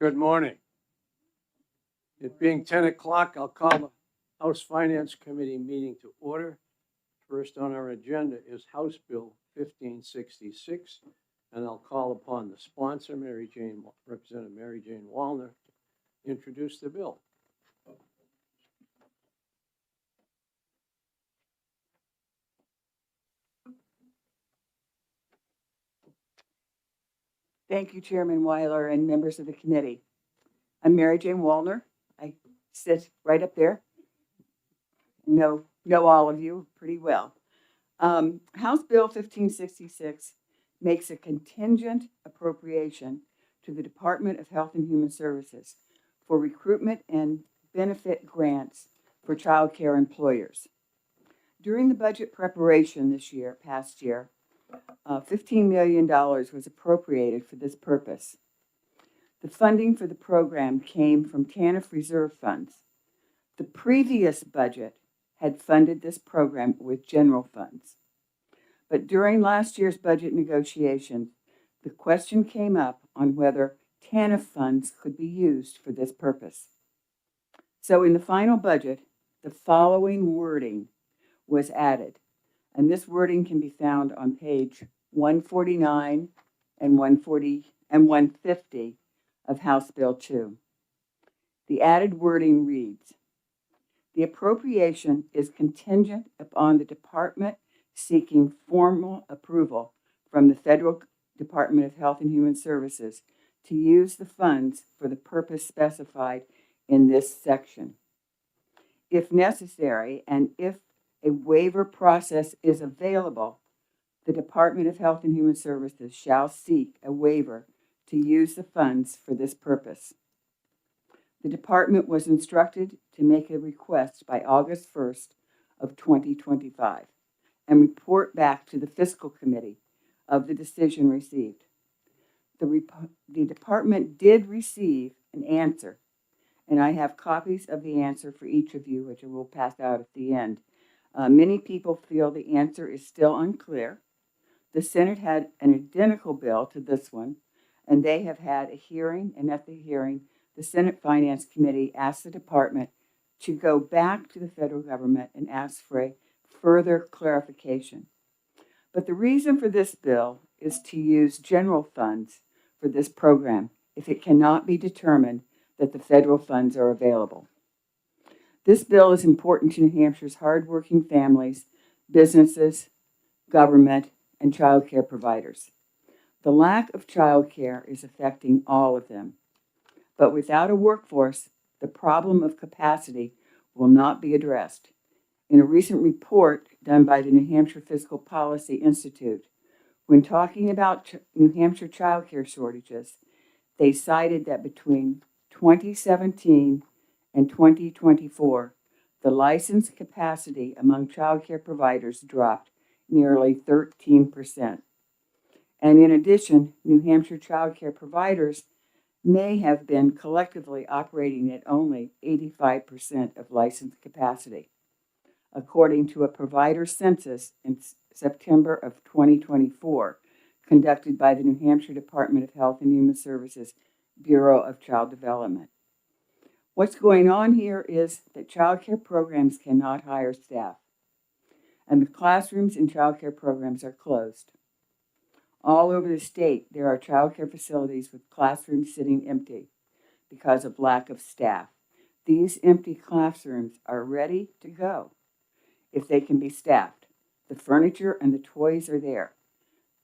Good morning. It being 10 o'clock, I'll call the House Finance Committee meeting to order. First on our agenda is House Bill 1566, and I'll call upon the sponsor, Representative Mary Jane Wallner, to introduce the bill. Thank you, Chairman Weiler and members of the committee. I'm Mary Jane Wallner. I sit right up there. Know all of you pretty well. House Bill 1566 makes a contingent appropriation to the Department of Health and Human Services for recruitment and benefit grants for child care employers. During the budget preparation past year, $15 million was appropriated for this purpose. The funding for the program came from TANF reserve funds. The previous budget had funded this program with general funds. But during last year's budget negotiations, the question came up on whether TANF funds could be used for this purpose. So in the final budget, the following wording was added, and this wording can be found on page 149 and 150 of House Bill 2. The added wording reads, "The appropriation is contingent upon the department seeking formal approval from the Federal Department of Health and Human Services to use the funds for the purpose specified in this section. If necessary, and if a waiver process is available, the Department of Health and Human Services shall seek a waiver to use the funds for this purpose." The department was instructed to make a request by August 1st of 2025 and report back to the Fiscal Committee of the decision received. The department did receive an answer, and I have copies of the answer for each of you, which I will pass out at the end. Many people feel the answer is still unclear. The Senate had an identical bill to this one, and they have had a hearing, and at the hearing, the Senate Finance Committee asked the department to go back to the federal government and ask for a further clarification. But the reason for this bill is to use general funds for this program if it cannot be determined that the federal funds are available. This bill is important to New Hampshire's hardworking families, businesses, government, and child care providers. The lack of child care is affecting all of them. But without a workforce, the problem of capacity will not be addressed. In a recent report done by the New Hampshire Fiscal Policy Institute, when talking about New Hampshire child care shortages, they cited that between 2017 and 2024, the licensed capacity among child care providers dropped nearly 13%. And in addition, New Hampshire child care providers may have been collectively operating at only 85% of licensed capacity. According to a provider census in September of 2024, conducted by the New Hampshire Department of Health and Human Services Bureau of Child Development. What's going on here is that child care programs cannot hire staff, and the classrooms in child care programs are closed. All over the state, there are child care facilities with classrooms sitting empty because of lack of staff. These empty classrooms are ready to go if they can be staffed. The furniture and the toys are there.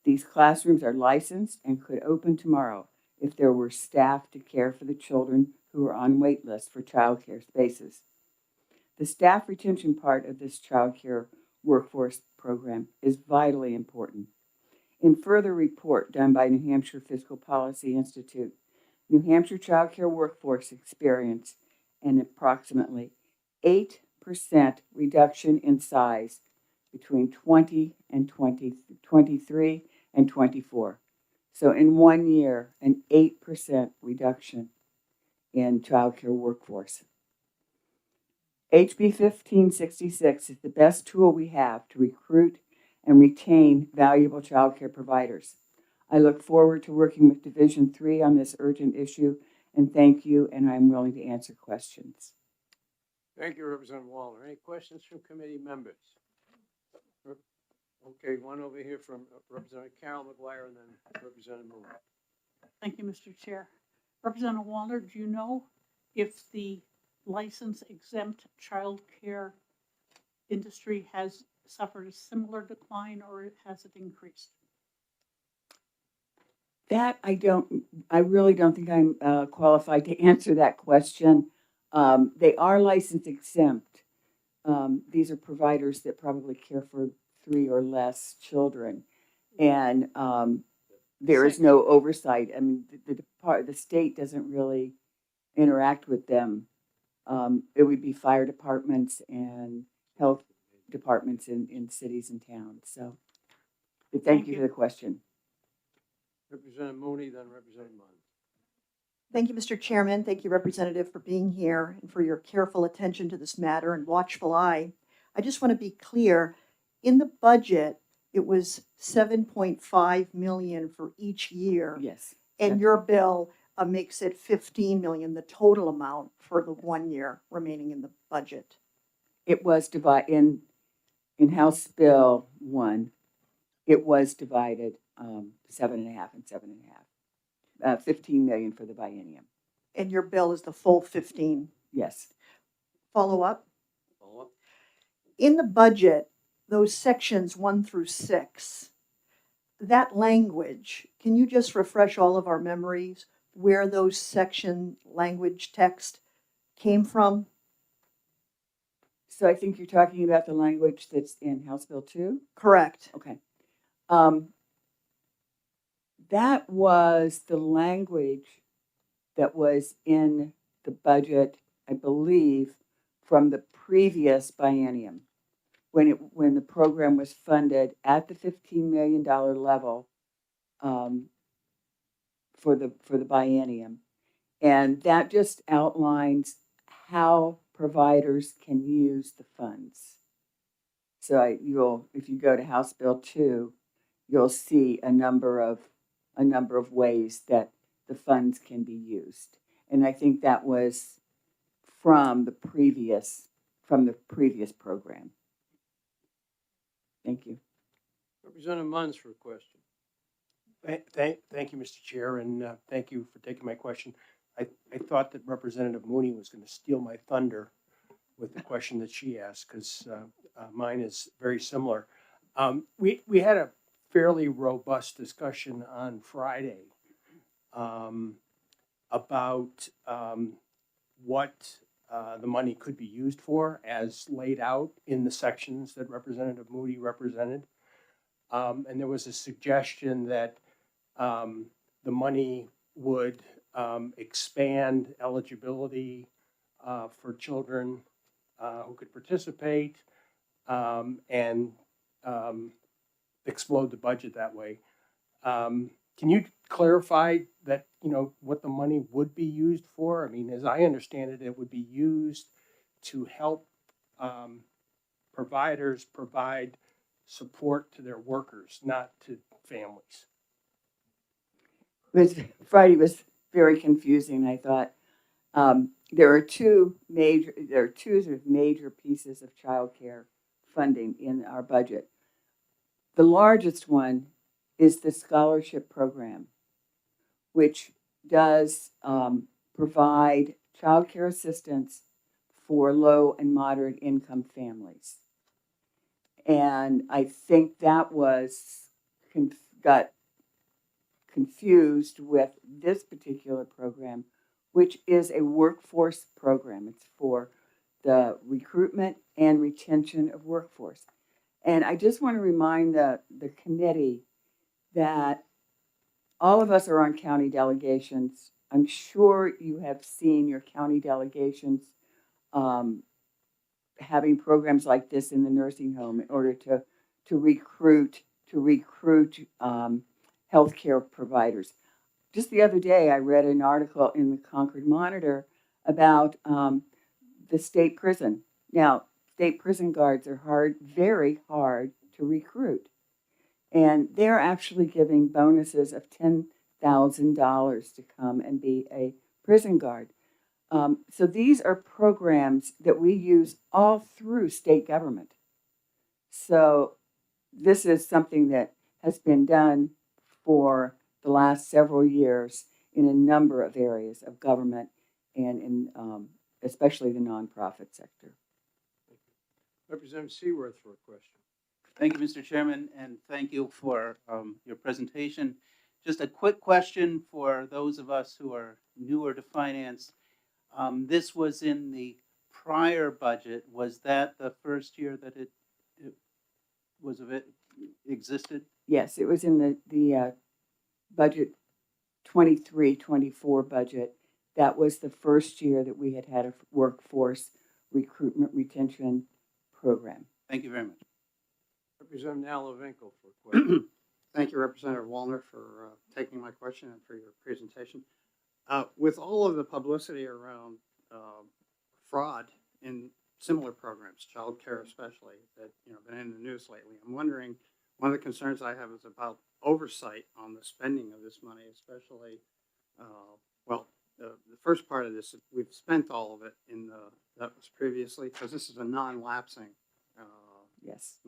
These classrooms are licensed and could open tomorrow if there were staff to care for the children who are on wait lists for child care spaces. The staff retention part of this child care workforce program is vitally important. In further report done by New Hampshire Fiscal Policy Institute, New Hampshire child care workforce experienced an approximately 8% reduction in size between 2023 and 24. So in 1 year, an 8% reduction in child care workforce. HB 1566 is the best tool we have to recruit and retain valuable child care providers. I look forward to working with Division 3 on this urgent issue And thank you, and I'm willing to answer questions. Thank you, Representative Wallner. Any questions from committee members? Okay, one over here from Representative Carol McGuire and then Representative Moon. Thank you, Mr. Chair. Representative Wallner, do you know if the license exempt childcare industry has suffered a similar decline or has it increased? That I really don't think I'm qualified to answer that question. They are license exempt. These are providers that probably care for 3 or less children. And there is no oversight. I mean, the state doesn't really interact with them. It would be fire departments and health departments in cities and towns. So but thank you for the question. Representative Mooney, then Representative Munn. Thank you, Mr. Chairman. Thank you, Representative, for being here and for your careful attention to this matter and watchful eye. I just want to be clear, in the budget, it was 7.5 million for each year. Yes. And your bill makes it 15 million, the total amount for the 1 year remaining in the budget. It was divided in House Bill 1. It was divided 7.5 and 7.5. 15 million for the biennium. And your bill is the full 15. Yes. Follow up? Follow up. In the budget, those sections 1 through 6, that language, can you just refresh all of our memories where those section language text came from? So I think you're talking about the language that's in House Bill 2? Correct. Okay. That was the language that was in the budget, I believe, from the previous biennium, when the program was funded at the $15 million level for the biennium. And that just outlines how providers can use the funds. So if you go to House Bill 2, you'll see a number of ways that the funds can be used. And I think that was from the previous program. Thank you. Representative Munns for a question. Thank you, Mr. Chair, and thank you for taking my question. I thought that Representative Mooney was going to steal my thunder with the question that she asked, because mine is very similar. We had a fairly robust discussion on Friday about what the money could be used for, as laid out in the sections that Representative Moody represented. And there was a suggestion that the money would expand eligibility for children who could participate and explode the budget that way. Can you clarify that, what the money would be used for? I mean, as I understand it, it would be used to help providers provide support to their workers, not to families. Friday was very confusing. I thought there are two sort of major pieces of childcare funding in our budget. The largest one is the scholarship program, which does provide childcare assistance for low and moderate income families. And I think that got confused with this particular program, which is a workforce program. It's for the recruitment and retention of workforce. And I just want to remind the committee that all of us are on county delegations. I'm sure you have seen your county delegations having programs like this in the nursing home in order to recruit healthcare providers. Just the other day, I read an article in the Concord Monitor about the state prison. Now, state prison guards are very hard to recruit. And they're actually giving bonuses of $10,000 to come and be a prison guard. So these are programs that we use all through state government. So this is something that has been done for the last several years in a number of areas of government and in especially the nonprofit sector. Representative Seaworth for a question. Thank you, Mr. Chairman, and thank you for your presentation. Just a quick question for those of us who are newer to finance. This was in the prior budget. Was that the first year that it was of it existed? Yes, it was in the budget 23-24 budget. That was the first year that we had a workforce recruitment retention program. Thank you very much. Representative Nalavinko for a question. Thank you, Representative Wallner, for taking my question and for your presentation. With all of the publicity around fraud in similar programs, child care especially, that been in the news lately, I'm wondering, one of the concerns I have is about oversight on the spending of this money, especially, the first part of this, we've spent all of it that was previously, because this is a non-lapsing. Yes.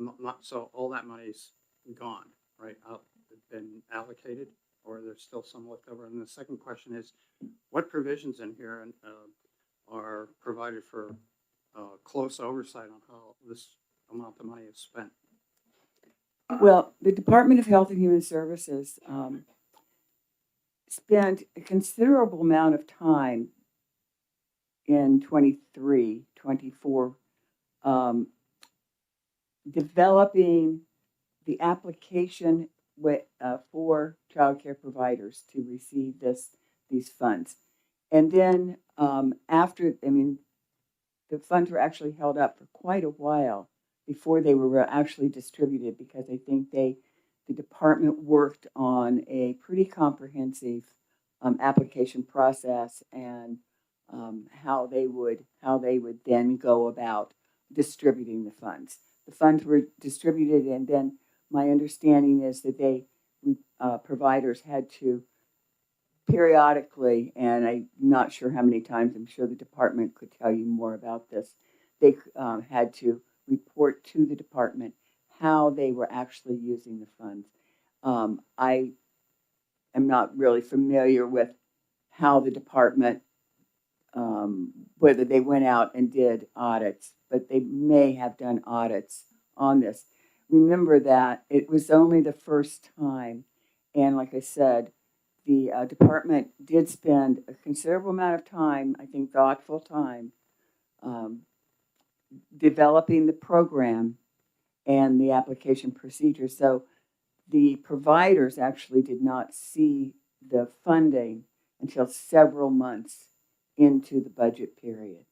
So all that money's gone, right? Been allocated, or there's still some left over? And the second question is, what provisions in here are provided for close oversight on how this amount of money is spent? Well, the Department of Health and Human Services spent a considerable amount of time in 23-24 developing the application for child care providers to receive these funds. And then the funds were actually held up for quite a while before they were actually distributed, because I think the department worked on a pretty comprehensive application process and how they would then go about distributing the funds. The funds were distributed, and then my understanding is that providers had to periodically, and I'm not sure how many times, I'm sure the department could tell you more about this, they had to report to the department how they were actually using the funds. I am not really familiar with how the department, whether they went out and did audits, but they may have done audits on this. Remember that it was only the first time, and like I said, the department did spend a considerable amount of time, I think thoughtful time, developing the program and the application procedure. So the providers actually did not see the funding until several months into the budget period.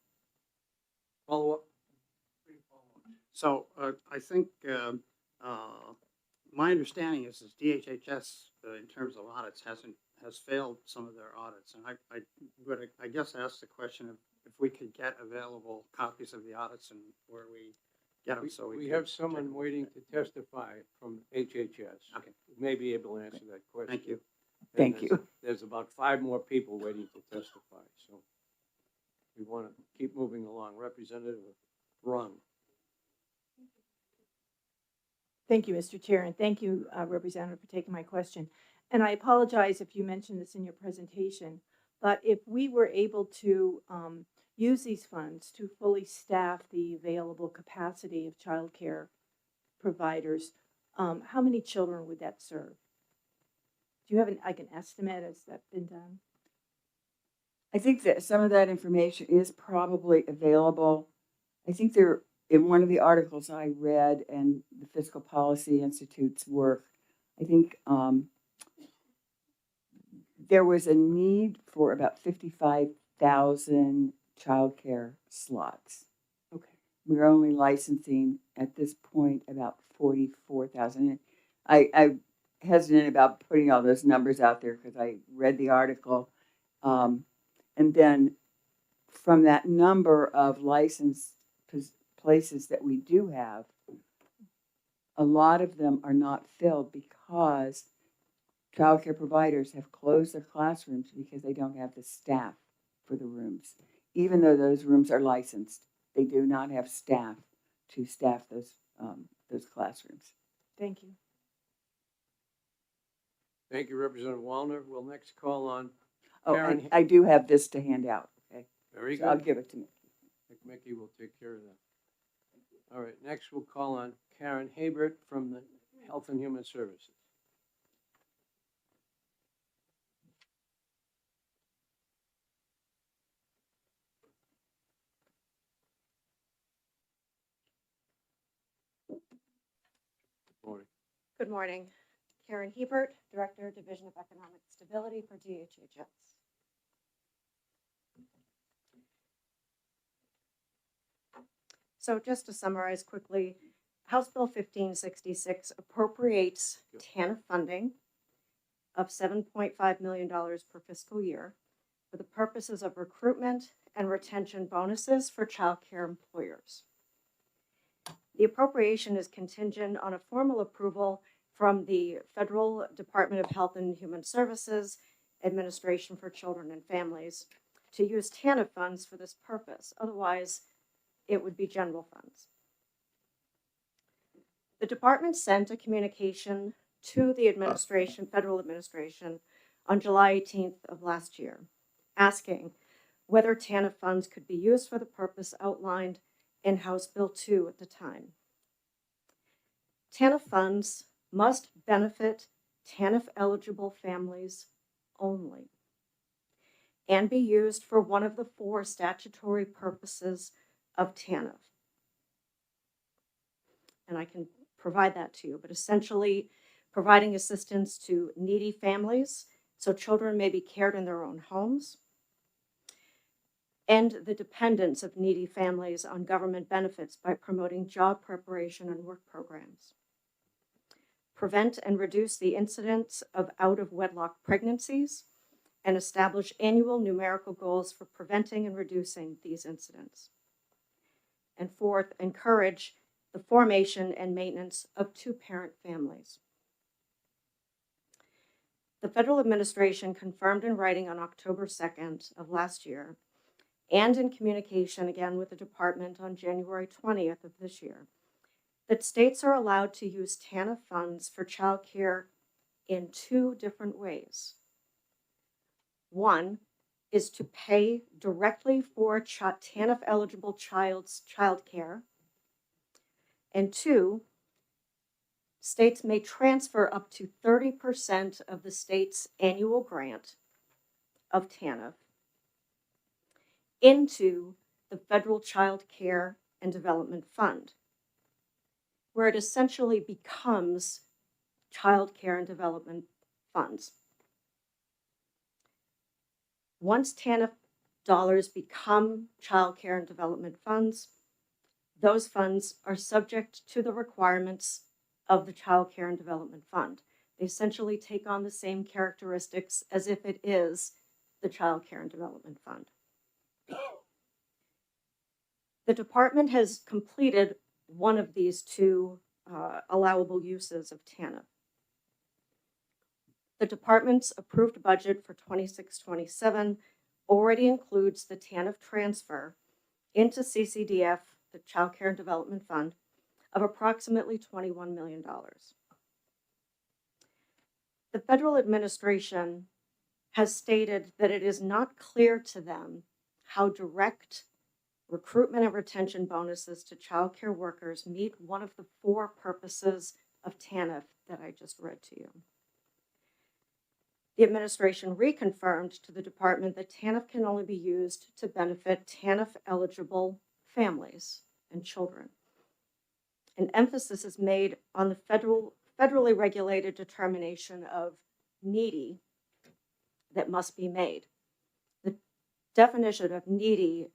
Follow up. So I think my understanding is DHHS, in terms of audits, has failed some of their audits, and I would, I guess, ask the question of if we could get available copies of the audits and where we get them. So We can have check someone them. waiting to testify from HHS. Okay. Who may be able to answer that question. Thank you. And Thank there's- you. There's about 5 more people waiting to testify, so we want to keep moving along. Representative Rung. Thank you, Mr. Chair, and thank you, Representative, for taking my question. And I apologize if you mentioned this in your presentation, but if we were able to use these funds to fully staff the available capacity of childcare providers, how many children would that serve? Do you have an estimate? Has that been done? I think that some of that information is probably available. I think there, in one of the articles I read and the Fiscal Policy Institute's work, I think there was a need for about 55,000 childcare slots. Okay. We're only licensing at this point about 44,000. I'm hesitant about putting all those numbers out there because I read the article. And then from that number of licensed places that we do have, a lot of them are not filled because childcare providers have closed their classrooms because they don't have the staff for the rooms. Even though those rooms are licensed, they do not have staff to staff those classrooms. Thank you. Thank you, Representative Wallner. We'll next call on, Oh, Karen- and I do have this to hand out, okay? very So I'll good. give it to Mickey. Mickey will take care of that. All right, next we'll call on Karen Habert from the Health and Human Services. Morning. Good morning. Karen Hebert, Director, Division of Economic Stability for DHHS. So just to summarize quickly, House Bill 1566 appropriates TANF funding of $7.5 million per fiscal year for the purposes of recruitment and retention bonuses for childcare employers. The appropriation is contingent on a formal approval from the Federal Department of Health and Human Services, Administration for Children and Families, to use TANF funds for this purpose. Otherwise, it would be general funds. The department sent a communication to the administration, federal administration, on July 18th of last year, asking whether TANF funds could be used for the purpose outlined in House Bill 2 at the time. TANF funds must benefit TANF-eligible families only and be used for one of the 4 statutory purposes of TANF. And I can provide that to you, but essentially providing assistance to needy families so children may be cared in their own homes, and the dependence of needy families on government benefits by promoting job preparation and work programs. Prevent and reduce the incidence of out-of-wedlock pregnancies, and establish annual numerical goals for preventing and reducing these incidents. And 4th, encourage the formation and maintenance of 2-parent families. The federal administration confirmed in writing on October 2nd of last year, and in communication again with the department on January 20th of this year, that states are allowed to use TANF funds for child care in 2 different ways. One is to pay directly for TANF-eligible child's child care, and 2, states may transfer up to 30% of the state's annual grant of TANF into the Federal Child Care and Development Fund, where it essentially becomes child care and development funds. Once TANF dollars become child care and development funds, those funds are subject to the requirements of the Child Care and Development Fund. They essentially take on the same characteristics as if it is the Child Care and Development Fund. The department has completed one of these 2 allowable uses of TANF. The department's approved budget for 26-27 already includes the TANF transfer into CCDF, the Child Care and Development Fund, of approximately $21 million. The federal administration has stated that it is not clear to them how direct recruitment and retention bonuses to child care workers meet one of the 4 purposes of TANF that I just read to you. The administration reconfirmed to the department that TANF can only be used to benefit TANF-eligible families and children. An emphasis is made on the federally regulated determination of needy that must be made. The definition of needy,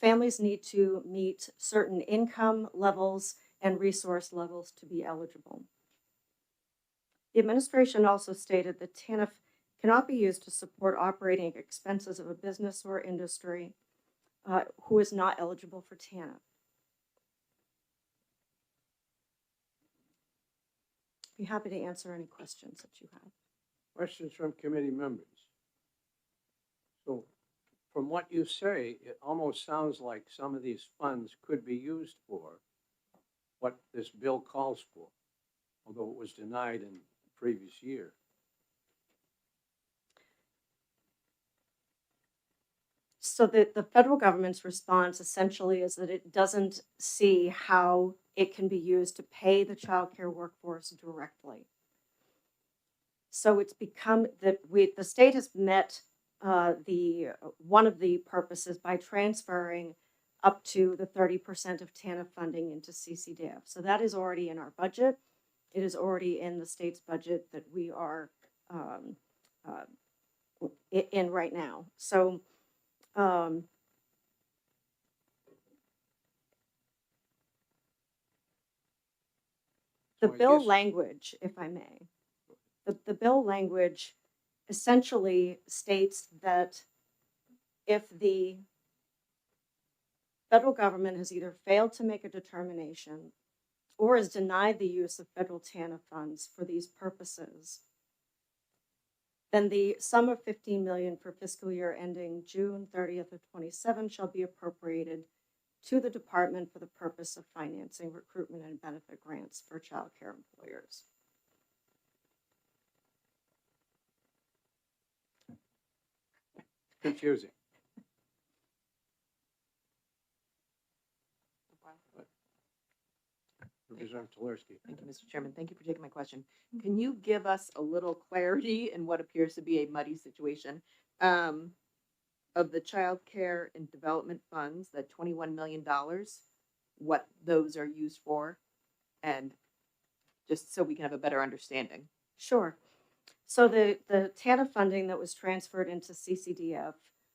families need to meet certain income levels and resource levels to be eligible. The administration also stated that TANF cannot be used to support operating expenses of a business or industry who is not eligible for TANF. Be happy to answer any questions that you have. Questions from committee members? So from what you say, it almost sounds like some of these funds could be used for what this bill calls for, although it was denied in the previous year. So the federal government's response essentially is that it doesn't see how it can be used to pay the childcare workforce directly. So it's become that the state has met one of the purposes by transferring up to the 30% of TANF funding into CCDF. So that is already in our budget. It is already in the state's budget that we are in right now. So the So I bill guess- language, if I may, the bill language essentially states that if the federal government has either failed to make a determination or has denied the use of federal TANF funds for these purposes, then the sum of $15 million for fiscal year ending June 30th of 27 shall be appropriated to the department for the purpose of financing recruitment and benefit grants for child care employers. Confusing. Representative Telersky. Thank you, Mr. Chairman. Thank you for taking my question. Can you give us a little clarity in what appears to be a muddy situation of the child care and development funds, that $21 million, what those are used for, and just so we can have a better understanding? Sure. So the TANF funding that was transferred into CCDF,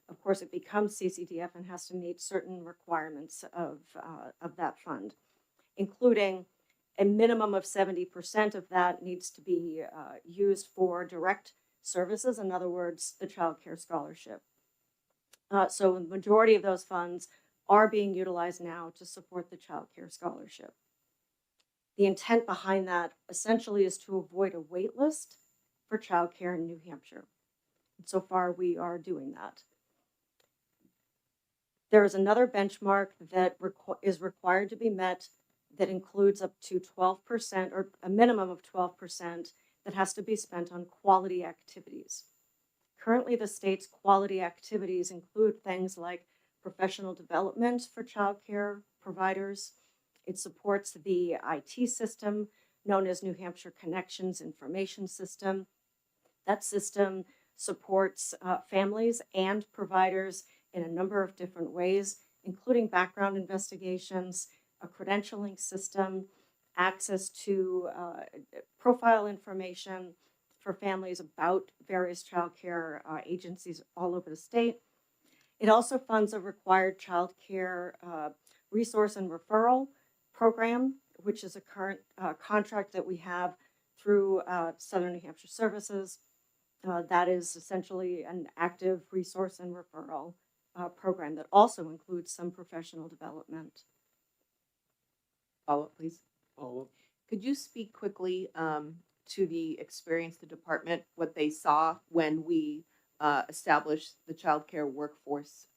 of course, it becomes CCDF and has to meet certain requirements of that fund, including a minimum of 70% of that needs to be used for direct services. In other words, the child care scholarship. So the majority of those funds are being utilized now to support the child care scholarship. The intent behind that essentially is to avoid a wait list for childcare in New Hampshire. And so far, we are doing that. There is another benchmark that is required to be met that includes up to 12% or a minimum of 12% that has to be spent on quality activities. Currently, the state's quality activities include things like professional development for childcare providers. It supports the IT system known as New Hampshire Connections Information System. That system supports families and providers in a number of different ways, including background investigations, a credentialing system, access to profile information for families about various childcare agencies all over the state. It also funds a required childcare resource and referral program, which is a current contract that we have through Southern New Hampshire Services. That is essentially an active resource and referral program that also includes some professional development. Follow-up, please. Follow-up. Could you speak quickly to the experience, the department, what they saw when we established the child care workforce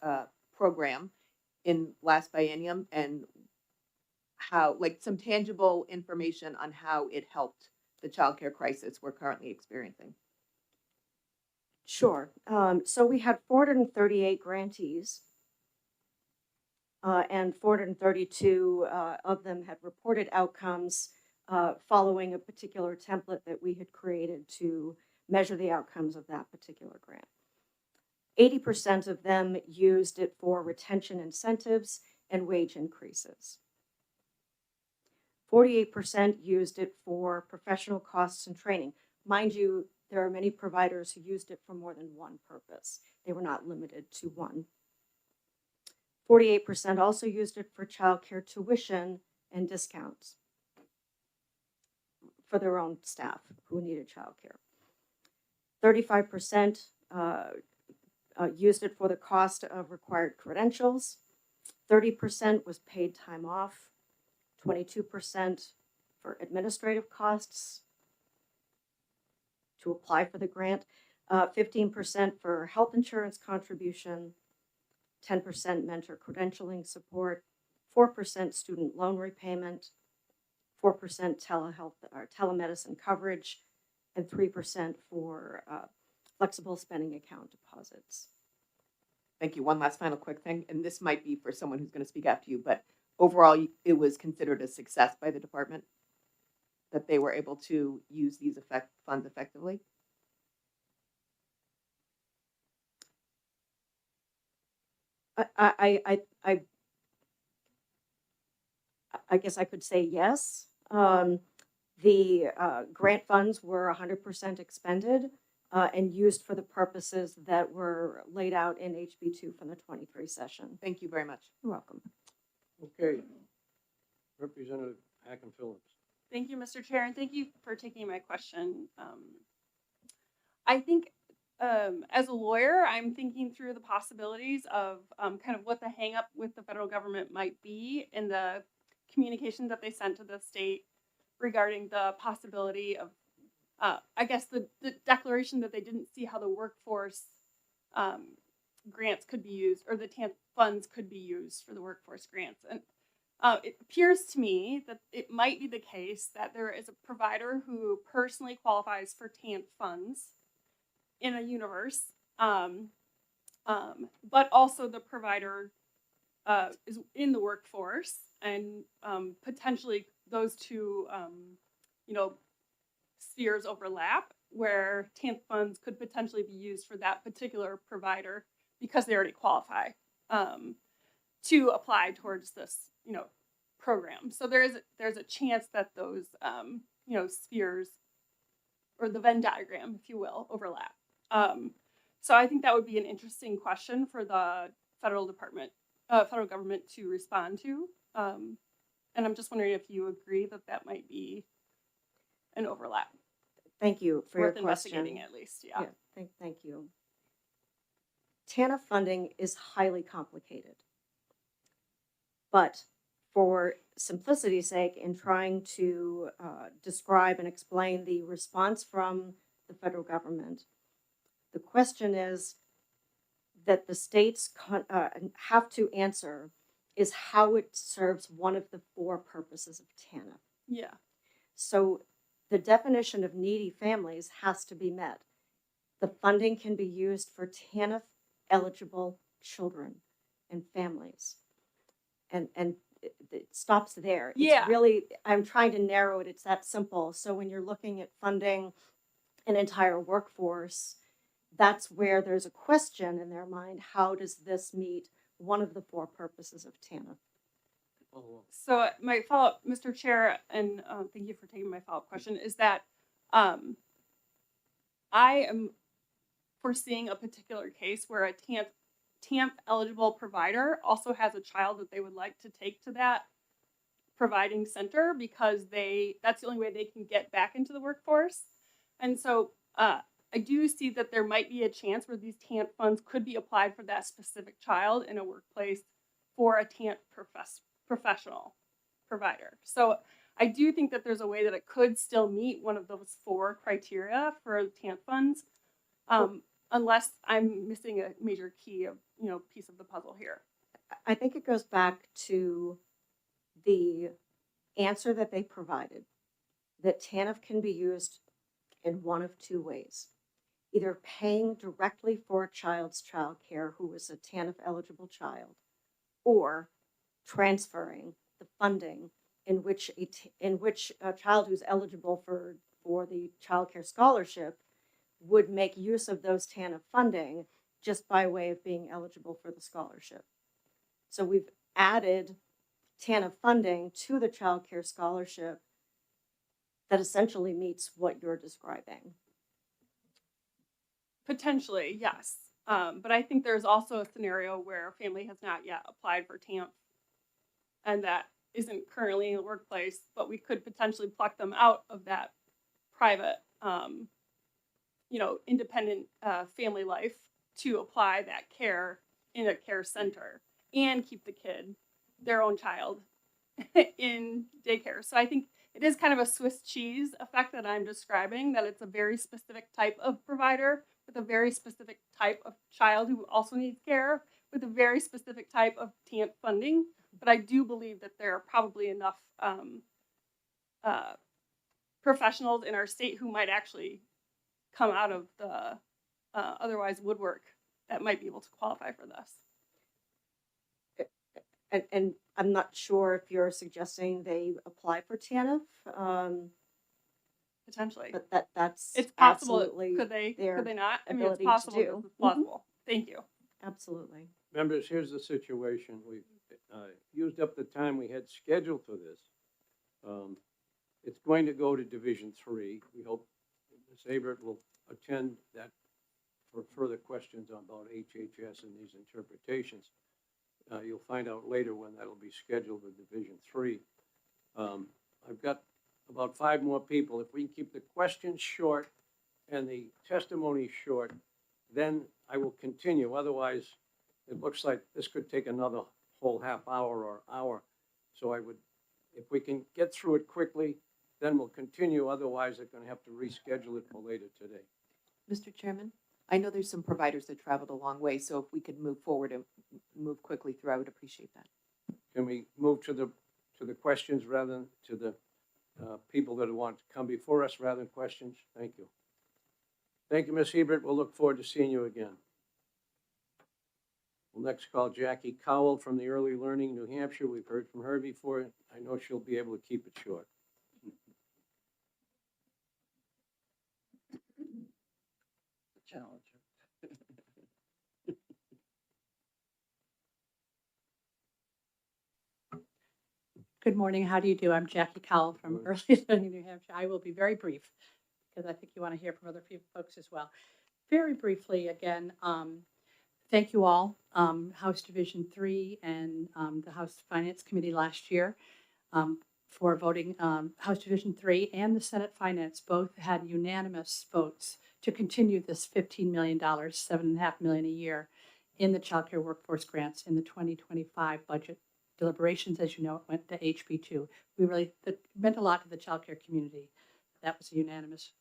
program in last biennium, and how, like, some tangible information on how it helped the child care crisis we're currently experiencing? Sure. So we had 438 grantees, and 432 of them had reported outcomes following a particular template that we had created to measure the outcomes of that particular grant. 80% of them used it for retention incentives and wage increases. 48% used it for professional costs and training. Mind you, there are many providers who used it for more than one purpose. They were not limited to one. 48% also used it for childcare tuition and discounts for their own staff who needed childcare. 35% used it for the cost of required credentials. 30% was paid time off. 22% for administrative costs to apply for the grant. 15% for health insurance contribution. 10% mentor credentialing support, 4% student loan repayment, 4% telehealth or telemedicine coverage, and 3% for flexible spending account deposits. Thank you. One last final quick thing, and this might be for someone who's going to speak after you, but overall, it was considered a success by the department that they were able to use these funds effectively. I guess I could say yes. The grant funds were 100% expended and used for the purposes that were laid out in HB2 from the 23 session. Thank you very much. You're welcome. Okay. Representative Hacken Phillips. Thank you, Mr. Chair, and thank you for taking my question. I think as a lawyer, I'm thinking through the possibilities of kind of what the hang up with the federal government might be in the communication that they sent to the state regarding the possibility of, I guess, the declaration that they didn't see how the workforce grants could be used, or the TANF funds could be used for the workforce grants. And it appears to me that it might be the case that there is a provider who personally qualifies for TANF funds in a universe, but also the provider is in the workforce, and potentially those two, spheres overlap, where TANF funds could potentially be used for that particular provider because they already qualify to apply towards this, program. So there's a chance that those, spheres, or the Venn diagram, if you will, overlap. So I think that would be an interesting question for the federal government to respond to. And I'm just wondering if you agree that that might be an overlap. Thank you for your Worth question. investigating at least, yeah. Thank you. TANF funding is highly complicated. But for simplicity's sake, in trying to describe and explain the response from the federal government, the question is that the states have to answer is how it serves one of the 4 purposes of TANF. Yeah. So the definition of needy families has to be met. The funding can be used for TANF eligible children and families. And it stops there. Yeah. It's really, I'm trying to narrow it. It's that simple. So when you're looking at funding an entire workforce, that's where there's a question in their mind. How does this meet one of the 4 purposes of TANF? So my follow-up, Mr. Chair, and thank you for taking my follow-up question, is that I am foreseeing a particular case where a TANF eligible provider also has a child that they would like to take to that providing center because that's the only way they can get back into the workforce. And so I do see that there might be a chance where these TANF funds could be applied for that specific child in a workplace for a TANF professional provider. So I do think that there's a way that it could still meet one of those 4 criteria for TANF funds, unless I'm missing a major key of, piece of the puzzle here. I think it goes back to the answer that they provided, that TANF can be used in one of 2 ways. Either paying directly for a child's child care who is a TANF eligible child, or transferring the funding in which a child who's eligible for the child care scholarship would make use of those TANF funding just by way of being eligible for the scholarship. So we've added TANF funding to the child care scholarship that essentially meets what you're describing. Potentially, yes. But I think there's also a scenario where a family has not yet applied for TANF and that isn't currently in the workplace, but we could potentially pluck them out of that private, independent family life to apply that care in a care center and keep the kid, their own child, in daycare. So I think it is kind of a Swiss cheese effect that I'm describing, that it's a very specific type of provider with a very specific type of child who also needs care, with a very specific type of TANF funding, but I do believe that there are probably enough professionals in our state who might actually come out of the otherwise woodwork that might be able to qualify for this. And I'm not sure if you're suggesting they apply for TANF, Potentially. but that's It's possible. absolutely Could they their not? I mean, it's ability to possible. do. This is plausible. Thank you. absolutely. Members, here's the situation. We've used up the time we had scheduled for this. It's going to go to Division 3. We hope Ms. Abert will attend that for further questions about HHS and these interpretations. You'll find out later when that'll be scheduled with Division 3. I've got about 5 more people. If we can keep the questions short and the testimony short, then I will continue. Otherwise, it looks like this could take another whole half hour or hour. So I would, if we can get through it quickly, then we'll continue. Otherwise, they're going to have to reschedule it for later today. Mr. Chairman, I know there's some providers that traveled a long way, so if we could move forward and move quickly through, I would appreciate that. Can we move to the questions rather than to the people that want to come before us rather than questions? Thank you. Thank you, Ms. Hebert. We'll look forward to seeing you again. We'll next call Jackie Cowell from the Early Learning, New Hampshire. We've heard from her before. I know she'll be able to keep it short. Challenge. Good morning. How do you do? I'm Jackie Cowell from Good. Early Learning, New Hampshire. I will be very brief because I think you want to hear from other folks as well. Very briefly, again, thank you all, House Division 3 and the House Finance Committee last year for voting. House Division 3 and the Senate Finance both had unanimous votes to continue this $15 million, $7.5 million a year in the Child Care Workforce Grants in the 2025 budget deliberations. As you know, it went to HB2. That meant a lot to the child care community. That was a unanimous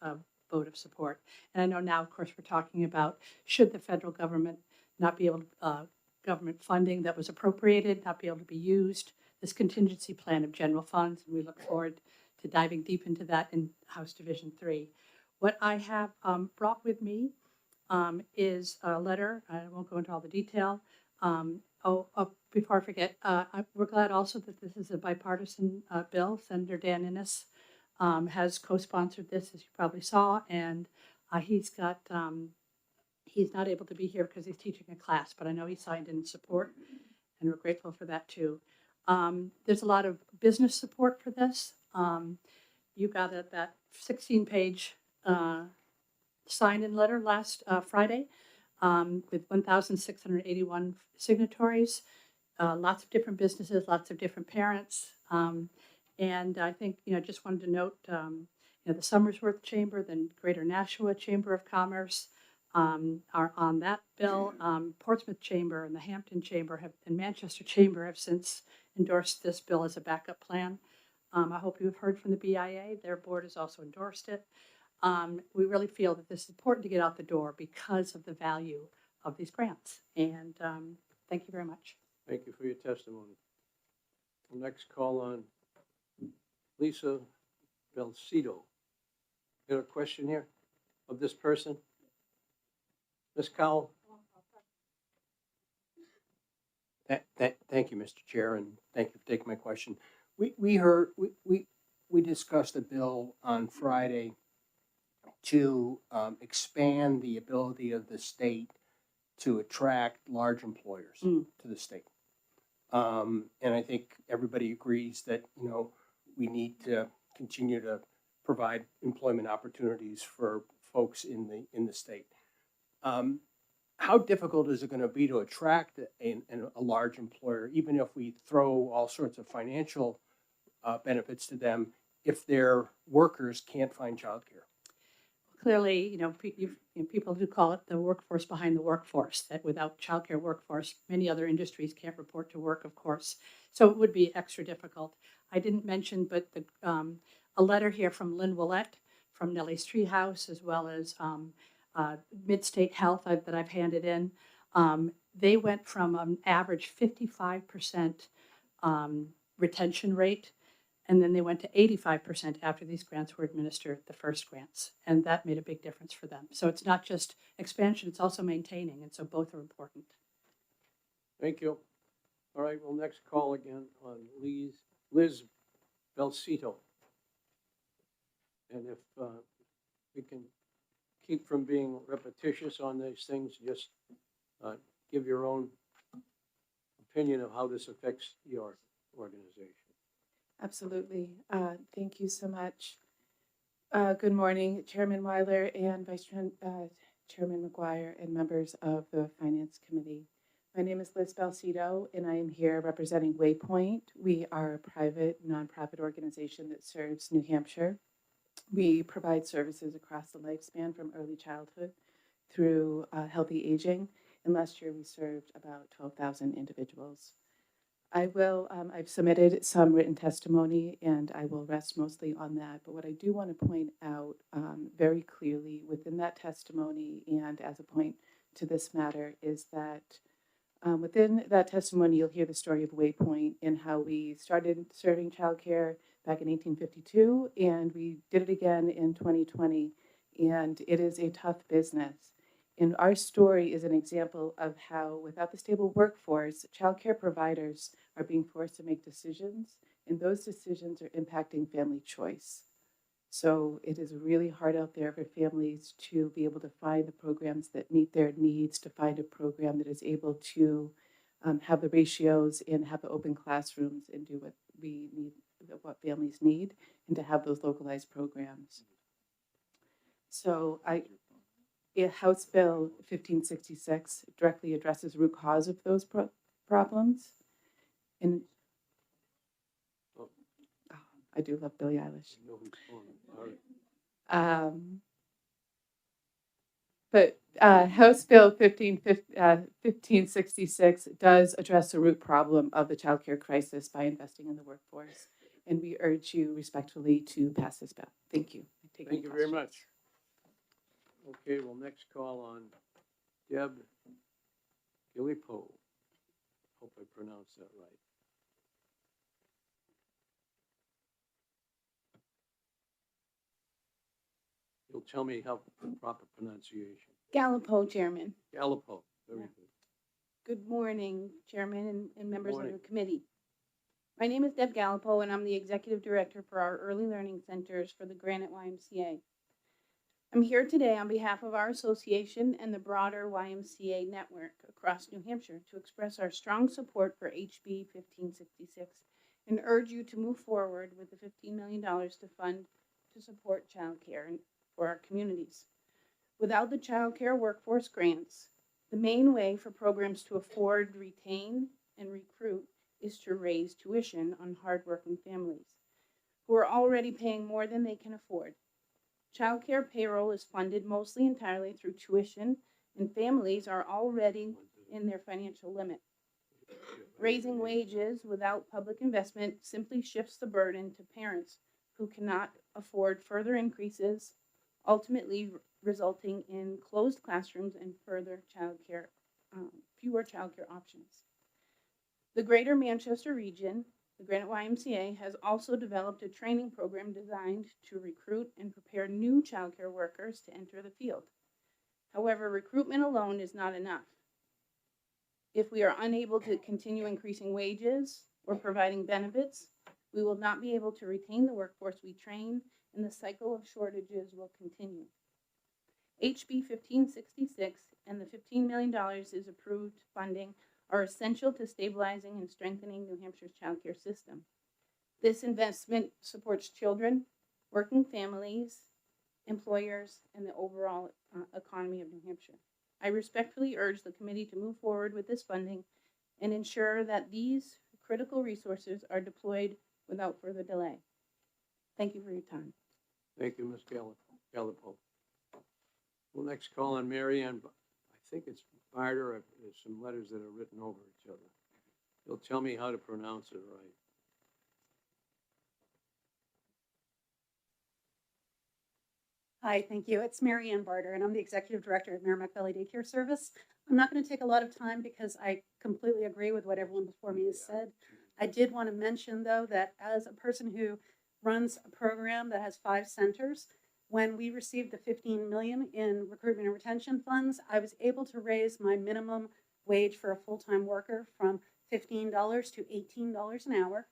vote of support. And I know now, of course, we're talking about should the federal government not be able to, government funding that was appropriated, not be able to be used, this contingency plan of general funds, and we look forward to diving deep into that in House Division 3. What I have brought with me is a letter. I won't go into all the detail. Before I forget, we're glad also that this is a bipartisan bill. Senator Dan Innes has co-sponsored this, as you probably saw, and he's not able to be here because he's teaching a class, but I know he signed in support, and we're grateful for that too. There's a lot of business support for this. You got that 16-page sign-in letter last Friday with 1,681 signatories, lots of different businesses, lots of different parents. And I think, just wanted to note, the Somersworth Chamber, the Greater Nashua Chamber of Commerce are on that bill. Portsmouth Chamber and the Hampton Chamber and Manchester Chamber have since endorsed this bill as a backup plan. I hope you've heard from the BIA. Their board has also endorsed it. We really feel that this is important to get out the door because of the value of these grants. And thank you very much. Thank you for your testimony. We'll next call on Lisa Belcito. You have a question here of this person? Ms. Cowell? Thank you, Mr. Chair, and thank you for taking my question. We discussed a bill on Friday to expand the ability of the state to attract large employers to the state. And I think everybody agrees that, we need to continue to provide employment opportunities for folks in the state. How difficult is it going to be to attract a large employer, even if we throw all sorts of financial benefits to them, if their workers can't find childcare? Clearly, people do call it the workforce behind the workforce, that without childcare workforce, many other industries can't report to work, of course. So it would be extra difficult. I didn't mention, but a letter here from Lynn Willett from Nellie's Treehouse, as well as Midstate Health that I've handed in. they went from an average 55% retention rate, and then they went to 85% after these grants were administered, the first grants. And that made a big difference for them. So it's not just expansion, it's also maintaining. And so both are important. Thank you. All right, we'll next call again on Liz Belsito. And if we can keep from being repetitious on these things, just give your own opinion of how this affects your organization. Absolutely. Thank you so much. Good morning, Chairman Weiler and Chairman McGuire and members of the Finance Committee. My name is Liz Balsito, and I am here representing Waypoint. We are a private nonprofit organization that serves New Hampshire. We provide services across the lifespan from early childhood through healthy aging. And last year we served about 12,000 individuals. I've submitted some written testimony and I will rest mostly on that. But what I do want to point out very clearly within that testimony and as a point to this matter is that within that testimony, you'll hear the story of Waypoint and how we started serving childcare back in 1852, and we did it again in 2020, and it is a tough business. And our story is an example of how, without the stable workforce, childcare providers are being forced to make decisions, and those decisions are impacting family choice. So it is really hard out there for families to be able to find the programs that meet their needs, to find a program that is able to have the ratios and have the open classrooms and do what we need, what families need, and to have those localized programs. So House Bill 1566 directly addresses root cause of those problems. And I do love Billie Eilish. But House Bill 1566 does address the root problem of the childcare crisis by investing in the workforce. And we urge you respectfully to pass this bill. Thank you. Thank you very much. Okay, we'll next call on Deb Gillipo. Hope I pronounced that right. You'll tell me how the proper pronunciation. Gallipo, Chairman. Gallipo, very good. Good morning, Chairman and members of morning. the committee. My name is Deb Gallipo, and I'm the Executive Director for our Early Learning Centers for the Granite YMCA. I'm here today on behalf of our association and the broader YMCA network across New Hampshire to express our strong support for HB 1566 and urge you to move forward with the $15 million to fund to support childcare for our communities. Without the childcare workforce grants, the main way for programs to afford, retain, and recruit is to raise tuition on hardworking families who are already paying more than they can afford. Childcare payroll is funded mostly entirely through tuition, and families are already in their financial limit. Raising wages without public investment simply shifts the burden to parents who cannot afford further increases, ultimately resulting in closed classrooms and fewer childcare options. The Greater Manchester region, the Granite YMCA, has also developed a training program designed to recruit and prepare new childcare workers to enter the field. However, recruitment alone is not enough. If we are unable to continue increasing wages or providing benefits, we will not be able to retain the workforce we train, and the cycle of shortages will continue. HB 1566 and the $15 million is approved funding are essential to stabilizing and strengthening New Hampshire's childcare system. This investment supports children, working families, employers, and the overall economy of New Hampshire. I respectfully urge the committee to move forward with this funding and ensure that these critical resources are deployed without further delay. Thank you for your time. Thank you, Ms. Gallipo. We'll next call on Mary Ann. I think it's Barter. There's some letters that are written over each other. You'll tell me how to pronounce it right. Hi, thank you. It's Mary Ann Barter, and I'm the Executive Director at Merrimack Valley Daycare Service. I'm not going to take a lot of time because I completely agree with what everyone before me has said. I did want to mention, though, that as a person who runs a program that has 5 centers, when we received the 15 million in recruitment and retention funds, I was able to raise my minimum wage for a full-time worker from $15 to $18 an hour.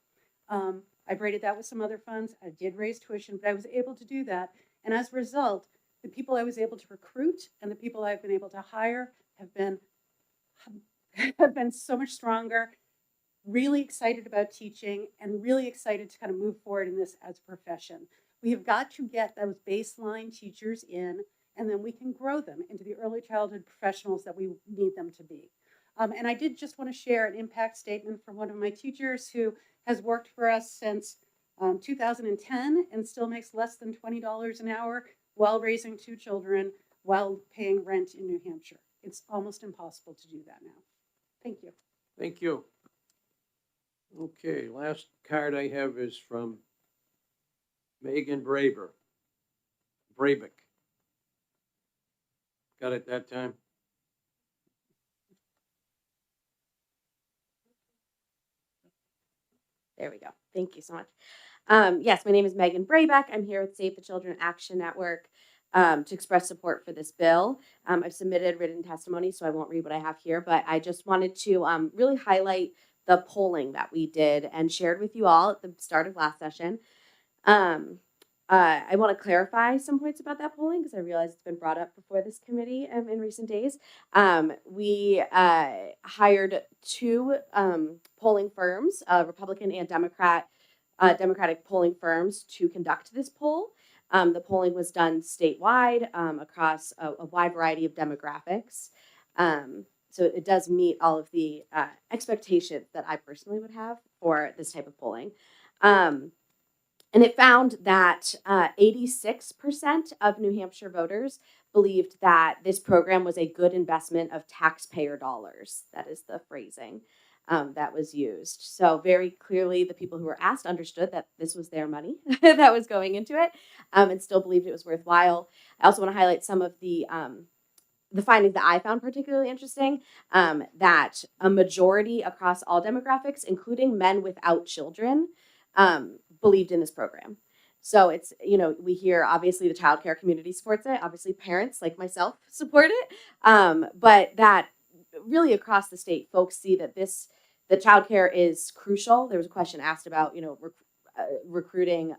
I've rated that with some other funds. I did raise tuition, but I was able to do that. And as a result, the people I was able to recruit and the people I've been able to hire have been so much stronger, really excited about teaching, and really excited to kind of move forward in this as a profession. We have got to get those baseline teachers in, and then we can grow them into the early childhood professionals that we need them to be. And I did just want to share an impact statement from one of my teachers who has worked for us since 2010 and still makes less than $20 an hour while raising 2 children, while paying rent in New Hampshire. It's almost impossible to do that now. Thank you. Thank you. Okay, last card I have is from Megan Braber. Brabick. Got it that time? There we go. Thank you so much. Yes, my name is Megan Brabeck. I'm here with Save the Children Action Network to express support for this bill. I've submitted written testimony, so I won't read what I have here, but I just wanted to really highlight the polling that we did and shared with you all at the start of last session. I want to clarify some points about that polling because I realize it's been brought up before this committee in recent days. We hired 2 polling firms, Republican and Democratic polling firms, to conduct this poll. The polling was done statewide across a wide variety of demographics. So it does meet all of the expectations that I personally would have for this type of polling. And it found that 86% of New Hampshire voters believed that this program was a good investment of taxpayer dollars. That is the phrasing that was used. So very clearly, the people who were asked understood that this was their money that was going into it, and still believed it was worthwhile. I also want to highlight some of the findings that I found particularly interesting, that a majority across all demographics, including men without children, believed in this program. So it's, we hear obviously the childcare community supports it. Obviously parents like myself support it. But that really across the state, folks see that the childcare is crucial. There was a question asked about, recruiting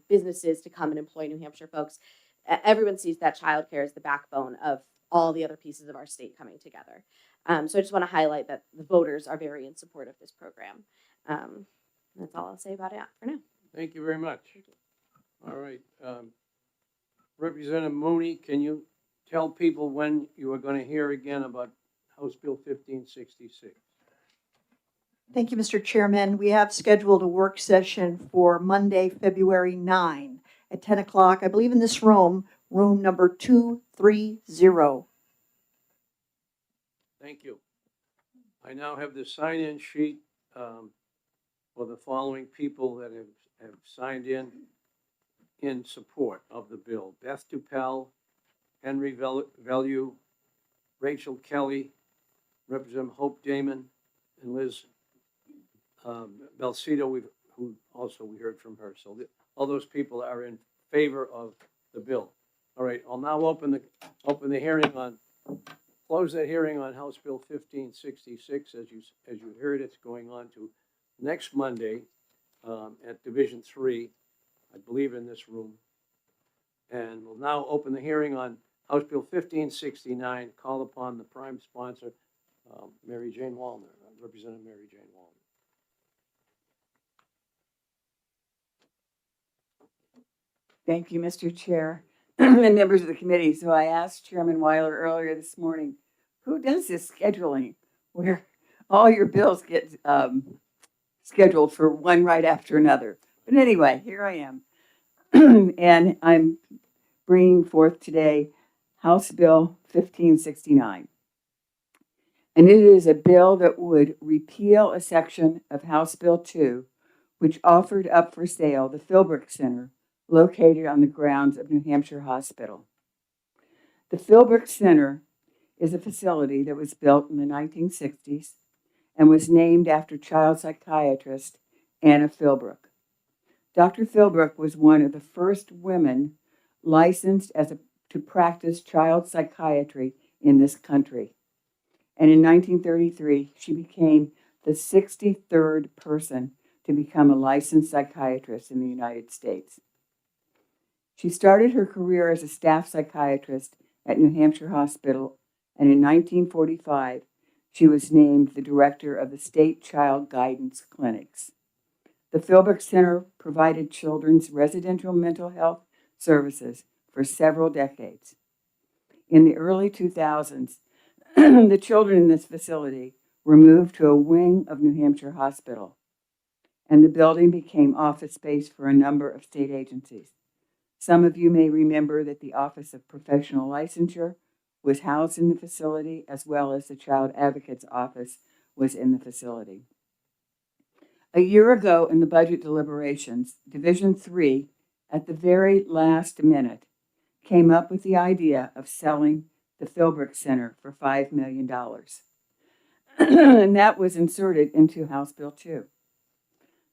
businesses to come and employ New Hampshire folks. Everyone sees that childcare is the backbone of all the other pieces of our state coming together. So I just want to highlight that the voters are very in support of this program. That's all I'll say about it for now. Thank you very much. All right. Representative Mooney, can you tell people when you are going to hear again about House Bill 1566? Thank you, Mr. Chairman. We have scheduled a work session for Monday, February 9 at 10 o'clock, I believe in this room number 230. Thank you. I now have the sign-in sheet for the following people that have signed in support of the bill. Beth Dupel, Henry Velue, Rachel Kelly, Representative Hope Damon, and Liz Belcito, who also we heard from her. So all those people are in favor of the bill. All right, I'll now open the hearing close that hearing on House Bill 1566. As you heard, it's going on to next Monday at Division 3, I believe in this room. And we'll now open the hearing on House Bill 1569, call upon the prime sponsor, Mary Jane Wallner, Representative Mary Jane Wallner. Thank you, Mr. Chair and members of the committee. So I asked Chairman Weiler earlier this morning, who does this scheduling where all your bills get scheduled for one right after another? But anyway, here I am. And I'm bringing forth today House Bill 1569. And it is a bill that would repeal a section of House Bill 2, which offered up for sale the Philbrook Center located on the grounds of New Hampshire Hospital. The Philbrook Center is a facility that was built in the 1960s and was named after child psychiatrist Anna Philbrook. Dr. Philbrook was one of the first women licensed to practice child psychiatry in this country. And in 1933, she became the 63rd person to become a licensed psychiatrist in the United States. She started her career as a staff psychiatrist at New Hampshire Hospital, and in 1945, she was named the director of the State Child Guidance Clinics. The Philbrook Center provided children's residential mental health services for several decades. In the early 2000s, the children in this facility were moved to a wing of New Hampshire Hospital, and the building became office space for a number of state agencies. Some of you may remember that the Office of Professional Licensure was housed in the facility, as well as the Child Advocate's Office was in the facility. A year ago in the budget deliberations, Division 3, at the very last minute, came up with the idea of selling the Philbrook Center for $5 million. And that was inserted into House Bill 2.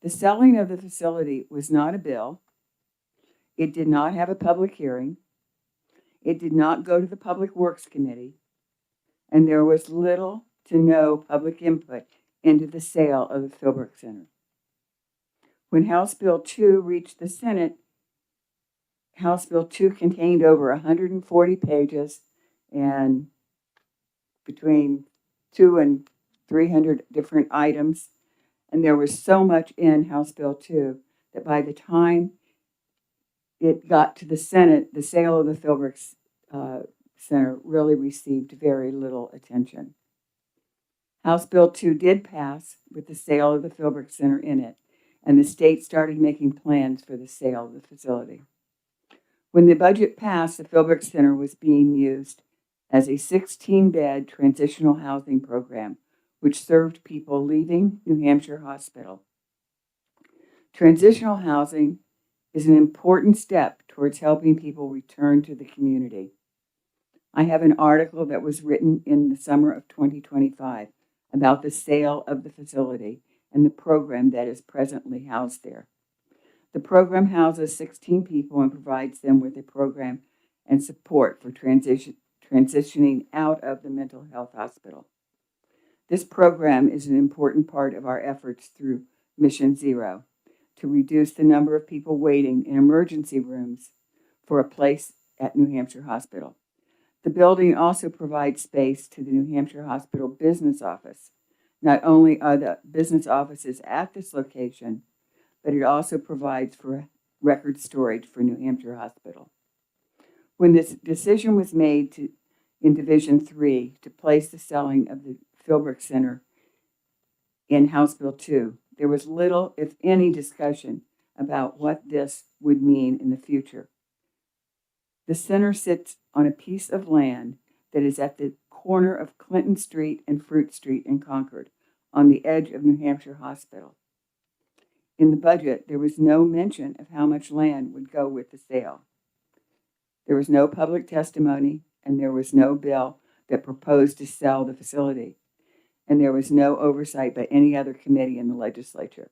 The selling of the facility was not a bill. It did not have a public hearing. It did not go to the Public Works Committee. And there was little to no public input into the sale of the Philbrook Center. When House Bill 2 reached the Senate, House Bill 2 contained over 140 pages and between 200 and 300 different items. And there was so much in House Bill 2 that by the time it got to the Senate, the sale of the Philbrook Center really received very little attention. House Bill 2 did pass with the sale of the Philbrook Center in it, and the state started making plans for the sale of the facility. When the budget passed, the Philbrook Center was being used as a 16-bed transitional housing program, which served people leaving New Hampshire Hospital. Transitional housing is an important step towards helping people return to the community. I have an article that was written in the summer of 2025 about the sale of the facility and the program that is presently housed there. The program houses 16 people and provides them with a program and support for transitioning out of the mental health hospital. This program is an important part of our efforts through Mission Zero to reduce the number of people waiting in emergency rooms for a place at New Hampshire Hospital. The building also provides space to the New Hampshire Hospital business office. Not only are the business offices at this location, but it also provides for record storage for New Hampshire Hospital. When this decision was made in Division 3 to place the selling of the Philbrook Center in House Bill 2, there was little, if any, discussion about what this would mean in the future. The center sits on a piece of land that is at the corner of Clinton Street and Fruit Street in Concord, on the edge of New Hampshire Hospital. In the budget, there was no mention of how much land would go with the sale. There was no public testimony, and there was no bill that proposed to sell the facility, and there was no oversight by any other committee in the legislature.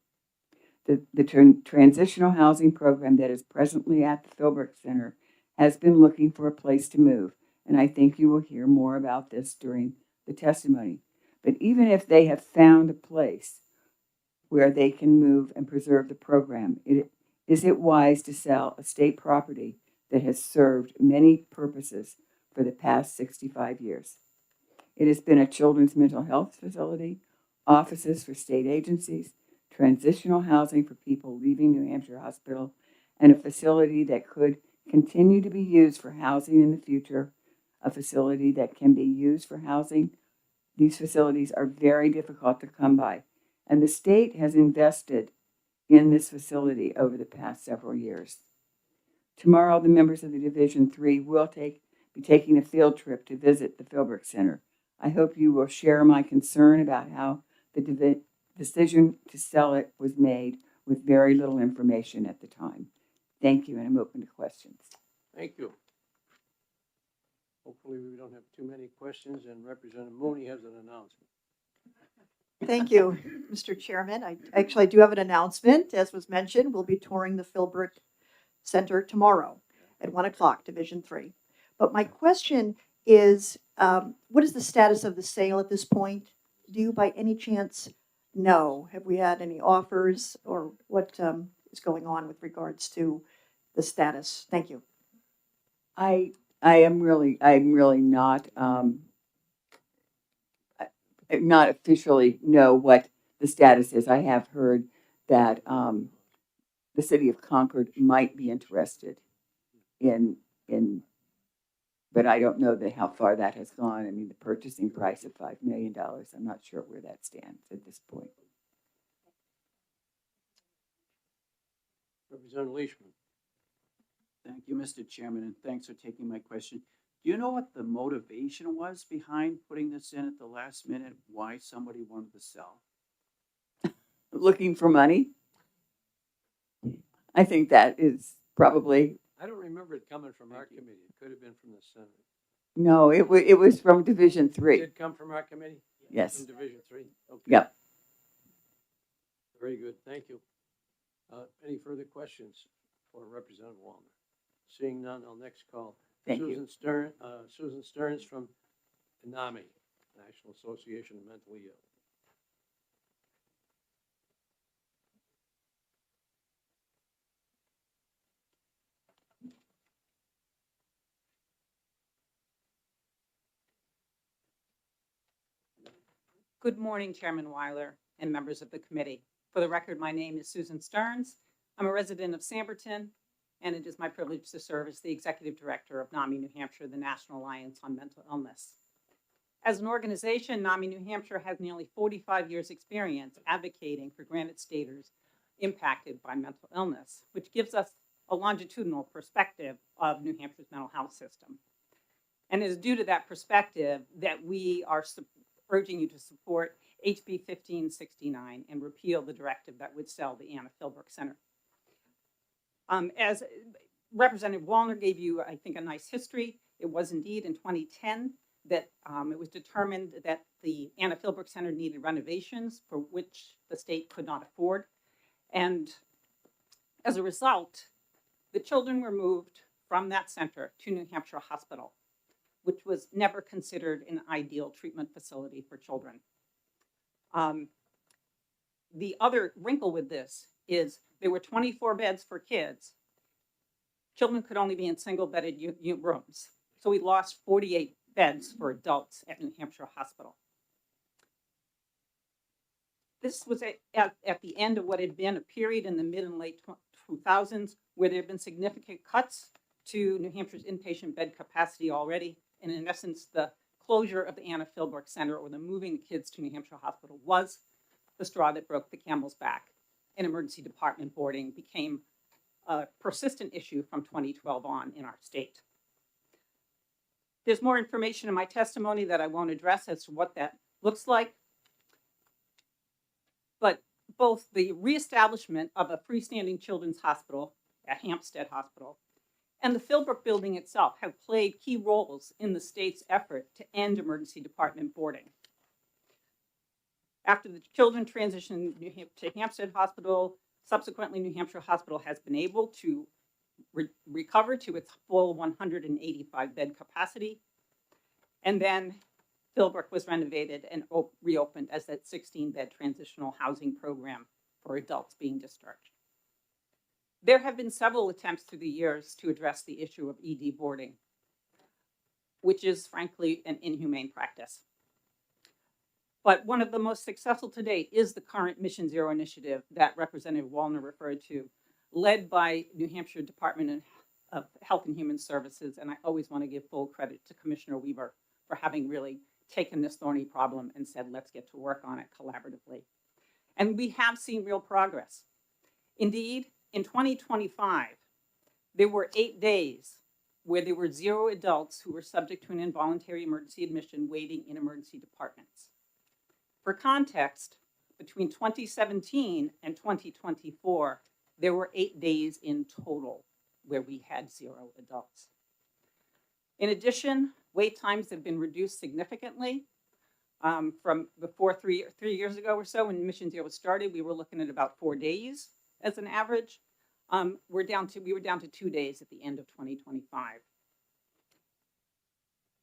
The transitional housing program that is presently at the Philbrook Center has been looking for a place to move, and I think you will hear more about this during the testimony. But even if they have found a place where they can move and preserve the program, is it wise to sell a state property that has served many purposes for the past 65 years? It has been a children's mental health facility, offices for state agencies, transitional housing for people leaving New Hampshire Hospital, and a facility that could continue to be used for housing in the future, a facility that can be used for housing. These facilities are very difficult to come by, and the state has invested in this facility over the past several years. Tomorrow, the members of the Division 3 will be taking a field trip to visit the Philbrook Center. I hope you will share my concern about how the decision to sell it was made with very little information at the time. Thank you, and I'm open to questions. Thank you. Hopefully, we don't have too many questions, and Representative Mooney has an announcement. Thank you, Mr. Chairman. I do have an announcement. As was mentioned, we'll be touring the Philbrook Center tomorrow at 1 o'clock, Division 3. But my question is, what is the status of the sale at this point? Do you by any chance know? Have we had any offers, or what is going on with regards to the status? Thank you. I'm really not officially know what the status is. I have heard that the city of Concord might be interested in, but I don't know how far that has gone. I mean, the purchasing price of $5 million, I'm not sure where that stands at this point. Representative Leishman. Thank you, Mr. Chairman, and thanks for taking my question. Do you know what the motivation was behind putting this in at the last minute? Why somebody wanted to sell? Looking for money? I think that is probably, I don't remember it coming from our committee. It could have been from the Senate. no, it was from Division Did 3. it come from our committee? Yes. From Division 3? Okay. Yep. Very good, thank you. Any further questions for Representative Wallner? Seeing none, I'll next call Thank you. Susan Stearns from NAMI, National Association of Mentally Ill. Good morning, Chairman Weiler and members of the committee. For the record, my name is Susan Stearns. I'm a resident of Samberton, and it is my privilege to serve as the Executive Director of NAMI New Hampshire, the National Alliance on Mental Illness. As an organization, NAMI New Hampshire has nearly 45 years' experience advocating for Granite Staters impacted by mental illness, which gives us a longitudinal perspective of New Hampshire's mental health system. And it is due to that perspective that we are urging you to support HB 1569 and repeal the directive that would sell the Anna Philbrook Center. As Representative Wallner gave you, I think, a nice history, it was indeed in 2010 that it was determined that the Anna Philbrook Center needed renovations for which the state could not afford. And as a result, the children were moved from that center to New Hampshire Hospital, which was never considered an ideal treatment facility for children. The other wrinkle with this is there were 24 beds for kids. Children could only be in single-bedded rooms. So we lost 48 beds for adults at New Hampshire Hospital. This was at the end of what had been a period in the mid and late 2000s where there had been significant cuts to New Hampshire's inpatient bed capacity already. And in essence, the closure of the Anna Philbrook Center or the moving the kids to New Hampshire Hospital was the straw that broke the camel's back. And emergency department boarding became a persistent issue from 2012 on in our state. There's more information in my testimony that I won't address as to what that looks like. But both the reestablishment of a freestanding children's hospital at Hampstead Hospital and the Philbrook building itself have played key roles in the state's effort to end emergency department boarding. After the children transitioned to Hampstead Hospital, subsequently New Hampshire Hospital has been able to recover to its full 185 bed capacity. And then Philbrook was renovated and reopened as that 16-bed transitional housing program for adults being discharged. There have been several attempts through the years to address the issue of ED boarding, which is frankly an inhumane practice. But one of the most successful to date is the current Mission Zero initiative that Representative Wallner referred to, led by New Hampshire Department of Health and Human Services. And I always want to give full credit to Commissioner Weaver for having really taken this thorny problem and said, let's get to work on it collaboratively. And we have seen real progress. Indeed, in 2025, there were 8 days where there were 0 adults who were subject to an involuntary emergency admission waiting in emergency departments. For context, between 2017 and 2024, there were 8 days in total where we had 0 adults. In addition, wait times have been reduced significantly. From before three years ago or so, when Mission Zero started, we were looking at about 4 days as an average. We were down to 2 days at the end of 2025.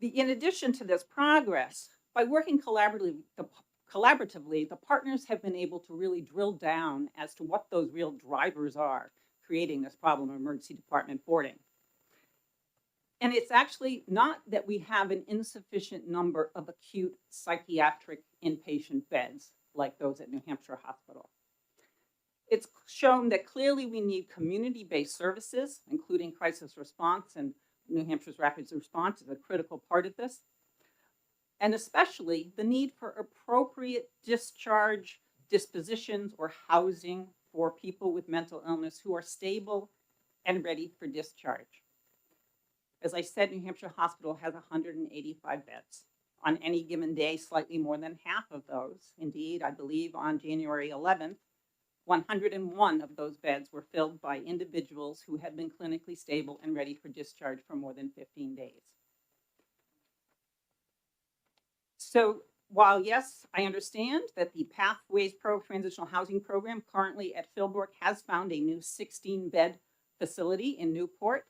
In addition to this progress, by working collaboratively, the partners have been able to really drill down as to what those real drivers are creating this problem of emergency department boarding. And it's actually not that we have an insufficient number of acute psychiatric inpatient beds like those at New Hampshire Hospital. It's shown that clearly we need community-based services, including crisis response, and New Hampshire's rapid response is a critical part of this. And especially the need for appropriate discharge, dispositions, or housing for people with mental illness who are stable and ready for discharge. As I said, New Hampshire Hospital has 185 beds. On any given day, slightly more than half of those. Indeed, I believe on January 11th, 101 of those beds were filled by individuals who had been clinically stable and ready for discharge for more than 15 days. So while, yes, I understand that the Pathways Pro Transitional Housing Program currently at Philbrook has found a new 16-bed facility in Newport,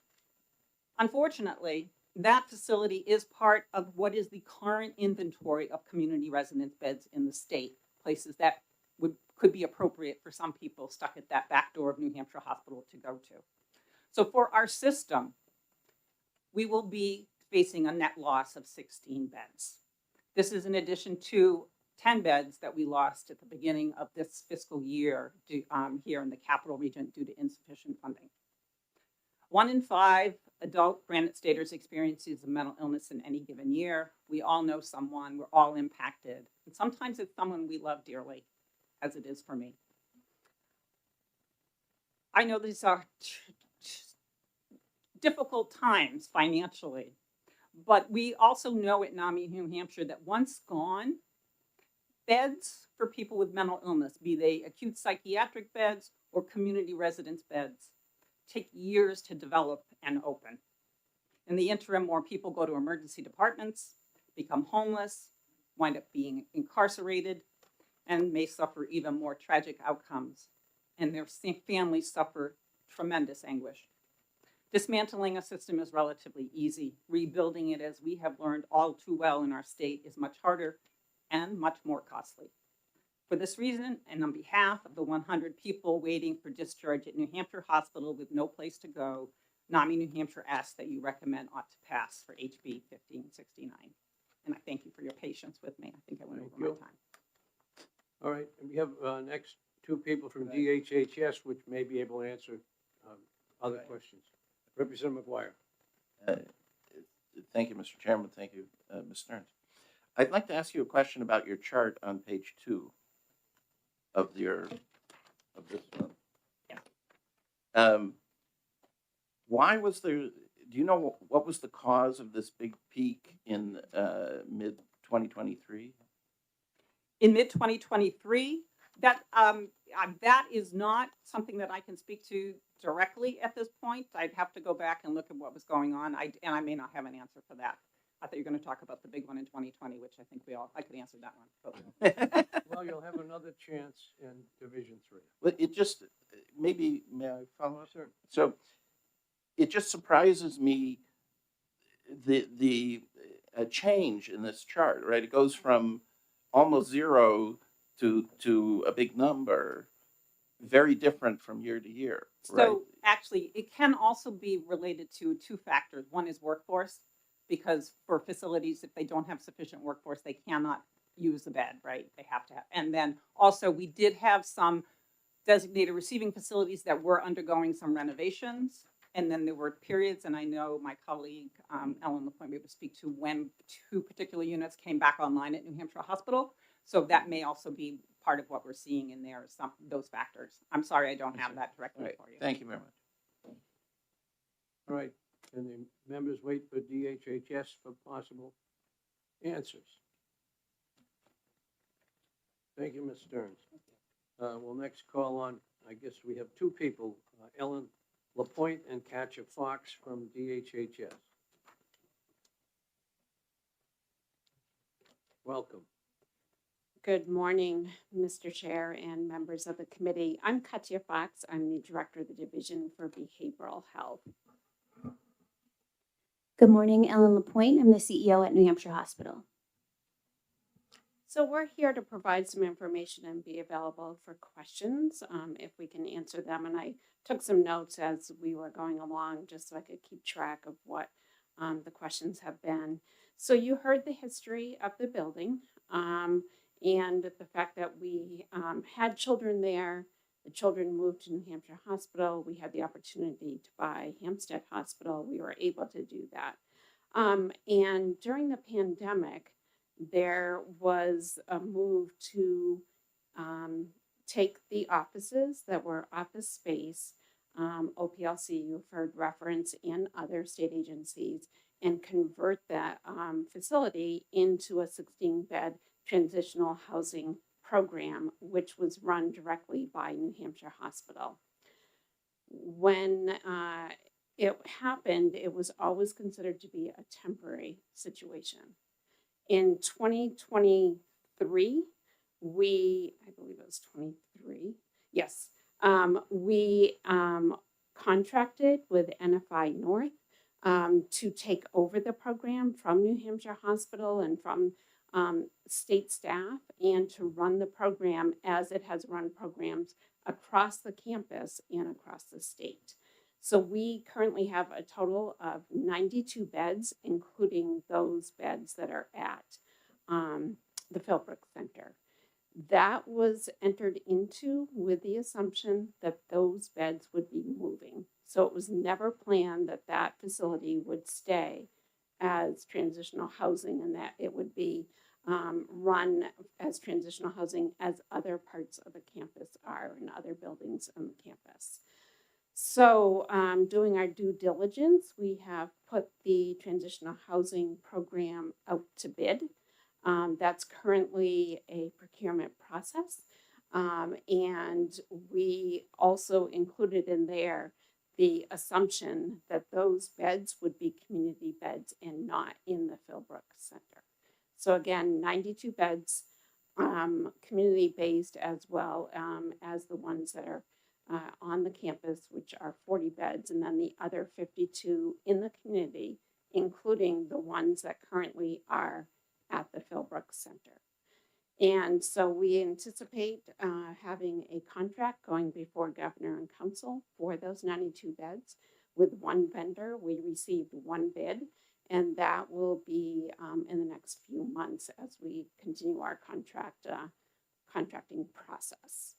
unfortunately, that facility is part of what is the current inventory of community residence beds in the state, places that could be appropriate for some people stuck at that back door of New Hampshire Hospital to go to. So for our system, we will be facing a net loss of 16 beds. This is in addition to 10 beds that we lost at the beginning of this fiscal year here in the Capital Region due to insufficient funding. 1 in 5 adult Granite Staters experiences a mental illness in any given year. We all know someone, we're all impacted. And sometimes it's someone we love dearly, as it is for me. I know these are difficult times financially, but we also know at NAMI New Hampshire that once gone, beds for people with mental illness, be they acute psychiatric beds or community residence beds, take years to develop and open. In the interim, more people go to emergency departments, become homeless, wind up being incarcerated, and may suffer even more tragic outcomes, and their families suffer tremendous anguish. Dismantling a system is relatively easy. Rebuilding it, as we have learned all too well in our state, is much harder and much more costly. For this reason, and on behalf of the 100 people waiting for discharge at New Hampshire Hospital with no place to go, NAMI New Hampshire asks that you recommend ought to pass for HB 1569. And I thank you for your patience with me. I think I went over my time. All right, and we have next 2 people from DHHS, which may be able to answer other questions. Representative McGuire. Thank you, Mr. Chairman. Thank you, Ms. Stearns. I'd like to ask you a question about your chart on page 2 of this one. Yeah. Why was there? Do you know what was the cause of this big peak in mid 2023? In mid 2023, that is not something that I can speak to directly at this point. I'd have to go back and look at what was going on. And I may not have an answer for that. I thought you were going to talk about the big one in 2020, which I think I could answer that one. Well, you'll have another chance in Division 3. But it just, maybe, may I follow up? Sure. So it just surprises me the change in this chart, right? It goes from almost 0 to a big number, very different from year to year. So right? actually, it can also be related to 2 factors. One is workforce, because for facilities, if they don't have sufficient workforce, they cannot use the bed, right? They have to have. And then also, we did have some designated receiving facilities that were undergoing some renovations. And then there were periods, and I know my colleague, Ellen LaPointe, will speak to when 2 particular units came back online at New Hampshire Hospital. So that may also be part of what we're seeing in there, those factors. I'm sorry, I don't have that directly for you. Thank you very much. All right, and the members wait for DHHS for possible answers. Thank you, Ms. Stearns. We'll next call on, I guess we have 2 people, Ellen LaPointe and Katja Fox from DHHS. Welcome. Good morning, Mr. Chair and members of the committee. I'm Katya Fox. I'm the Director of the Division for Behavioral Health. Good morning, Ellen LaPointe. I'm the CEO at New Hampshire Hospital. So we're here to provide some information and be available for questions if we can answer them. And I took some notes as we were going along just so I could keep track of what the questions have been. So you heard the history of the building and the fact that we had children there. The children moved to New Hampshire Hospital. We had the opportunity to buy Hampstead Hospital. We were able to do that. And during the pandemic, there was a move to take the offices that were office space, OPLC, you've heard reference, and other state agencies, and convert that facility into a 16-bed transitional housing program, which was run directly by New Hampshire Hospital. When it happened, it was always considered to be a temporary situation. In 2023, I believe it was 23, yes, we contracted with NFI North to take over the program from New Hampshire Hospital and from state staff and to run the program as it has run programs across the campus and across the state. So we currently have a total of 92 beds, including those beds that are at the Philbrook Center. That was entered into with the assumption that those beds would be moving. So it was never planned that that facility would stay as transitional housing and that it would be run as transitional housing as other parts of the campus are and other buildings on the campus. So doing our due diligence, we have put the transitional housing program out to bid. That's currently a procurement process. And we also included in there the assumption that those beds would be community beds and not in the Philbrook Center. So again, 92 beds, community-based as well as the ones that are on the campus, which are 40 beds, and then the other 52 in the community, including the ones that currently are at the Philbrook Center. And so we anticipate having a contract going before Governor and Council for those 92 beds with one vendor. We received one bid, and that will be in the next few months as we continue our contracting process.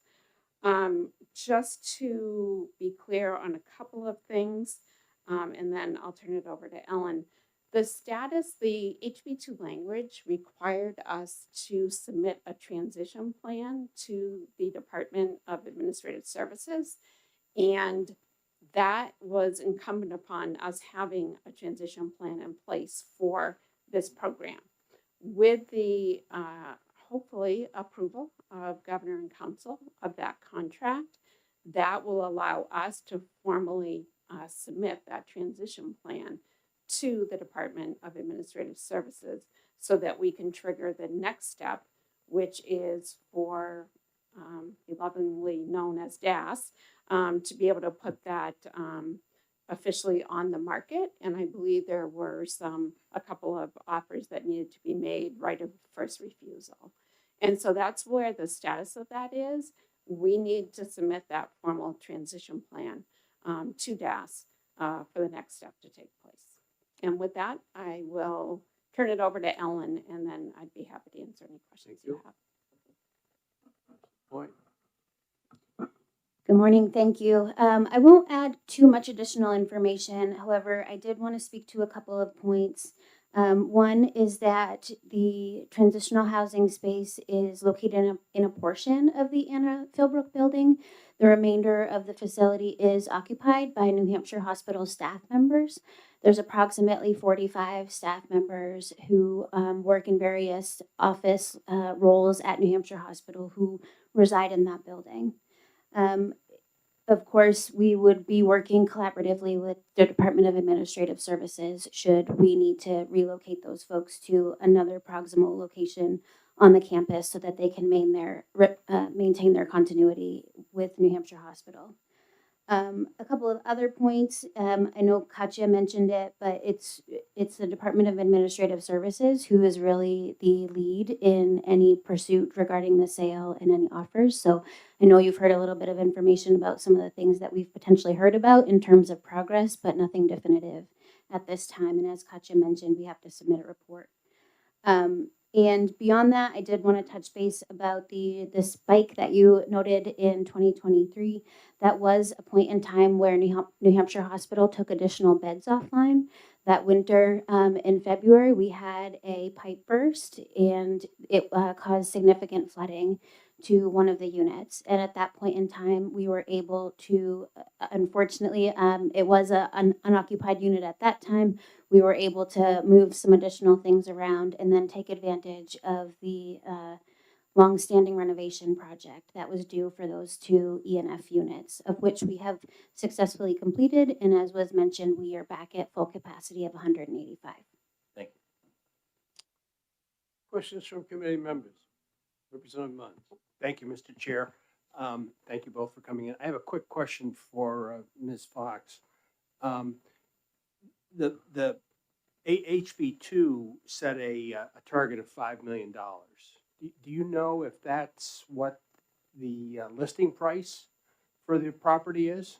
Just to be clear on a couple of things, and then I'll turn it over to Ellen. The status, the HB2 language required us to submit a transition plan to the Department of Administrative Services, and that was incumbent upon us having a transition plan in place for this program. With the hopefully approval of Governor and Council of that contract, that will allow us to formally submit that transition plan to the Department of Administrative Services so that we can trigger the next step, which is for lovingly known as DAS, to be able to put that officially on the market. And I believe there were a couple of offers that needed to be made, right of first refusal. And so that's where the status of that is. We need to submit that formal transition plan to DAS for the next step to take place. And with that, I will turn it over to Ellen, and then I'd be happy to answer any questions you have. Point. Good morning, thank you. I won't add too much additional information. However, I did want to speak to a couple of points. One is that the transitional housing space is located in a portion of the Anna Philbrook building. The remainder of the facility is occupied by New Hampshire Hospital staff members. There's approximately 45 staff members who work in various office roles at New Hampshire Hospital who reside in that building. Of course, we would be working collaboratively with the Department of Administrative Services should we need to relocate those folks to another proximal location on the campus so that they can maintain their continuity with New Hampshire Hospital. A couple of other points. I know Katya mentioned it, but it's the Department of Administrative Services who is really the lead in any pursuit regarding the sale and any offers. So I know you've heard a little bit of information about some of the things that we've potentially heard about in terms of progress, but nothing definitive at this time. And as Katya mentioned, we have to submit a report. And beyond that, I did want to touch base about the spike that you noted in 2023. That was a point in time where New Hampshire Hospital took additional beds offline. That winter in February, we had a pipe burst and it caused significant flooding to one of the units. And at that point in time, we were able to, unfortunately, it was an unoccupied unit at that time. We were able to move some additional things around and then take advantage of the long-standing renovation project that was due for those two ENF units, of which we have successfully completed. And as was mentioned, we are back at full capacity of 185. Thank you. Questions from committee members? Representative Munn. Thank you, Mr. Chair. Thank you both for coming in. I have a quick question for Ms. Fox. The HB2 set a target of $5 million. Do you know if that's what the listing price for the property is?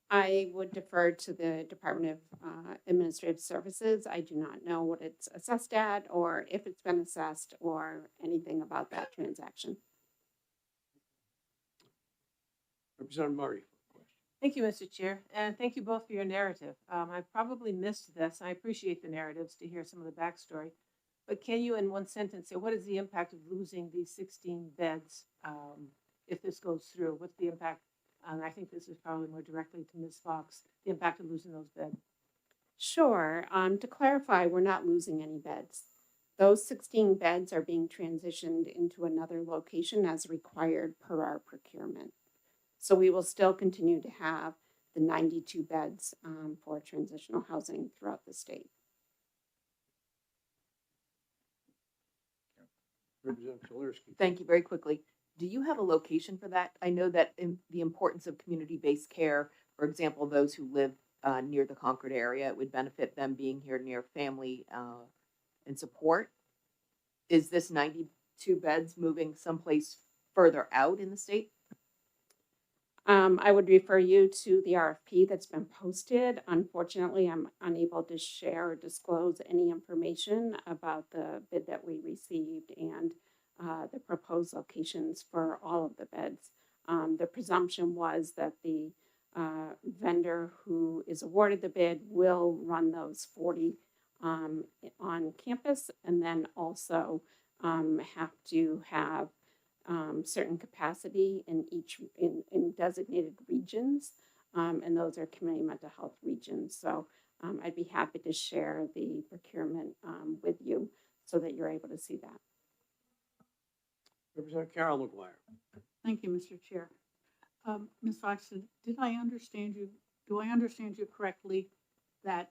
I would defer to the Department of Administrative Services. I do not know what it's assessed at or if it's been assessed or anything about that transaction. Representative Murray. Thank you, Mr. Chair, and thank you both for your narrative. I probably missed this. I appreciate the narratives to hear some of the backstory. But can you, in one sentence, say what is the impact of losing these 16 beds if this goes through? What's the impact? I think this is probably more directly to Ms. Fox, the impact of losing those beds. Sure. To clarify, we're not losing any beds. Those 16 beds are being transitioned into another location as required per our procurement. So we will still continue to have the 92 beds for transitional housing throughout the state. Representative Shalerski. Thank you. Very quickly, do you have a location for that? I know that in the importance of community-based care, for example, those who live near the Concord area, it would benefit them being here near family and support. Is this 92 beds moving someplace further out in the state? I would refer you to the RFP that's been posted. Unfortunately, I'm unable to share or disclose any information about the bid that we received and the proposed locations for all of the beds. The presumption was that the vendor who is awarded the bid will run those 40 on campus and then also have to have certain capacity in each in designated regions, and those are community mental health regions. So I'd be happy to share the procurement with you so that you're able to see that. Representative Carol McGuire. Thank you, Mr. Chair. Ms. Fox, did I understand you? Do I understand you correctly that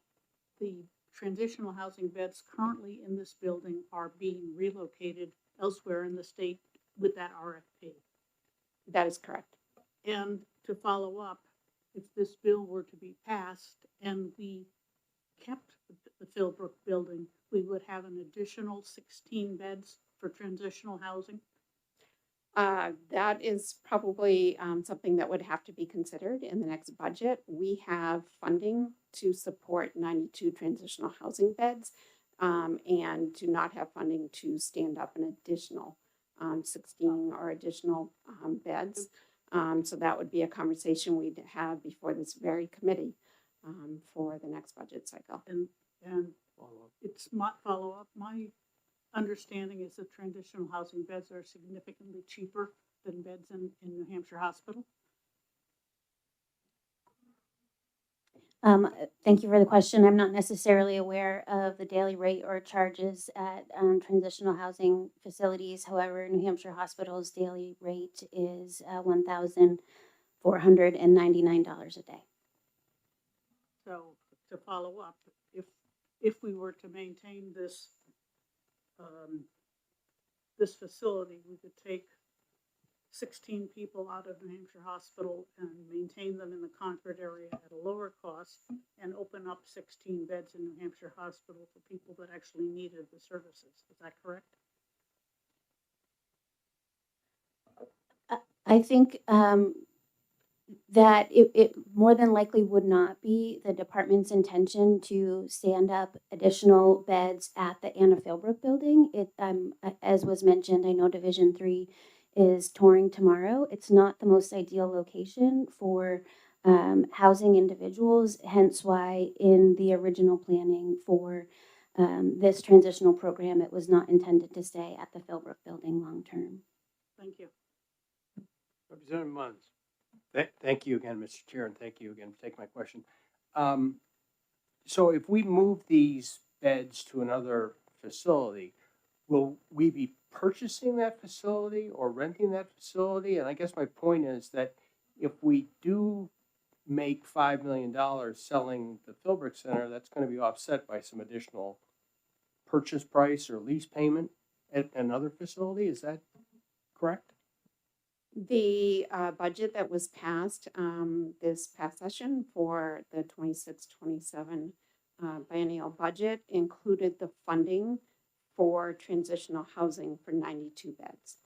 the transitional housing beds currently in this building are being relocated elsewhere in the state with that RFP? That is correct. And to follow up, if this bill were to be passed and we kept the Philbrook building, we would have an additional 16 beds for transitional housing? That is probably something that would have to be considered in the next budget. We have funding to support 92 transitional housing beds and do not have funding to stand up an additional 16 or additional beds. So that would be a conversation we'd have before this very committee for the next budget cycle. And it's my follow-up. My understanding is that transitional housing beds are significantly cheaper than beds in New Hampshire Hospital. Thank you for the question. I'm not necessarily aware of the daily rate or charges at transitional housing facilities. However, New Hampshire Hospital's daily rate is $1,400 $499 a day. So to follow up, if we were to maintain this, this facility, we could take 16 people out of New Hampshire Hospital and maintain them in the Concord area at a lower cost and open up 16 beds in New Hampshire Hospital for people that actually needed the services. Is that correct? I think that it more than likely would not be the department's intention to stand up additional beds at the Anna Philbrook building. As was mentioned, I know Division 3 is touring tomorrow. It's not the most ideal location for housing individuals, hence why in the original planning for this transitional program, it was not intended to stay at the Philbrook building long term. Thank you. Representative Munns. Thank you again, Mr. Chair, and thank you again for taking my question. So if we move these beds to another facility, will we be purchasing that facility or renting that facility? And I guess my point is that if we do make $5 million selling the Philbrook Center, that's going to be offset by some additional purchase price or lease payment at another facility. Is that correct? The budget that was passed this past session for the 26-27 biennial budget included the funding for transitional housing for 92 beds.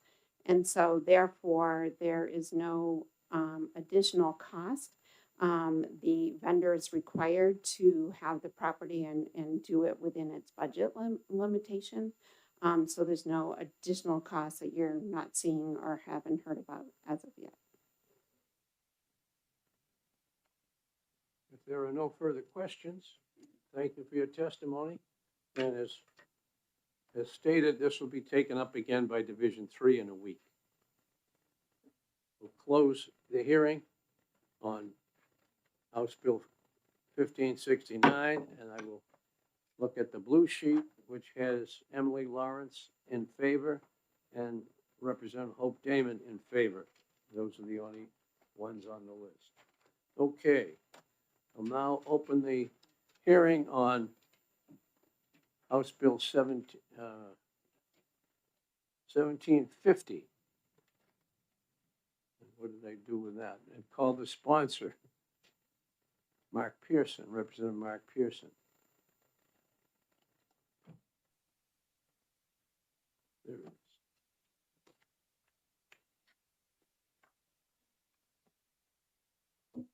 And so therefore, there is no additional cost. The vendor is required to have the property and do it within its budget limitation. So there's no additional costs that you're not seeing or haven't heard about as of yet. If there are no further questions, thank you for your testimony. And as stated, this will be taken up again by Division 3 in a week. We'll close the hearing on House Bill 1569, and I will look at the blue sheet, which has Emily Lawrence in favor and Representative Hope Damon in favor. Those are the only ones on the list. Okay, I'll now open the hearing on House Bill 1750. What did I do with that? And call the sponsor, Mark Pearson, Representative Mark Pearson. There it is. Thank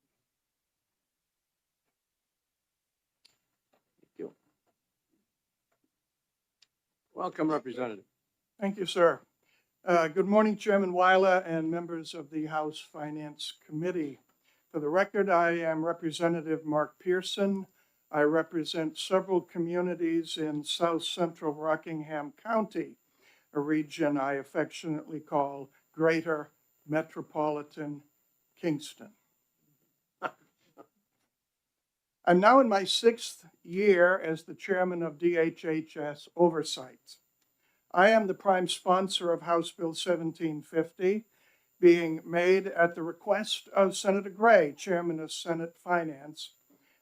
you. Welcome, Representative. Thank you, sir. Good morning, Chairman Weiler and members of the House Finance Committee. For the record, I am Representative Mark Pearson. I represent several communities in South Central Rockingham County, a region I affectionately call Greater Metropolitan Kingston. I'm now in my 6th year as the chairman of DHHS Oversight. I am the prime sponsor of House Bill 1750, being made at the request of Senator Gray, chairman of Senate Finance,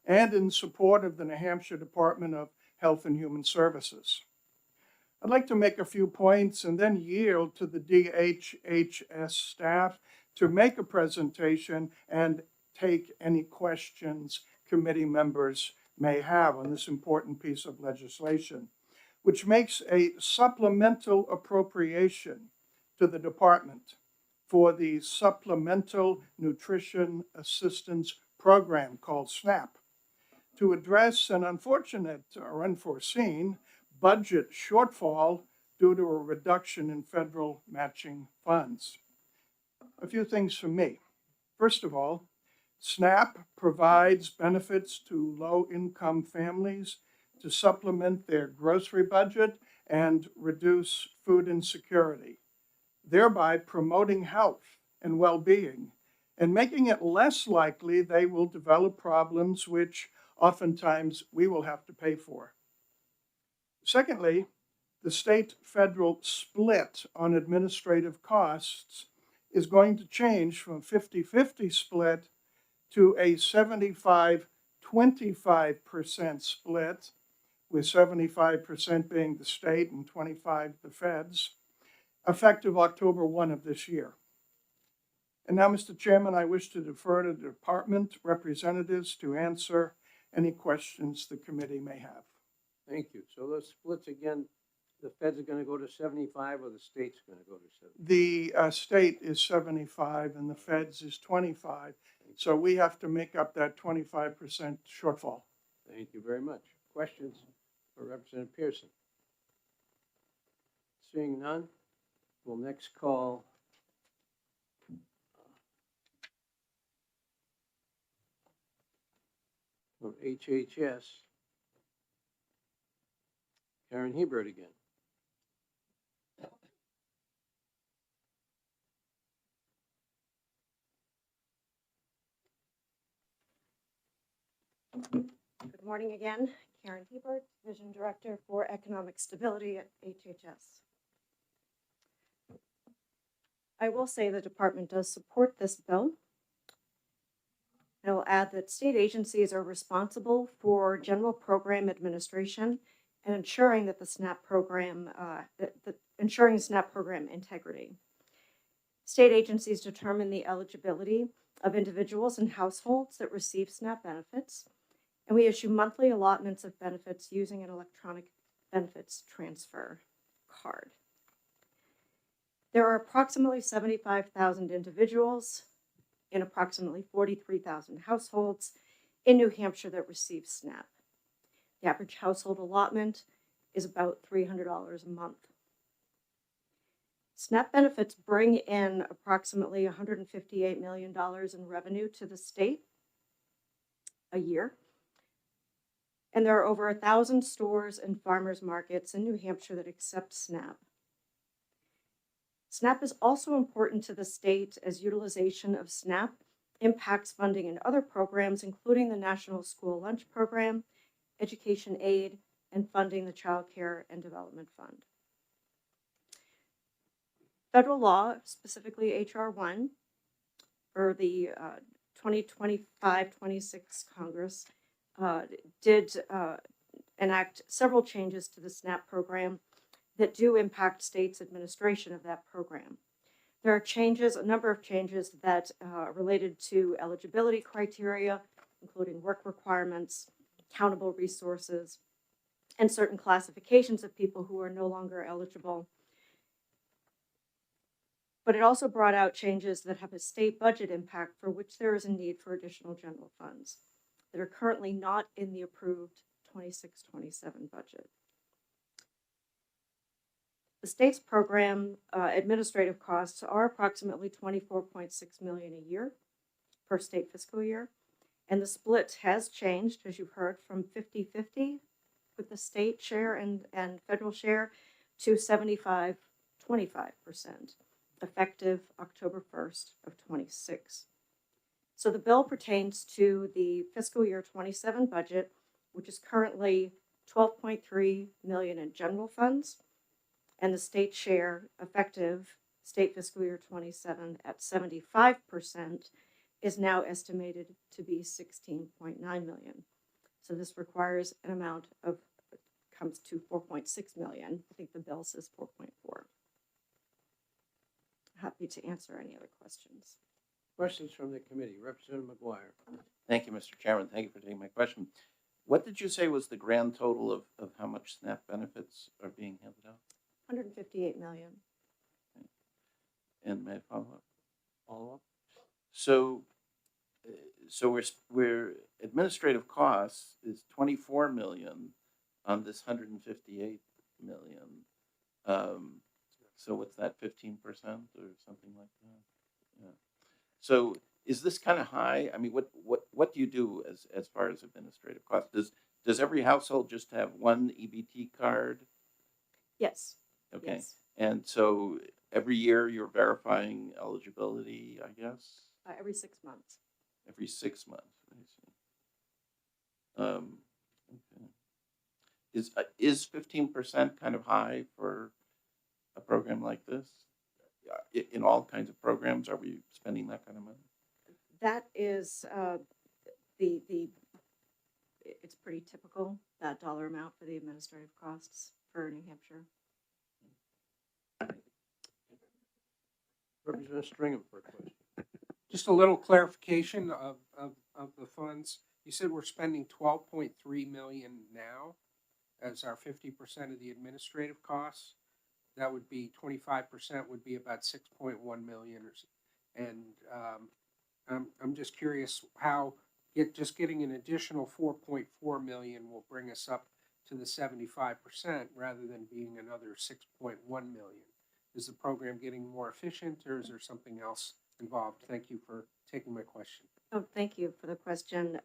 and in support of the New Hampshire Department of Health and Human Services. I'd like to make a few points and then yield to the DHHS staff to make a presentation and take any questions committee members may have on this important piece of legislation, which makes a supplemental appropriation to the department for the Supplemental Nutrition Assistance Program called SNAP to address an unfortunate or unforeseen budget shortfall due to a reduction in federal matching funds. A few things from me. First of all, SNAP provides benefits to low-income families to supplement their grocery budget and reduce food insecurity, thereby promoting health and well-being and making it less likely they will develop problems which oftentimes we will have to pay for. Secondly, the state-federal split on administrative costs is going to change from 50-50 split to a 75-25% split, with 75% being the state and 25 the feds, effective October 1 of this year. And now, Mr. Chairman, I wish to defer to the department representatives to answer any questions the committee may have. Thank you. So those splits again, the feds are gonna go to 75 or the state's gonna go to 75? The state is 75 and the feds is 25. So we have to make up that 25% shortfall. Thank you very much. Questions for Representative Pearson? Seeing none, we'll next call from HHS, Karen Hebert again. Good morning again. Karen Hebert, Division Director for Economic Stability at HHS. I will say the department does support this bill. I will add that state agencies are responsible for general program administration and ensuring that the SNAP program, ensuring SNAP program integrity. State agencies determine the eligibility of individuals and households that receive SNAP benefits, and we issue monthly allotments of benefits using an electronic benefits transfer card. There are approximately 75,000 individuals in approximately 43,000 households in New Hampshire that receive SNAP. The average household allotment is about $300 a month. SNAP benefits bring in approximately $158 million in revenue to the state a year. And there are over 1,000 stores and farmers markets in New Hampshire that accept SNAP. SNAP is also important to the state as utilization of SNAP impacts funding in other programs, including the National School Lunch Program, Education Aid, and funding the Child Care and Development Fund. Federal law, specifically H.R. 1, for the 2025-26 Congress, did enact several changes to the SNAP program that do impact states' administration of that program. There are changes, a number of changes that related to eligibility criteria, including work requirements, accountable resources, and certain classifications of people who are no longer eligible. But it also brought out changes that have a state budget impact for which there is a need for additional general funds that are currently not in the approved 26-27 budget. The state's program administrative costs are approximately $24.6 million a year per state fiscal year. And the split has changed, as you've heard, from 50-50 with the state share and federal share to 75-25%, effective October 1st of 26. So the bill pertains to the fiscal year 27 budget, which is currently $12.3 million in general funds, and the state share effective state fiscal year 27 at 75% is now estimated to be $16.9 million. So this requires an amount of, comes to $4.6 million. I think the bill says 4.4. Happy to answer any other questions. Questions from the committee. Representative McGuire. Thank you, Mr. Chairman. Thank you for taking my question. What did you say was the grand total of how much SNAP benefits are being handed out? $158 million. And may I follow up? Follow up? So we're administrative costs is 24 million on this 158 million. So what's that, 15% or something like that? Yeah. So is this kind of high? I mean, what do you do as far as administrative costs? Does every household just have one EBT card? Yes. Okay. Yes. And so every year you're verifying eligibility, I guess? Every 6 months. Every 6 months, I see. Okay. Is 15% kind of high for a program like this? in all kinds of programs, are we spending that kind of money? That is, it's pretty typical, that dollar amount for the administrative costs for New Hampshire. Representative Stringham for a question. Just a little clarification of the funds. You said we're spending 12.3 million now as our 50% of the administrative costs. That would be 25% would be about 6.1 million. And I'm just curious how just getting an additional 4.4 million will bring us up to the 75% rather than being another 6.1 million. Is the program getting more efficient, or is there something else involved? Thank you for taking my question. Oh, thank you for the question.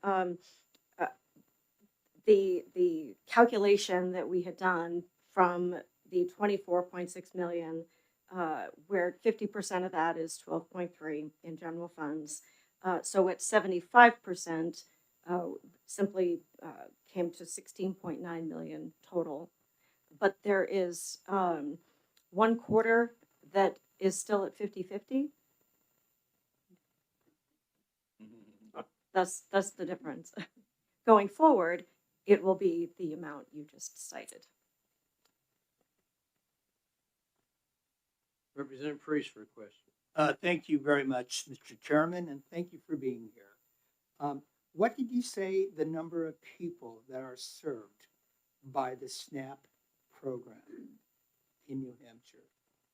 The calculation that we had done from the 24.6 million, where 50% of that is 12.3 in general funds. So at 75%, simply came to 16.9 million total. But there is one quarter that is still at 50-50. That's the difference. Going forward, it will be the amount you just cited. Representative Priest for a question. Thank you very much, Mr. Chairman, and thank you for being here. What did you say the number of people that are served by the SNAP program in New Hampshire?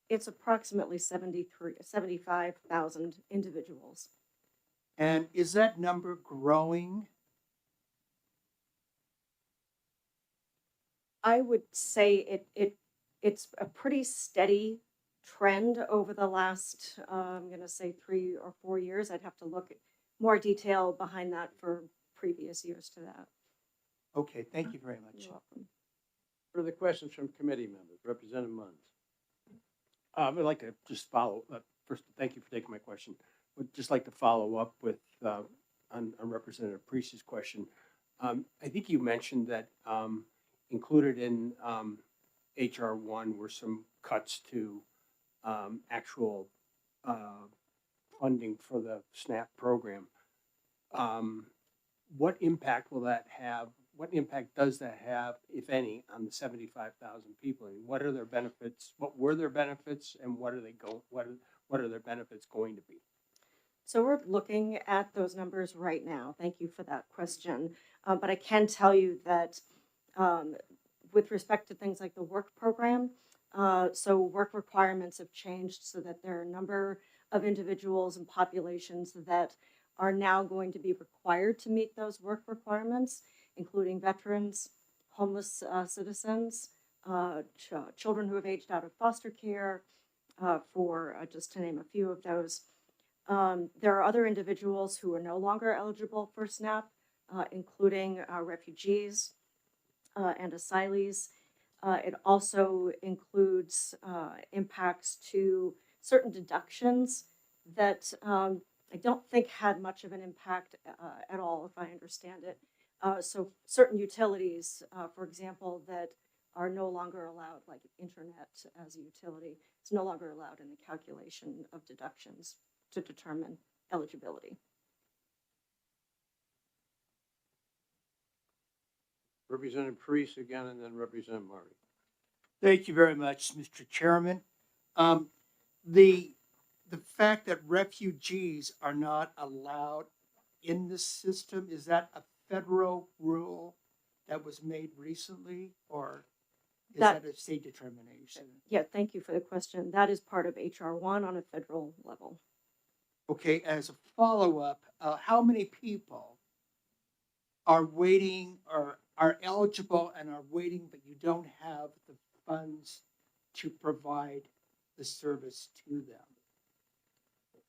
It's approximately 75,000 individuals. And is that number growing? I would say it's a pretty steady trend over the last, I'm going to say 3 or 4 years. I'd have to look at more detail behind that for previous years to that. Okay, thank you very much. You're welcome. Further questions from committee members? Representative Munns. I'd like to just follow up. First, thank you for taking my question. Would just like to follow up with on Representative Priest's question. I think you mentioned that included in HR 1 were some cuts to actual funding for the SNAP program. What impact will that have? What impact does that have, if any, on the 75,000 people? And what are their benefits? What were their benefits, and what are their benefits going to be? So we're looking at those numbers right now. Thank you for that question. But I can tell you that with respect to things like the work program, so work requirements have changed so that there are a number of individuals and populations that are now going to be required to meet those work requirements, including veterans, homeless citizens, children who have aged out of foster care, for just to name a few of those. There are other individuals who are no longer eligible for SNAP, including refugees and asylees. It also includes impacts to certain deductions that I don't think had much of an impact at all, if I understand it. So certain utilities, for example, that are no longer allowed, like internet as a utility, is no longer allowed in the calculation of deductions to determine eligibility. Representative Priest again, and then Representative Marty. Thank you very much, Mr. Chairman. The fact that refugees are not allowed in the system, is that a federal rule that was made recently, or is that a state determination? Yeah, thank you for the question. That is part of HR 1 on a federal level. Okay, as a follow-up, how many people are waiting or are eligible and are waiting, but you don't have the funds to provide the service to them?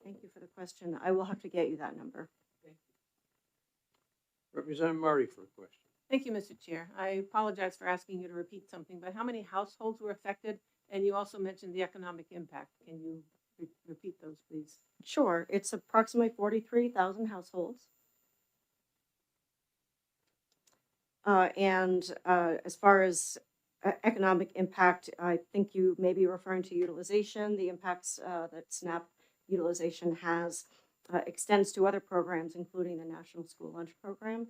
Thank you for the question. I will have to get you that number. Representative Marty for a question. Thank you, Mr. Chair. I apologize for asking you to repeat something, but how many households were affected? And you also mentioned the economic impact. Can you repeat those, please? Sure. It's approximately 43,000 households. And as far as economic impact, I think you may be referring to utilization. The impacts that SNAP utilization has extends to other programs, including the National School Lunch Program,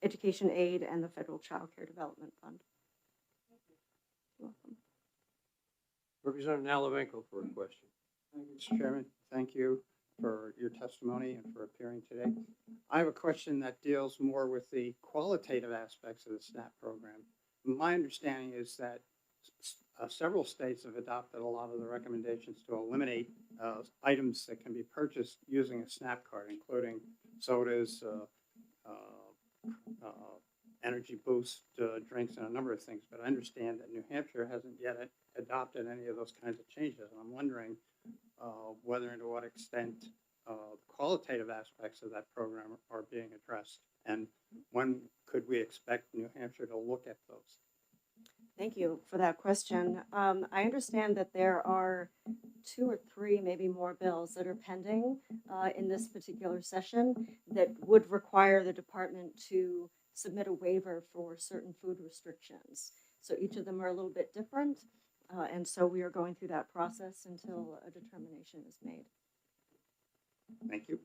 Education Aid, and the Federal Child Care Development Fund. You're welcome. Representative Nalavenko for a question. Thank you, Mr. Chairman. Thank you for your testimony and for appearing today. I have a question that deals more with the qualitative aspects of the SNAP program. My understanding is that several states have adopted a lot of the recommendations to eliminate items that can be purchased using a SNAP card, including sodas, energy boost drinks, and a number of things. But I understand that New Hampshire hasn't yet adopted any of those kinds of changes. And I'm wondering whether and to what extent qualitative aspects of that program are being addressed, and when could we expect New Hampshire to look at those? Thank you for that question. I understand that there are 2 or 3, maybe more bills that are pending in this particular session that would require the department to submit a waiver for certain food restrictions. So each of them are a little bit different. And so we are going through that process until a determination is made. Thank you.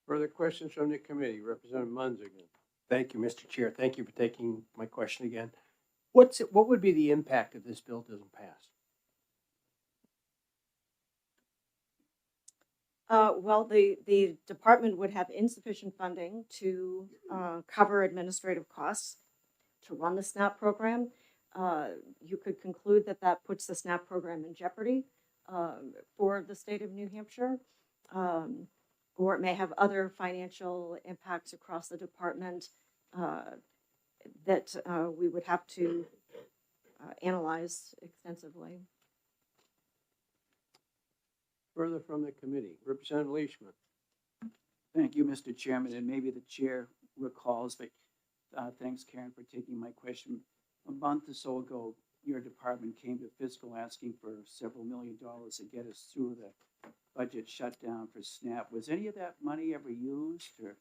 Further questions from the committee? Representative Munz again. Thank you, Mr. Chair. Thank you for taking my question again. What would be the impact if this bill doesn't pass? Well, the department would have insufficient funding to cover administrative costs to run the SNAP program. You could conclude that that puts the SNAP program in jeopardy for the state of New Hampshire, or it may have other financial impacts across the department that we would have to analyze extensively. Further from the committee? Representative Leishman. Thank you, Mr. Chairman, and maybe the chair recalls, but thanks, Karen, for taking my question. A month or so ago, your department came to fiscal asking for several $1 million to get us through the budget shutdown for SNAP. Was any of that money ever used, or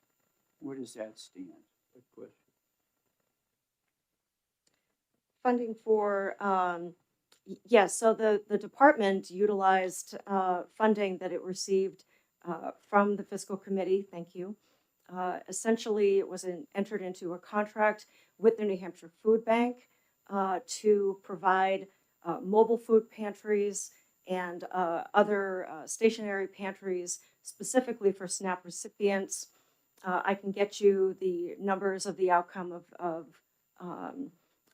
where does that stand? Good question. Funding for, yes, so the department utilized funding that it received from the fiscal committee, thank you. Essentially, it was entered into a contract with the New Hampshire Food Bank to provide mobile food pantries and other stationary pantries specifically for SNAP recipients. I can get you the numbers of the outcome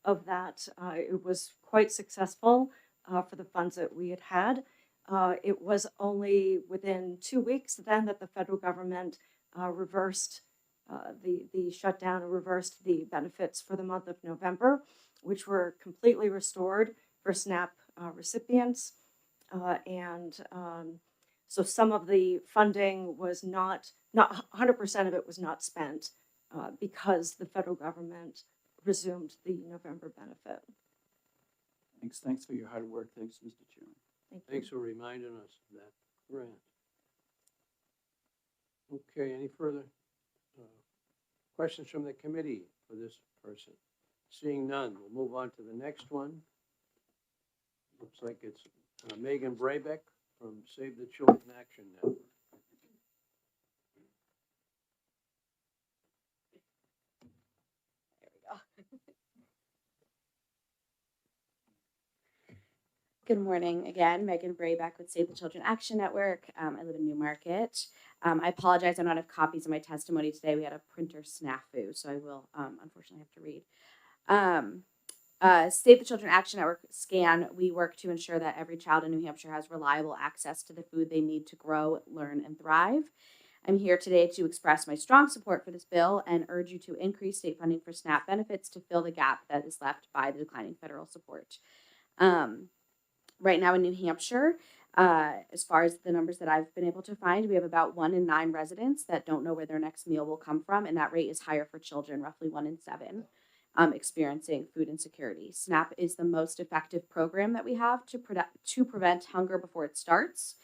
of that. It was quite successful for the funds that we had. It was only within 2 weeks then that the federal government reversed the shutdown and reversed the benefits for the month of November, which were completely restored for SNAP recipients. So some of the funding was not 100% of it was not spent because the federal government resumed the November benefit. Thanks for your hard work. Thanks, Mr. Chairman. Thanks for reminding us of that grant. Okay, any further questions from the committee for this person? Seeing none, we'll move on to the next one. Looks like it's Megan Brabeck from Save the Children Action Network. Good morning again, Megan Brabeck with Save the Children Action Network. I live in Newmarket. I apologize, I don't have copies of my testimony today. We had a printer snafu, so I will unfortunately have to read. Save the Children Action Network SCAN, we work to ensure that every child in New Hampshire has reliable access to the food they need to grow, learn, and thrive. I'm here today to express my strong support for this bill and urge you to increase state funding for SNAP benefits to fill the gap that is left by the declining federal support. Right now in New Hampshire, as far as the numbers that I've been able to find, we have about 1 in 9 residents that don't know where their next meal will come from, and that rate is higher for children, roughly 1 in 7, experiencing food insecurity. SNAP is the most effective program that we have to prevent hunger before it starts.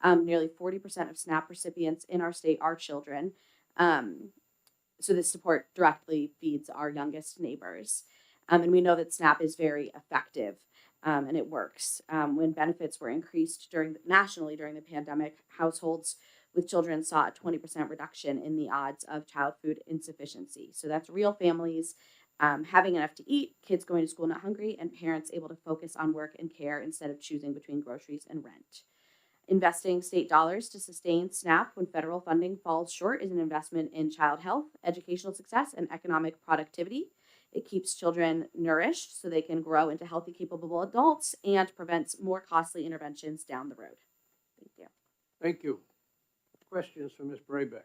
Nearly 40% of SNAP recipients in our state are children. So this support directly feeds our youngest neighbors. And we know that SNAP is very effective and it works. When benefits were increased nationally during the pandemic, households with children saw a 20% reduction in the odds of child food insufficiency. So that's real families having enough to eat, kids going to school not hungry, and parents able to focus on work and care instead of choosing between groceries and rent. Investing state dollars to sustain SNAP when federal funding falls short is an investment in child health, educational success, and economic productivity. It keeps children nourished so they can grow into healthy, capable adults and prevents more costly interventions down the road. Thank you. Thank you. Questions for Ms. Braybeck?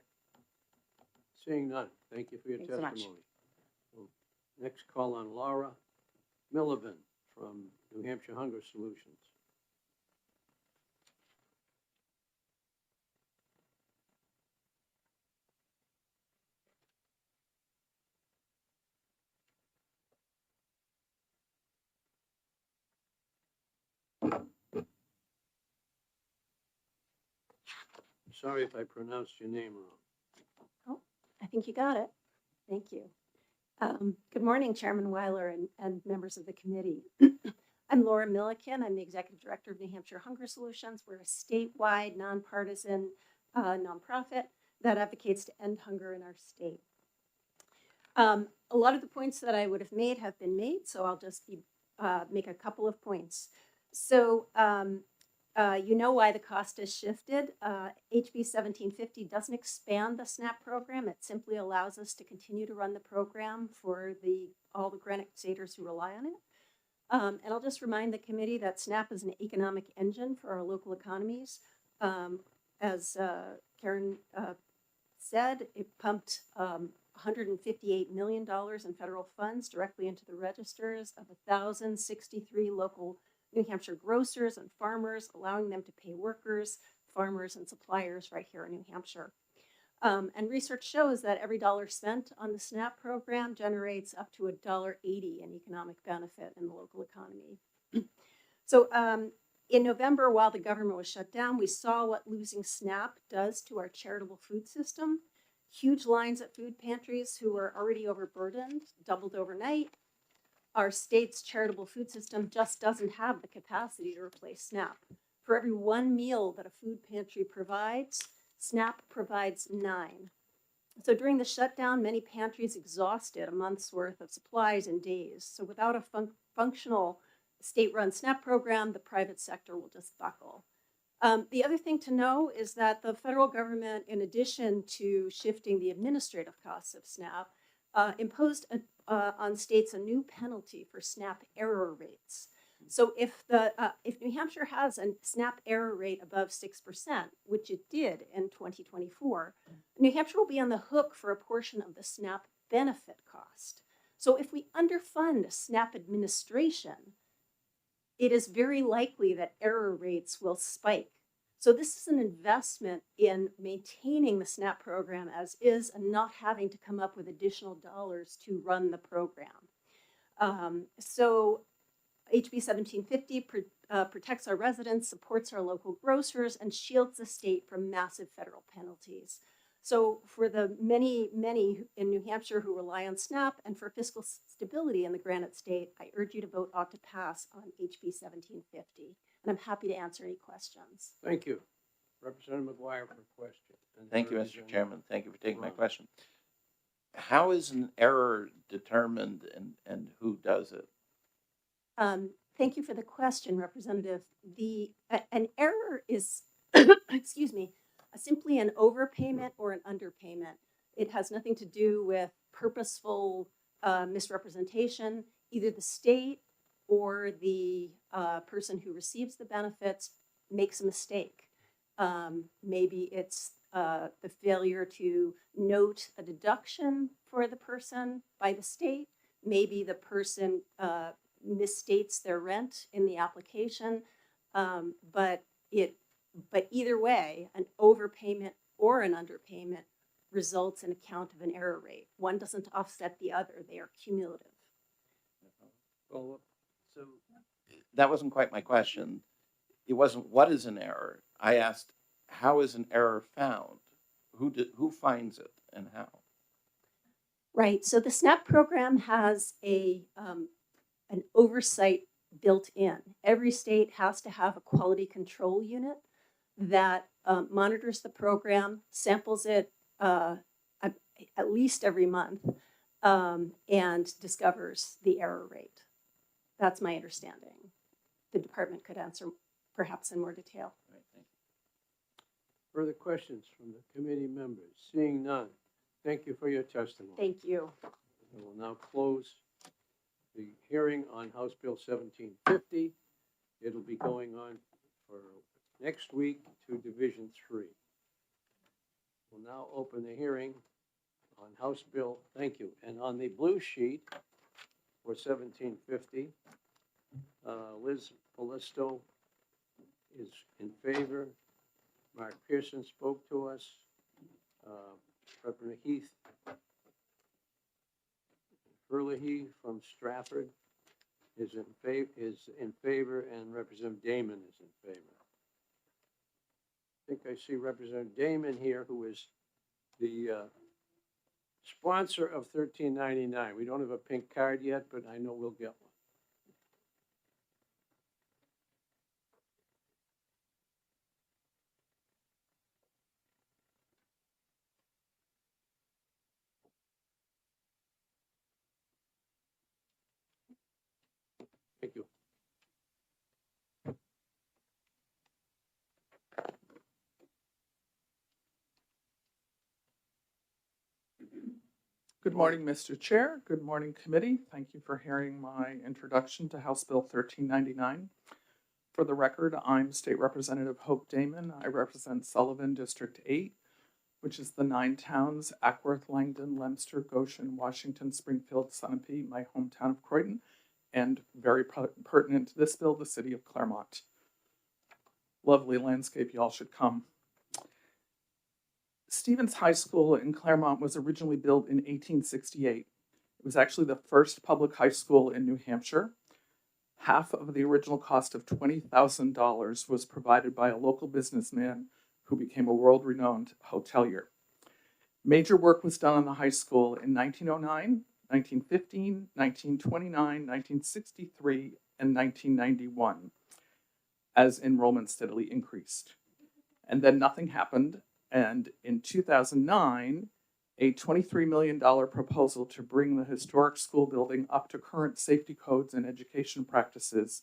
Seeing none, thank you for your Thanks so much. testimony. We'll next call on Laura Millivan from New Hampshire Hunger Solutions. Sorry if I pronounced your name wrong. Oh, I think you got it. Thank you. Good morning, Chairman Weiler and members of the committee. I'm Laura Milliken. I'm the Executive Director of New Hampshire Hunger Solutions. We're a statewide, nonpartisan nonprofit that advocates to end hunger in our state. A lot of the points that I would have made have been made, so I'll just make a couple of points. So you know why the cost has shifted. HB 1750 doesn't expand the SNAP program. It simply allows us to continue to run the program for all the Granite Staters who rely on it. And I'll just remind the committee that SNAP is an economic engine for our local economies. As Karen said, it pumped $158 million in federal funds directly into the registers of 1,063 local New Hampshire grocers and farmers, allowing them to pay workers, farmers, and suppliers right here in New Hampshire. And research shows that every dollar spent on the SNAP program generates up to $1.80 in economic benefit in the local economy. So in November, while the government was shut down, we saw what losing SNAP does to our charitable food system. Huge lines at food pantries who were already overburdened doubled overnight. Our state's charitable food system just doesn't have the capacity to replace SNAP. For every one meal that a food pantry provides, SNAP provides 9. So during the shutdown, many pantries exhausted a month's worth of supplies in days. So without a functional state-run SNAP program, the private sector will just buckle. The other thing to know is that the federal government, in addition to shifting the administrative costs of SNAP, imposed on states a new penalty for SNAP error rates. So if New Hampshire has a SNAP error rate above 6%, which it did in 2024, New Hampshire will be on the hook for a portion of the SNAP benefit cost. So if we underfund SNAP administration, it is very likely that error rates will spike. So this is an investment in maintaining the SNAP program as is and not having to come up with additional dollars to run the program. So HB 1750 protects our residents, supports our local grocers, and shields the state from massive federal penalties. So for the many, many in New Hampshire who rely on SNAP and for fiscal stability in the Granite State, I urge you to vote ought to pass on HB 1750. And I'm happy to answer any questions. Thank you. Representative McGuire for a question. Thank you, Mr. Chairman. Thank you for taking my question. How is an error determined and who does it? Thank you for the question, Representative. An error is, excuse me, simply an overpayment or an underpayment. It has nothing to do with purposeful misrepresentation. Either the state or the person who receives the benefits makes a mistake. Maybe it's the failure to note a deduction for the person by the state. Maybe the person misstates their rent in the application. But either way, an overpayment or an underpayment results in a count of an error rate. One doesn't offset the other. They are cumulative. Well, so that wasn't quite my question. It wasn't what is an error. I asked, how is an error found? Who finds it and how? Right. So the SNAP program has an oversight built in. Every state has to have a quality control unit that monitors the program, samples it at least every month, and discovers the error rate. That's my understanding. The department could answer perhaps in more detail. Right, thank you. Further questions from the committee members? Seeing none, thank you for your testimony. Thank you. I will now close the hearing on House Bill 1750. It'll be going on for next week to Division 3. We'll now open the hearing on House Bill, thank you. And on the blue sheet for 1750, Liz Polisto is in favor. Mark Pearson spoke to us. Representative Heath Herlihy from Stratford is in favor, and Representative Damon is in favor. I think I see Representative Damon here, who is the sponsor of 1399. We don't have a pink card yet, but I know we'll get one. Thank you. Good morning, Mr. Chair. Good morning, committee. Thank you for hearing my introduction to House Bill 1399. For the record, I'm State Representative Hope Damon. I represent Sullivan District 8, which is the 9 towns: Ackworth, Langdon, Leominster, Goshen, Washington, Springfield, Sunapee, my hometown of Croydon, and very pertinent to this bill, the city of Claremont. Lovely landscape, y'all should come. Stevens High School in Claremont was originally built in 1868. It was actually the first public high school in New Hampshire. Half of the original cost of $20,000 was provided by a local businessman who became a world-renowned hotelier. Major work was done on the high school in 1909, 1915, 1929, 1963, and 1991, as enrollment steadily increased. And then nothing happened. And in 2009, a $23 million proposal to bring the historic school building up to current safety codes and education practices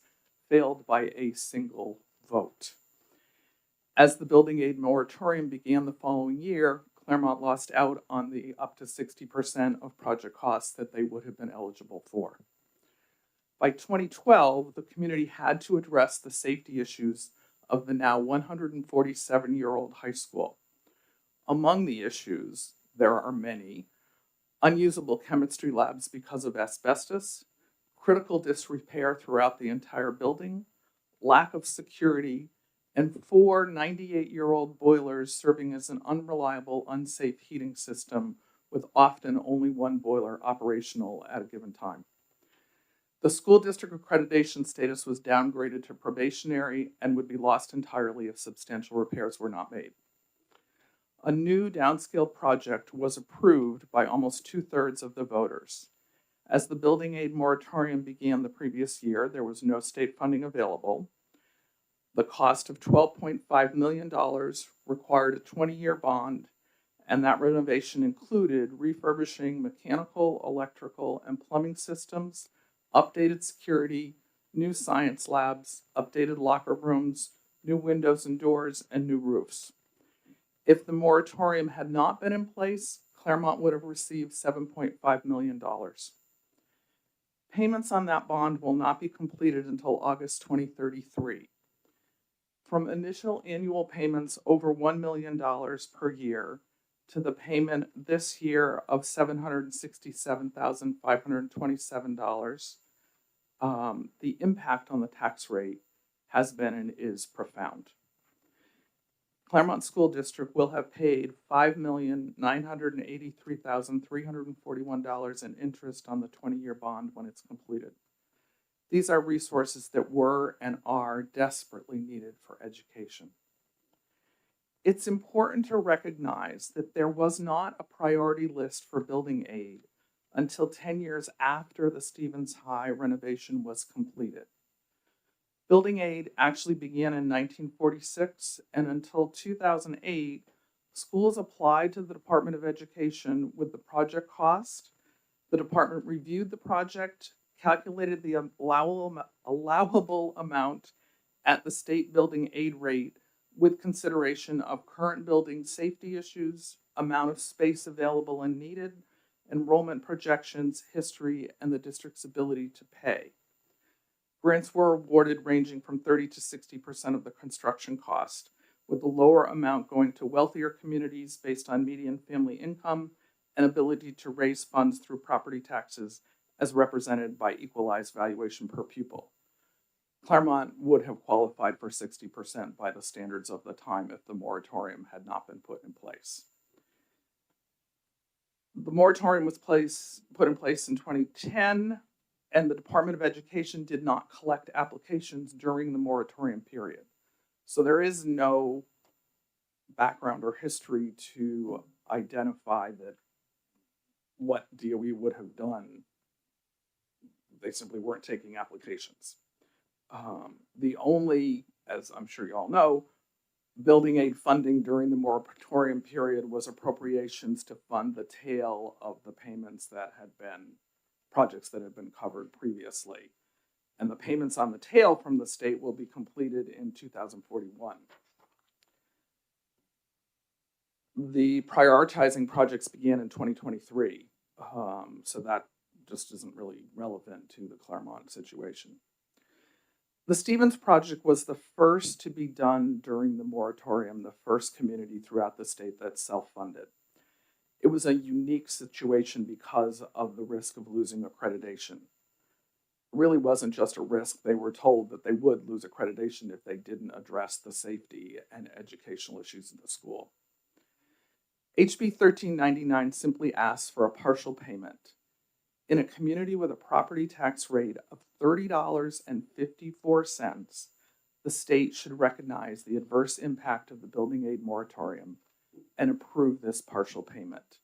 failed by a single vote. As the building aid moratorium began the following year, Claremont lost out on the up to 60% of project costs that they would have been eligible for. By 2012, the community had to address the safety issues of the now 147-year-old high school. Among the issues, there are many: unusable chemistry labs because of asbestos, critical disrepair throughout the entire building, lack of security, and 4 98-year-old boilers serving as an unreliable, unsafe heating system with often only one boiler operational at a given time. The school district accreditation status was downgraded to probationary and would be lost entirely if substantial repairs were not made. A new downscale project was approved by almost 2/3 of the voters. As the building aid moratorium began the previous year, there was no state funding available. The cost of $12.5 million required a 20-year bond, and that renovation included refurbishing mechanical, electrical, and plumbing systems, updated security, new science labs, updated locker rooms, new windows and doors, and new roofs. If the moratorium had not been in place, Claremont would have received $7.5 million. Payments on that bond will not be completed until August 2033. From initial annual payments over $1 million per year to the payment this year of $767,527, the impact on the tax rate has been and is profound. Claremont School District will have paid $5,983,341 in interest on the 20-year bond when it's completed. These are resources that were and are desperately needed for education. It's important to recognize that there was not a priority list for building aid until 10 years after the Stevens High renovation was completed. Building aid actually began in 1946, and until 2008, schools applied to the Department of Education with the project cost. The department reviewed the project, calculated the allowable amount at the state building aid rate with consideration of current building safety issues, amount of space available and needed, enrollment projections, history, and the district's ability to pay. Grants were awarded ranging from 30 to 60% of the construction cost, with the lower amount going to wealthier communities based on median family income and ability to raise funds through property taxes as represented by equalized valuation per pupil. Claremont would have qualified for 60% by the standards of the time if the moratorium had not been put in place. The moratorium was put in place in 2010, and the Department of Education did not collect applications during the moratorium period. So there is no background or history to identify that what DOE would have done. They simply weren't taking applications. The only, as I'm sure you all know, building aid funding during the moratorium period was appropriations to fund the tail of the payments that had been projects that had been covered previously. And the payments on the tail from the state will be completed in 2041. The prioritizing projects began in 2023, so that just isn't really relevant to the Claremont situation. The Stevens project was the first to be done during the moratorium, the first community throughout the state that's self-funded. It was a unique situation because of the risk of losing accreditation. It really wasn't just a risk. They were told that they would lose accreditation if they didn't address the safety and educational issues in the school. HB 1399 simply asks for a partial payment. In a community with a property tax rate of $30.54, the state should recognize the adverse impact of the building aid moratorium and approve this partial payment.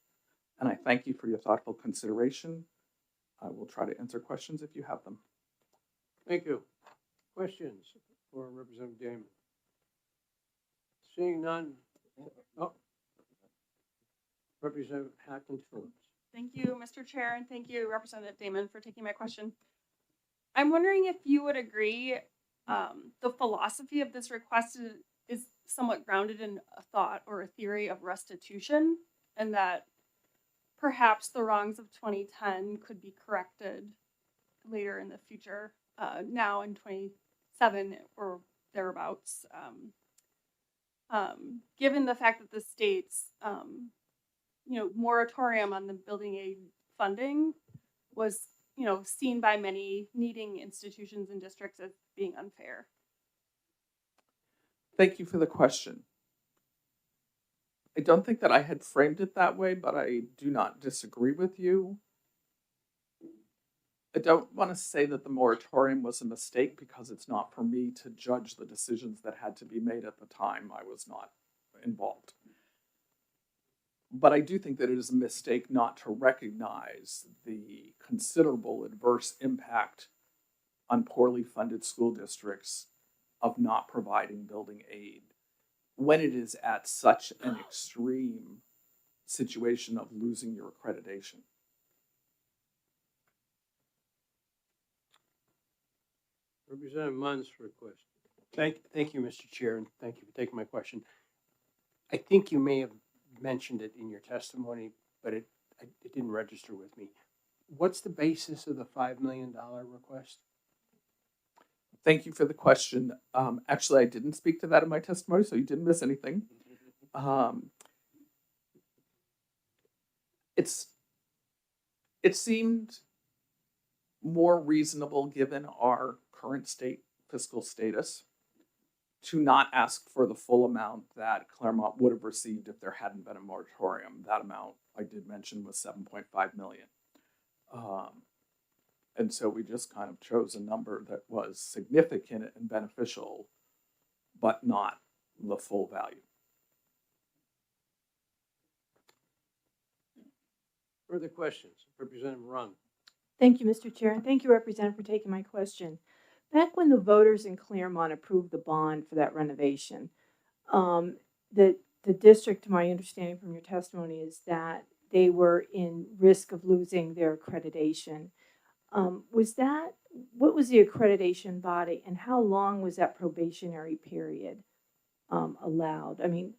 And I thank you for your thoughtful consideration. I will try to answer questions if you have them. Thank you. Questions for Representative Damon? Seeing none. Oh. Representative Hackland Phillips. Thank you, Mr. Chair, and thank you, Representative Damon, for taking my question. I'm wondering if you would agree the philosophy of this request is somewhat grounded in a thought or a theory of restitution, and that perhaps the wrongs of 2010 could be corrected later in the future, now in 27 or thereabouts. Given the fact that the state's moratorium on the building aid funding was, seen by many needing institutions and districts as being unfair. Thank you for the question. I don't think that I had framed it that way, but I do not disagree with you. I don't want to say that the moratorium was a mistake because it's not for me to judge the decisions that had to be made at the time. I was not involved. But I do think that it is a mistake not to recognize the considerable adverse impact on poorly funded school districts of not providing building aid when it is at such an extreme situation of losing your accreditation. Representative Munns for a question. Thank you, Mr. Chair, and thank you for taking my question. I think you may have mentioned it in your testimony, but it didn't register with me. What's the basis of the $5 million request? Thank you for the question. Actually, I didn't speak to that in my testimony, so you didn't miss anything. It seemed more reasonable given our current state fiscal status to not ask for the full amount that Claremont would have received if there hadn't been a moratorium. That amount I did mention was $7.5 million. And so we just kind of chose a number that was significant and beneficial, but not the full value. Further questions? Representative Rung. Thank you, Mr. Chair, and thank you, Representative, for taking my question. Back when the voters in Claremont approved the bond for that renovation, the district, to my understanding from your testimony, is that they were in risk of losing their accreditation. What was the accreditation body, and how long was that probationary period allowed? I mean,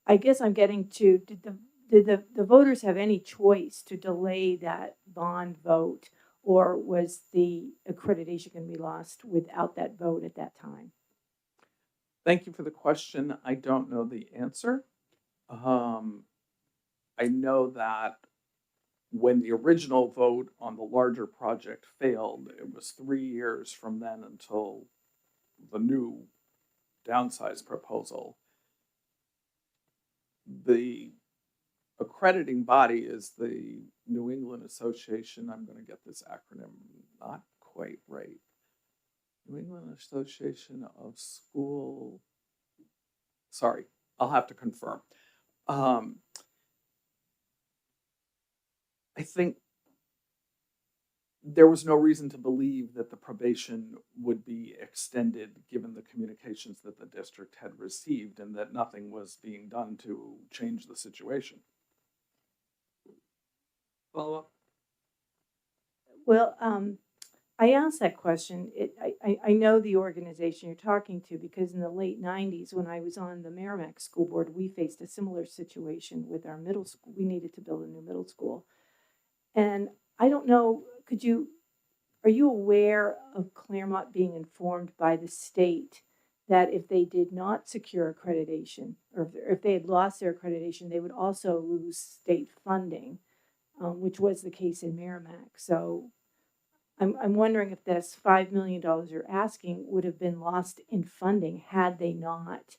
I guess I'm getting to, did the voters have any choice to delay that bond vote, or was the accreditation going to be lost without that vote at that time? Thank you for the question. I don't know the answer. I know that when the original vote on the larger project failed, it was 3 years from then until the new downsized proposal. The accrediting body is the New England Association. I'm going to get this acronym not quite right. New England Association of School. Sorry, I'll have to confirm. I think there was no reason to believe that the probation would be extended given the communications that the district had received and that nothing was being done to change the situation. Follow up? Well, I asked that question. I know the organization you're talking to because in the late 90s, when I was on the Merrimack School Board, we faced a similar situation with our middle school. We needed to build a new middle school. And I don't know, are you aware of Claremont being informed by the state that if they did not secure accreditation, or if they had lost their accreditation, they would also lose state funding, which was the case in Merrimack. So I'm wondering if this $5 million you're asking would have been lost in funding had they not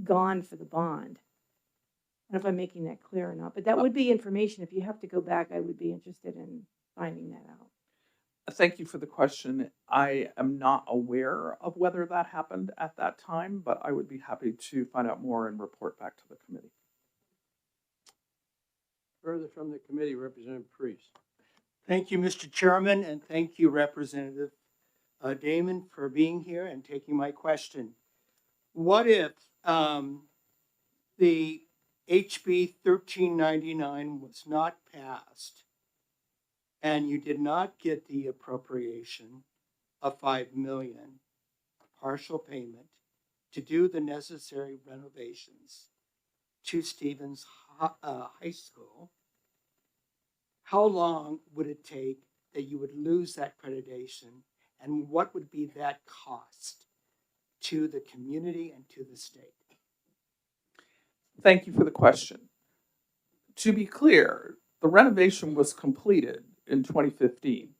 gone for the bond. I don't know if I'm making that clear or not, but that would be information. If you have to go back, I would be interested in finding that out. Thank you for the question. I am not aware of whether that happened at that time, but I would be happy to find out more and report back to the committee. Further from the committee, Representative Priest. Thank you, Mr. Chairman, and thank you, Representative Damon, for being here and taking my question. What if the HB 1399 was not passed and you did not get the appropriation of $5 million, partial payment, to do the necessary renovations to Stevens High School? How long would it take that you would lose that accreditation, and what would be that cost to the community and to the state? Thank you for the question. To be clear, the renovation was completed in 2015.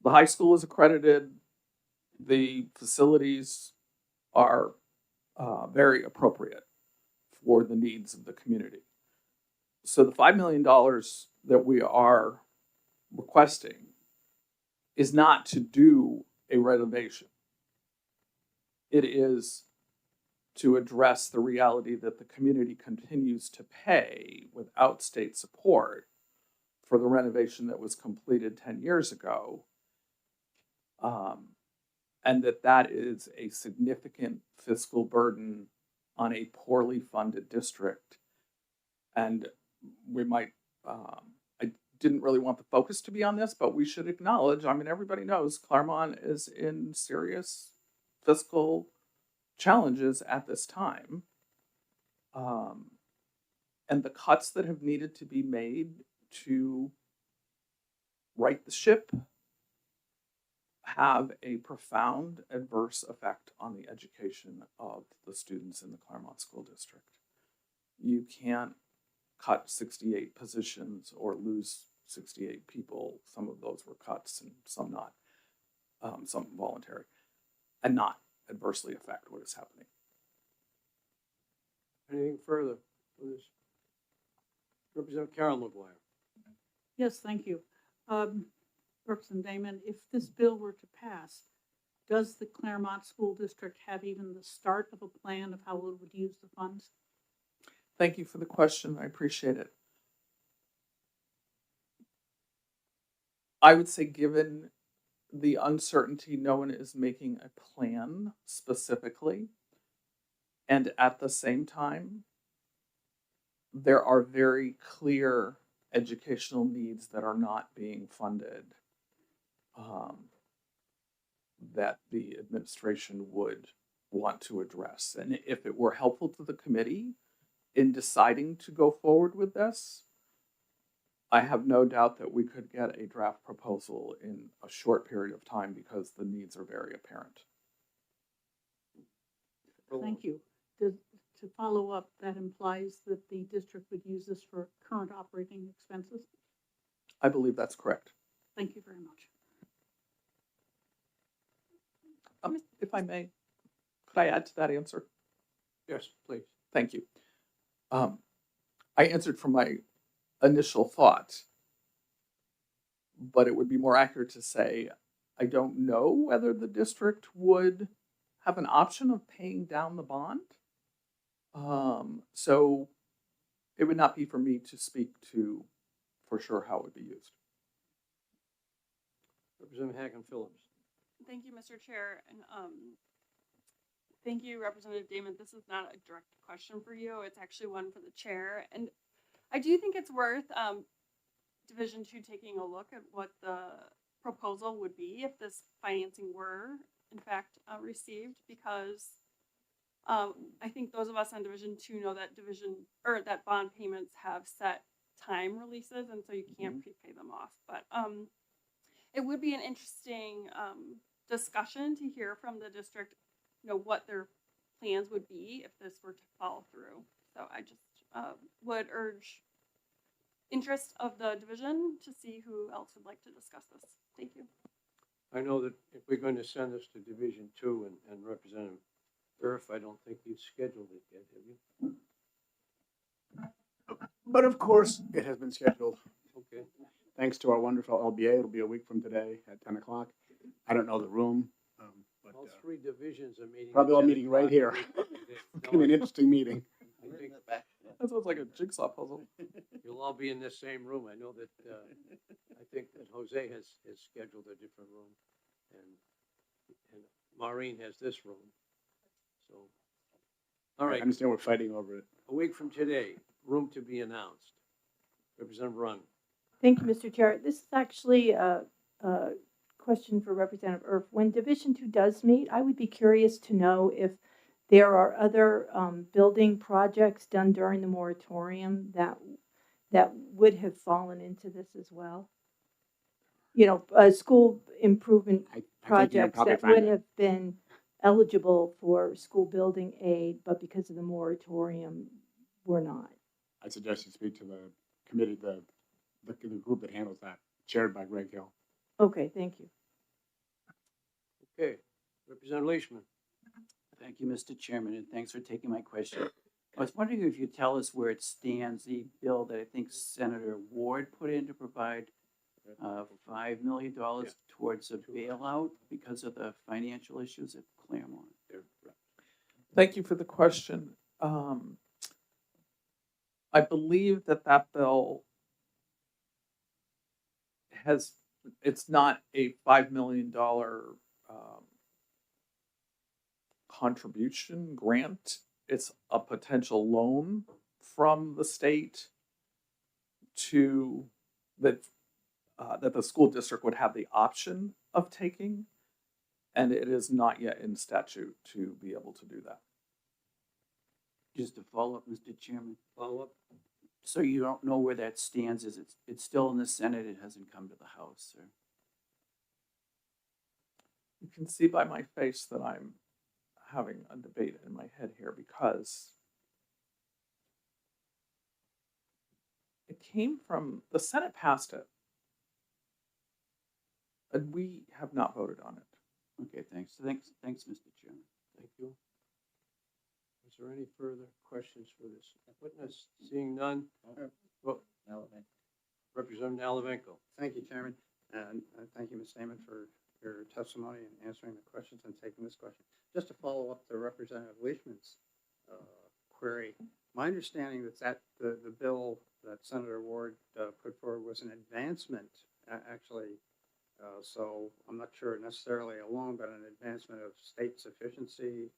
The high school is accredited. The facilities are very appropriate for the needs of the community. So the $5 million that we are requesting is not to do a renovation. It is to address the reality that the community continues to pay without state support for the renovation that was completed 10 years ago, and that is a significant fiscal burden on a poorly funded district. And we might, I didn't really want the focus to be on this, but we should acknowledge, I mean, everybody knows Claremont is in serious fiscal challenges at this time. And the cuts that have needed to be made to right the ship have a profound adverse effect on the education of the students in the Claremont School District. You can't cut 68 positions or lose 68 people. Some of those were cuts and some not, some voluntary, and not adversely affect what is happening. Anything further for this? Representative Carol McGuire. Yes, thank you. Representative Damon, if this bill were to pass, does the Claremont School District have even the start of a plan of how it would use the funds? Thank you for the question. I appreciate it. I would say, given the uncertainty, no one is making a plan specifically. And at the same time, there are very clear educational needs that are not being funded that the administration would want to address. And if it were helpful to the committee in deciding to go forward with this, I have no doubt that we could get a draft proposal in a short period of time because the needs are very apparent. Thank you. To follow up, that implies that the district would use this for current operating expenses? I believe that's correct. Thank you very much. If I may, could I add to that answer? Yes, please. Thank you. I answered from my initial thought, but it would be more accurate to say, I don't know whether the district would have an option of paying down the bond. So it would not be for me to speak to for sure how it would be used. Representative Hacken Phillips. Thank you, Mr. Chair, and thank you, Representative Damon. This is not a direct question for you. It's actually one for the chair, and I do think it's worth Division 2 taking a look at what the proposal would be if this financing were in fact received, because I think those of us on Division 2 know that that bond payments have set time releases, and so you can't prepay them off. But it would be an interesting discussion to hear from the district, what their plans would be if this were to fall through. So I just would urge interest of the division to see who else would like to discuss this. Thank you. I know that if we're going to send this to Division 2 and Representative Earth, I don't think you've scheduled it yet, have you? But of course, it has been scheduled. Okay. Thanks to our wonderful LBA, it'll be a week from today at 10 o'clock. I don't know the room, but All three divisions are meeting. probably at all 10 meeting right o'clock. here. It's gonna be an interesting meeting. I think That sounds like a jigsaw puzzle. you'll all be in this same room. I know that, I think that Jose has scheduled a different room, and Maureen has this room. So, all I right, understand we're fighting over it. a week from today, room to be announced. Representative Rung. Thank you, Mr. Chair. This is actually a question for Representative Earp. When Division 2 does meet, I would be curious to know if there are other building projects done during the moratorium that would have fallen into this as well. School improvement I think you can projects probably that find would it. have been eligible for school building aid, but because of the moratorium, were not. I suggest you speak to the committee, the group that handles that, chaired by Greg Hill. Okay, thank you. Okay, Representative Leishman. Thank you, Mr. Chairman, and thanks for taking my question. I was wondering if you tell us where it stands, the bill that I think Senator Ward put in to provide $5 million towards a bailout because of the financial issues at Claremont. Thank you for the question. I believe that bill it's not a $5 million contribution grant. It's a potential loan from the state to that the school district would have the option of taking, and it is not yet in statute to be able to do that. Just to follow up, Mr. Chairman. Follow up. So you don't know where that stands? It's still in the Senate? It hasn't come to the House, or? You can see by my face that I'm having a debate in my head here because it came from the Senate passed it, and we have not voted on it. Okay, thanks. Thanks, Mr. Chairman. Thank you. Is there any further questions for this witness? Seeing none? Well, Representative Nalavenko. Thank you, Chairman, and thank you, Ms. Damon, for your testimony and answering the questions and taking this question. Just to follow up to Representative Leishman's query, my understanding is that the bill that Senator Ward put forward was an advancement, actually So I'm not sure necessarily alone, but an advancement of state sufficiency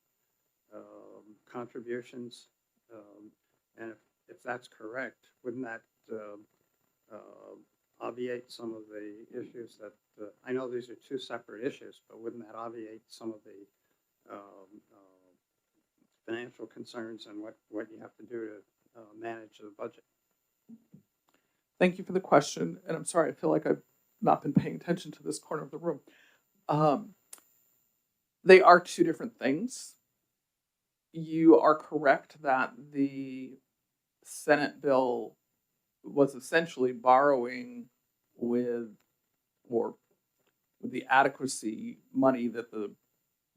contributions. And if that's correct, wouldn't that obviate some of the issues that, I know these are two separate issues, but wouldn't that obviate some of the financial concerns and what you have to do to manage the budget? Thank you for the question, and I'm sorry, I feel like I've not been paying attention to this corner of the room. They are two different things. You are correct that the Senate bill was essentially borrowing with the adequacy money that the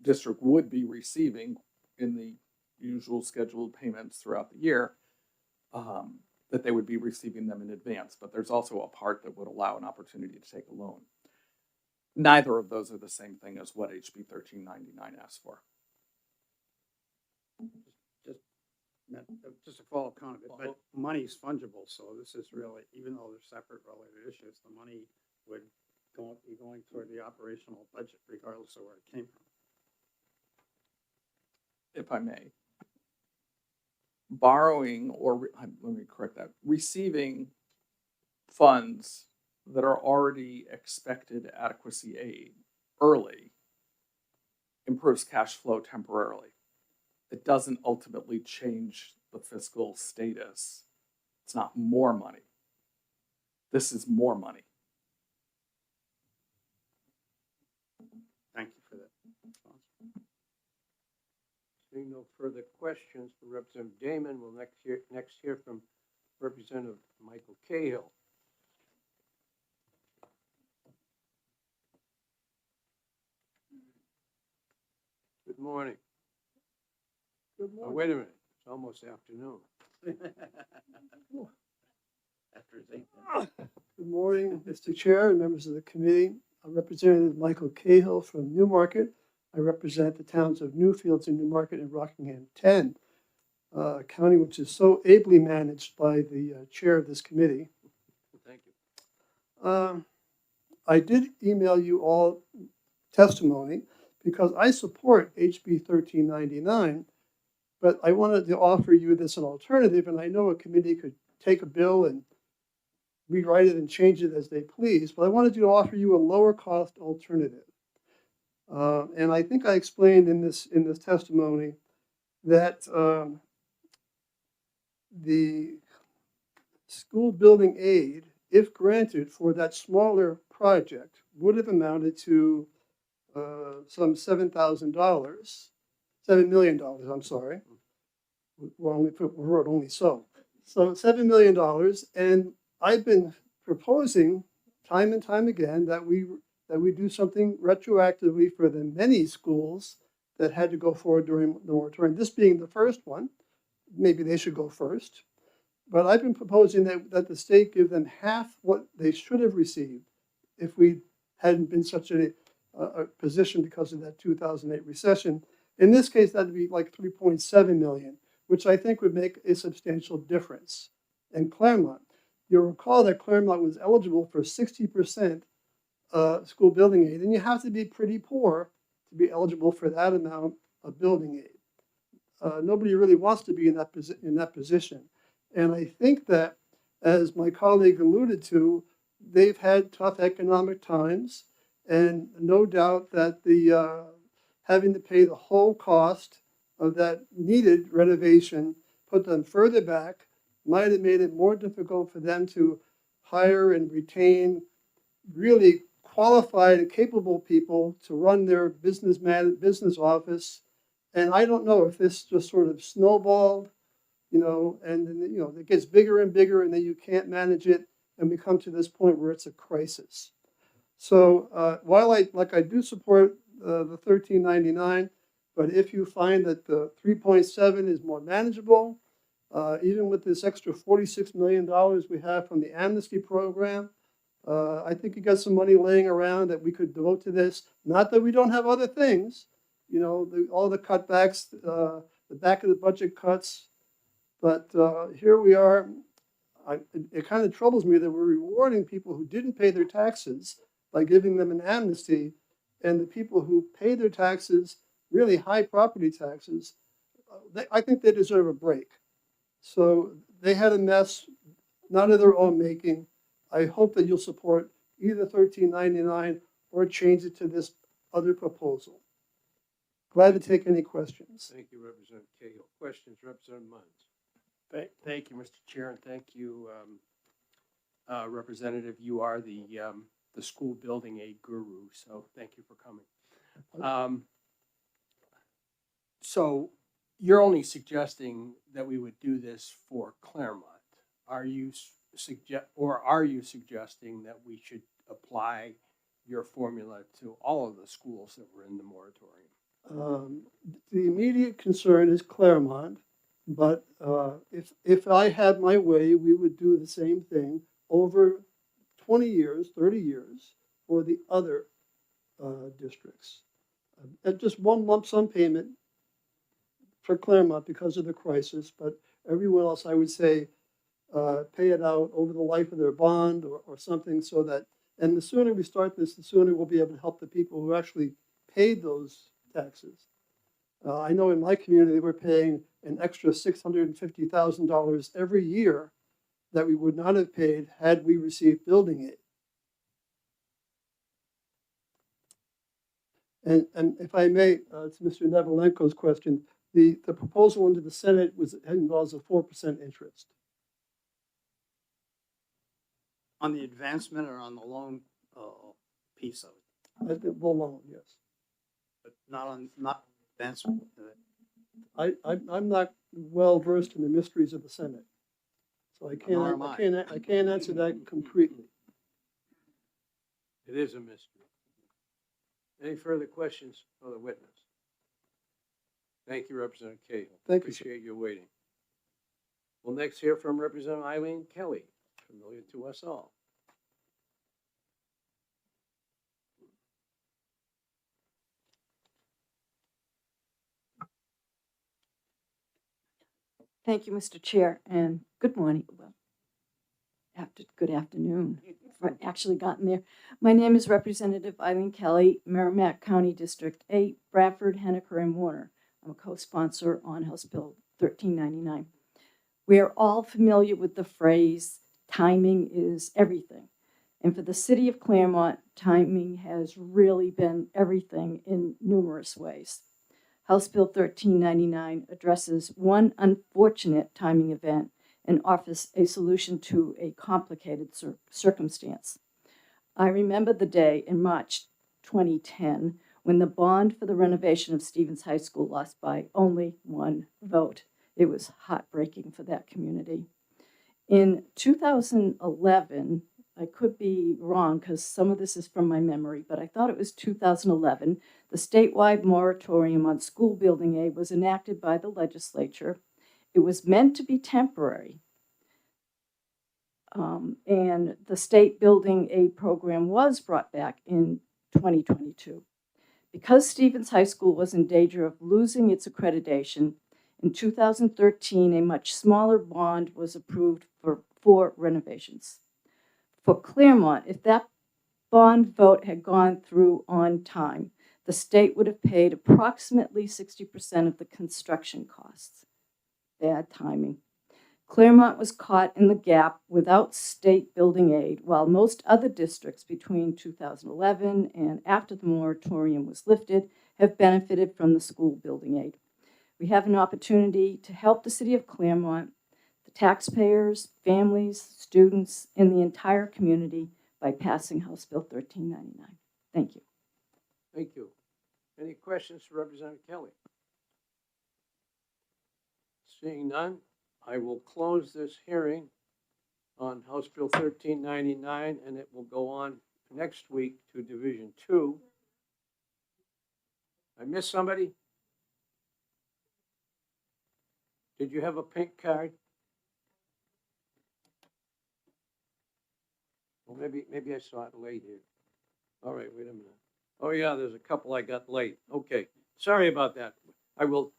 district would be receiving in the usual scheduled payments throughout the year, that they would be receiving them in advance. But there's also a part that would allow an opportunity to take a loan. Neither of those are the same thing as what HB 1399 asks for. Just a follow-up comment, but money's fungible, so this is really, even though they're separate related issues, the money would be going toward the operational budget regardless of where it came from. If I may. Borrowing, or let me correct that, receiving funds that are already expected adequacy aid early improves cash flow temporarily. It doesn't ultimately change the fiscal status. It's not more money. This is more money. Thank you for that response. Seeing no further questions for Representative Damon, we'll next hear from Representative Michael Cahill. Good morning. Good Oh, morning. wait a minute, it's almost afternoon. After his 8 Good morning, Mr. Chair and members of the committee. I'm Representative Michael Cahill from Newmarket. I represent the towns of Newfields and Newmarket and Rockingham 10, a county which is so ably managed by the chair of this committee. Thank you. I did email you all testimony because I support HB 1399, but I wanted to offer you this an alternative, and I know a committee could take a bill and rewrite it and change it as they please, but I wanted to offer you a lower cost alternative. And I think I explained in this testimony that the school building aid, if granted for that smaller project, would have amounted to some $7,000, $7 million, I'm sorry. We wrote only so. So $7 million, and I've been proposing time and time again that we do something retroactively for the many schools that had to go forward during the moratorium. This being the first one, maybe they should go first. But I've been proposing that the state give them half what they should have received if we hadn't been such a position because of that 2008 recession. In this case, that would be like 3.7 million, which I think would make a substantial difference. And Claremont, you'll recall that Claremont was eligible for 60% school building aid, and you have to be pretty poor to be eligible for that amount of building aid. Nobody really wants to be in that position. And I think that, as my colleague alluded to, they've had tough economic times, and no doubt that the having to pay the whole cost of that needed renovation put them further back, might have made it more difficult for them to hire and retain really qualified and capable people to run their business office. And I don't know if this just sort of snowballed, and then, it gets bigger and bigger, and then you can't manage it, and we come to this point where it's a crisis. So while I do support the 1399, but if you find that the 3.7 is more manageable, even with this extra $46 million we have from the amnesty program, I think you got some money laying around that we could devote to this. Not that we don't have other things, all the cutbacks, the back of the budget cuts, but here we are. It kind of troubles me that we're rewarding people who didn't pay their taxes by giving them an amnesty, and the people who pay their taxes, really high property taxes, I think they deserve a break. So they had a mess, not of their own making. I hope that you'll support either 1399 or change it to this other proposal. Glad to take any questions. Thank you, Representative Cahill. Questions, Representative Munns? Thank you, Mr. Chair, and thank you, Representative. You are the school building aid guru, so thank you for coming. So you're only suggesting that we would do this for Claremont. Are you suggesting that we should apply your formula to all of the schools that were in the moratorium? The immediate concern is Claremont, but if I had my way, we would do the same thing over 20 years, 30 years for the other districts. Just one lump sum payment for Claremont because of the crisis, but everyone else, I would say, pay it out over the life of their bond or something so that, and the sooner we start this, the sooner we'll be able to help the people who actually paid those taxes. I know in my community, we're paying an extra $650,000 every year that we would not have paid had we received building aid. And if I may, to Mr. Nevelenko's question, the proposal under the Senate involves a 4% interest. On the advancement or on the loan piece of it? The loan, yes. But not advancement. I'm not well versed in the mysteries of the Senate, so I Nor am I. can't answer that concretely. It is a mystery. Any further questions for the witness? Thank you, Representative Cahill. Thank you, sir. Appreciate your waiting. We'll next hear from Representative Eileen Kelly, familiar to us all. Thank you, Mr. Chair, and good morning. Well, good afternoon. I've actually gotten there. My name is Representative Eileen Kelly, Merrimack County District 8, Bradford, Henniker, and Warner. I'm a co-sponsor on House Bill 1399. We are all familiar with the phrase, timing is everything. And for the city of Claremont, timing has really been everything in numerous ways. House Bill 1399 addresses one unfortunate timing event and offers a solution to a complicated circumstance. I remember the day in March 2010 when the bond for the renovation of Stevens High School lost by only one vote. It was heartbreaking for that community. In 2011, I could be wrong because some of this is from my memory, but I thought it was 2011, the statewide moratorium on school building aid was enacted by the legislature. It was meant to be temporary. And the state building aid program was brought back in 2022. Because Stevens High School was in danger of losing its accreditation, in 2013, a much smaller bond was approved for renovations. For Claremont, if that bond vote had gone through on time, the state would have paid approximately 60% of the construction costs. Bad timing. Claremont was caught in the gap without state building aid, while most other districts between 2011 and after the moratorium was lifted have benefited from the school building aid. We have an opportunity to help the city of Claremont, the taxpayers, families, students, and the entire community by passing House Bill 1399. Thank you. Thank you. Any questions for Representative Kelly? Seeing none, I will close this hearing on House Bill 1399, and it will go on next week to Division 2. I missed somebody? Did you have a pink card? Well, maybe I saw it late here. All right, wait a minute. Oh yeah, there's a couple I got late. Okay, sorry about that. I will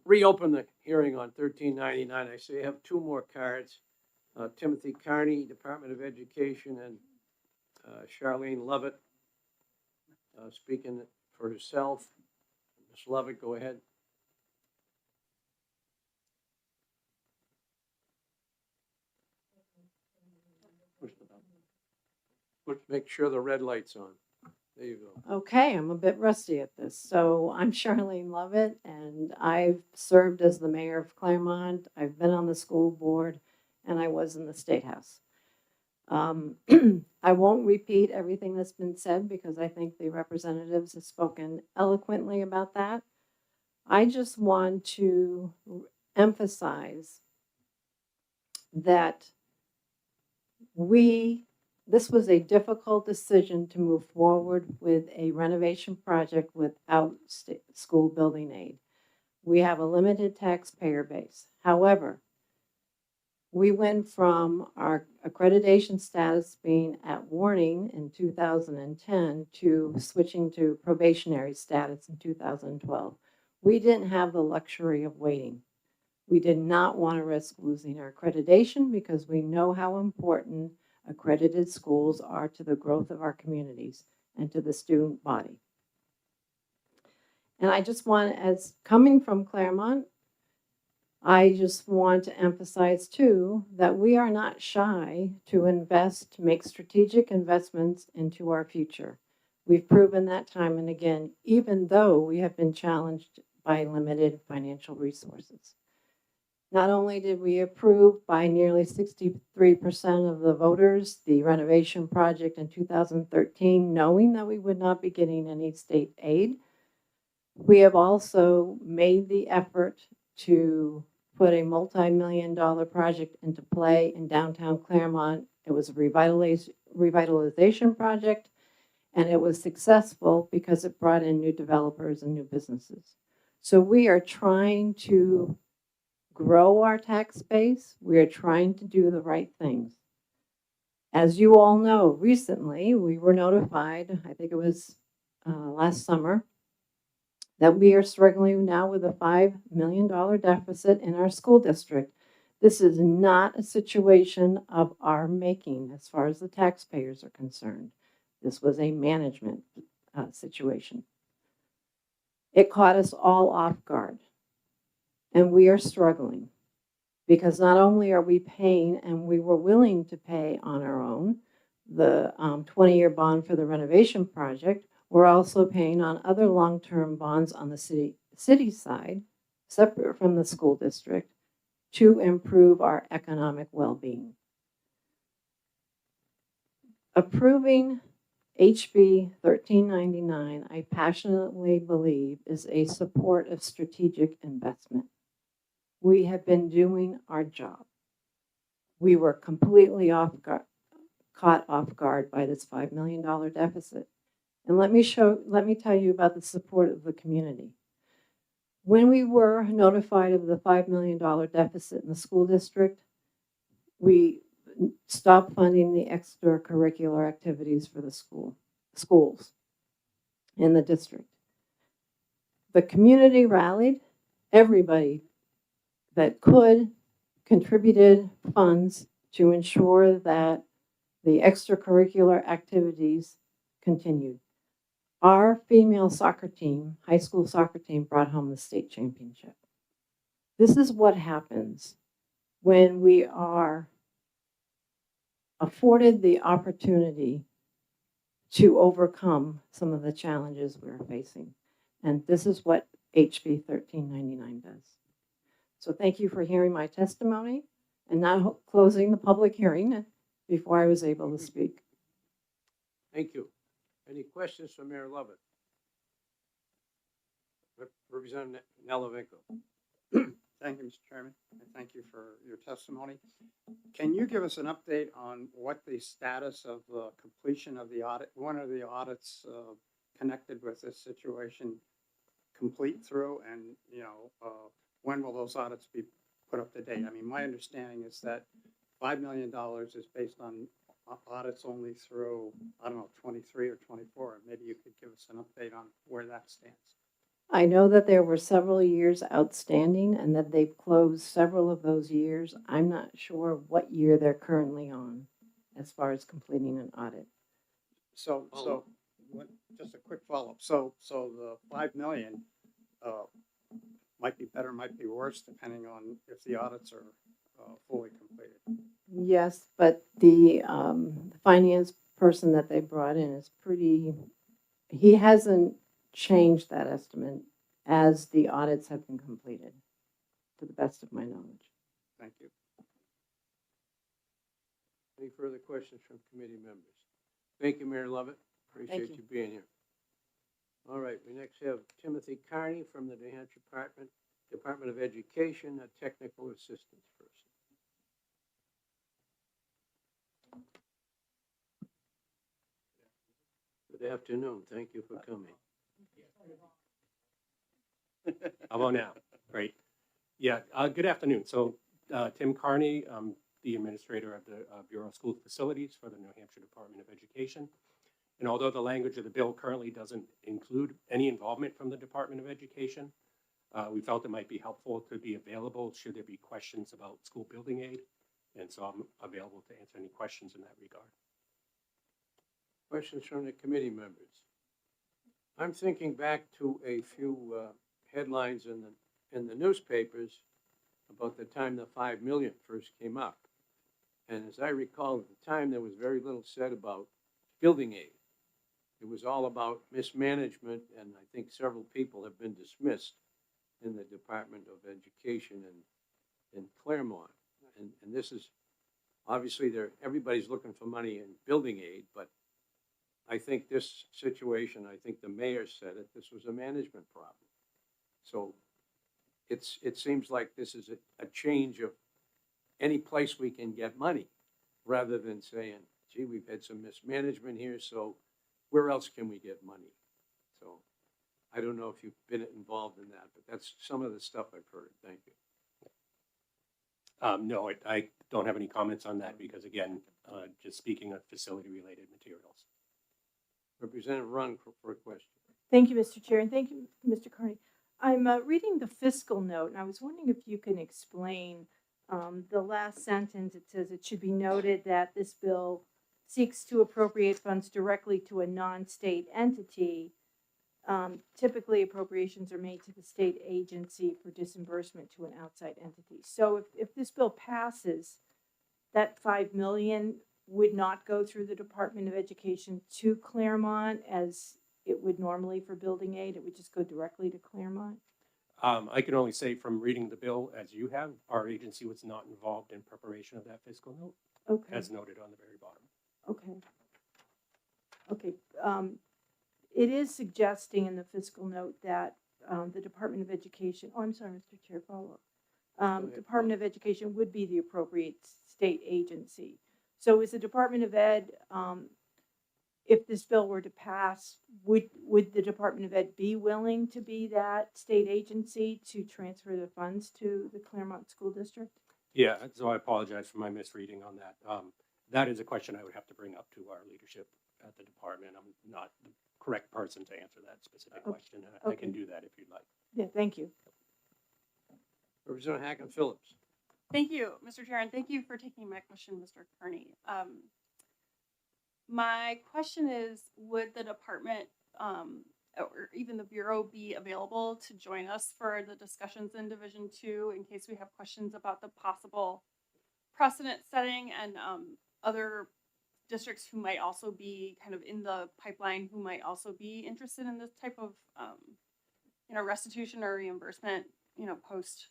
reopen the hearing on 1399. I see I have two more cards. Timothy Carney, Department of Education, and Charlene Lovett, speaking for herself. Ms. Lovett, go ahead. Push the button. Make sure the red light's on. There you go. Okay, I'm a bit rusty at this. So I'm Charlene Lovett, and I've served as the mayor of Claremont. I've been on the school board, and I was in the State House. I won't repeat everything that's been said because I think the representatives have spoken eloquently about that. I just want to emphasize that this was a difficult decision to move forward with a renovation project without school building aid. We have a limited taxpayer base. However, we went from our accreditation status being at warning in 2010 to switching to probationary status in 2012. We didn't have the luxury of waiting. We did not want to risk losing our accreditation because we know how important accredited schools are to the growth of our communities and to the student body. And I just want, as coming from Claremont, I just want to emphasize too that we are not shy to invest, to make strategic investments into our future. We've proven that time and again, even though we have been challenged by limited financial resources. Not only did we approve by nearly 63% of the voters the renovation project in 2013, knowing that we would not be getting any state aid, we have also made the effort to put a multi-million-dollar project into play in downtown Claremont. It was a revitalization project, and it was successful because it brought in new developers and new businesses. So we are trying to grow our tax base. We are trying to do the right things. As you all know, recently we were notified, I think it was last summer, that we are struggling now with a $5 million deficit in our school district. This is not a situation of our making as far as the taxpayers are concerned. This was a management situation. It caught us all off guard. And we are struggling because not only are we paying, and we were willing to pay on our own, the 20-year bond for the renovation project, we're also paying on other long-term bonds on the city side, separate from the school district, to improve our economic well-being. Approving HB 1399, I passionately believe, is a support of strategic investment. We have been doing our job. We were completely caught off guard by this $5 million deficit. And let me tell you about the support of the community. When we were notified of the $5 million deficit in the school district, we stopped funding the extracurricular activities for the schools in the district. The community rallied. Everybody that could contributed funds to ensure that the extracurricular activities continued. Our female soccer team, high school soccer team, brought home the state championship. This is what happens when we are afforded the opportunity to overcome some of the challenges we're facing. And this is what HB 1399 does. So thank you for hearing my testimony and now closing the public hearing before I was able to speak. Thank you. Any questions for Mayor Lovett? Representative Nelavinko. Thank you, Mr. Chairman, and thank you for your testimony. Can you give us an update on what the status of the completion of the audit, one of the audits connected with this situation complete through, and when will those audits be put up to date? I mean, my understanding is that $5 million is based on audits only through, I don't know, 23 or 24. Maybe you could give us an update on where that stands. I know that there were several years outstanding and that they've closed several of those years. I'm not sure what year they're currently on as far as completing an audit. So, just a quick follow-up. So the 5 million, might be better, might be worse, depending on if the audits are, fully completed. Yes, but the finance person that they brought in is pretty, he hasn't changed that estimate as the audits have been completed, to the best of my knowledge. Thank you. Any further questions from committee members? Thank you, Mayor Lovett. Appreciate you. you being here. All right, we next have Timothy Carney from the New Hampshire Department of Education, a technical assistance person. Good afternoon. Thank you for coming. How about now? Great. Yeah, good afternoon. So Tim Carney, I'm the administrator of the Bureau of School Facilities for the New Hampshire Department of Education. And although the language of the bill currently doesn't include any involvement from the Department of Education, we felt it might be helpful to be available should there be questions about school building aid. And so I'm available to answer any questions in that regard. Questions from the committee members? I'm thinking back to a few headlines in the newspapers about the time the 5 million first came up. And as I recall, at the time, there was very little said about building aid. It was all about mismanagement, and I think several people have been dismissed in the Department of Education in Claremont. And this is, obviously, everybody's looking for money in building aid, but I think this situation, I think the mayor said it, this was a management problem. So it seems like this is a change of any place we can get money, rather than saying, gee, we've had some mismanagement here, so where else can we get money? So I don't know if you've been involved in that, but that's some of the stuff I've heard. Thank you. No, I don't have any comments on that because, again, just speaking of facility-related materials. Representative Rung for a question. Thank you, Mr. Chair, and thank you, Mr. Carney. I'm reading the fiscal note, and I was wondering if you can explain the last sentence. It says it should be noted that this bill seeks to appropriate funds directly to a non-state entity. Typically, appropriations are made to the state agency for disbursement to an outside entity. So if this bill passes, that 5 million would not go through the Department of Education to Claremont as it would normally for building aid. It would just go directly to Claremont. I can only say from reading the bill as you have, our agency was not involved in preparation of that fiscal note, Okay. as noted on the very bottom. Okay. Okay. It is suggesting in the fiscal note that the Department of Education, oh, I'm sorry, Mr. Chair, follow up. Department of Education would be the appropriate state agency. So is the Department of Ed, if this bill were to pass, would the Department of Ed be willing to be that state agency to transfer the funds to the Claremont School District? Yeah, so I apologize for my misreading on that. That is a question I would have to bring up to our leadership at the department. I'm not the correct person to answer that specific question. And I can do that if you'd like. Yeah, thank you. Representative Hacken Phillips. Thank you, Mr. Chair, and thank you for taking my question, Mr. Carney. My question is, would the department or even the Bureau be available to join us for the discussions in Division 2 in case we have questions about the possible precedent setting and other districts who might also be kind of in the pipeline who might also be interested in this type of restitution or reimbursement, post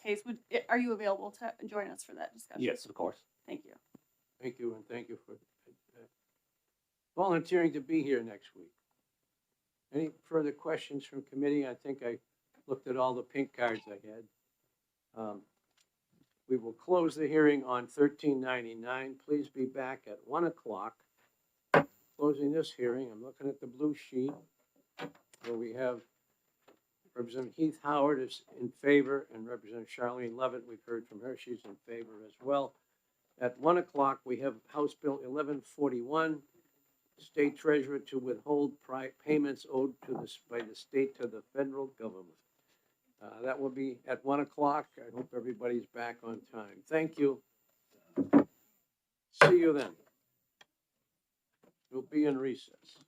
haste? Are you available to join us for that discussion? Yes, of course. Thank you. Thank you, and thank you for volunteering to be here next week. Any further questions from committee? I think I looked at all the pink cards I had. We will close the hearing on 1399. Please be back at 1 o'clock. Closing this hearing, I'm looking at the blue sheet where we have Representative Heath Howard is in favor and Representative Charlene Levitt, we've heard from her, she's in favor as well. At 1 o'clock, we have House Bill 1141, State Treasurer to withhold payments owed by the state to the federal government. That will be at 1 o'clock. I hope everybody's back on time. Thank you. See you then. We'll be in recess.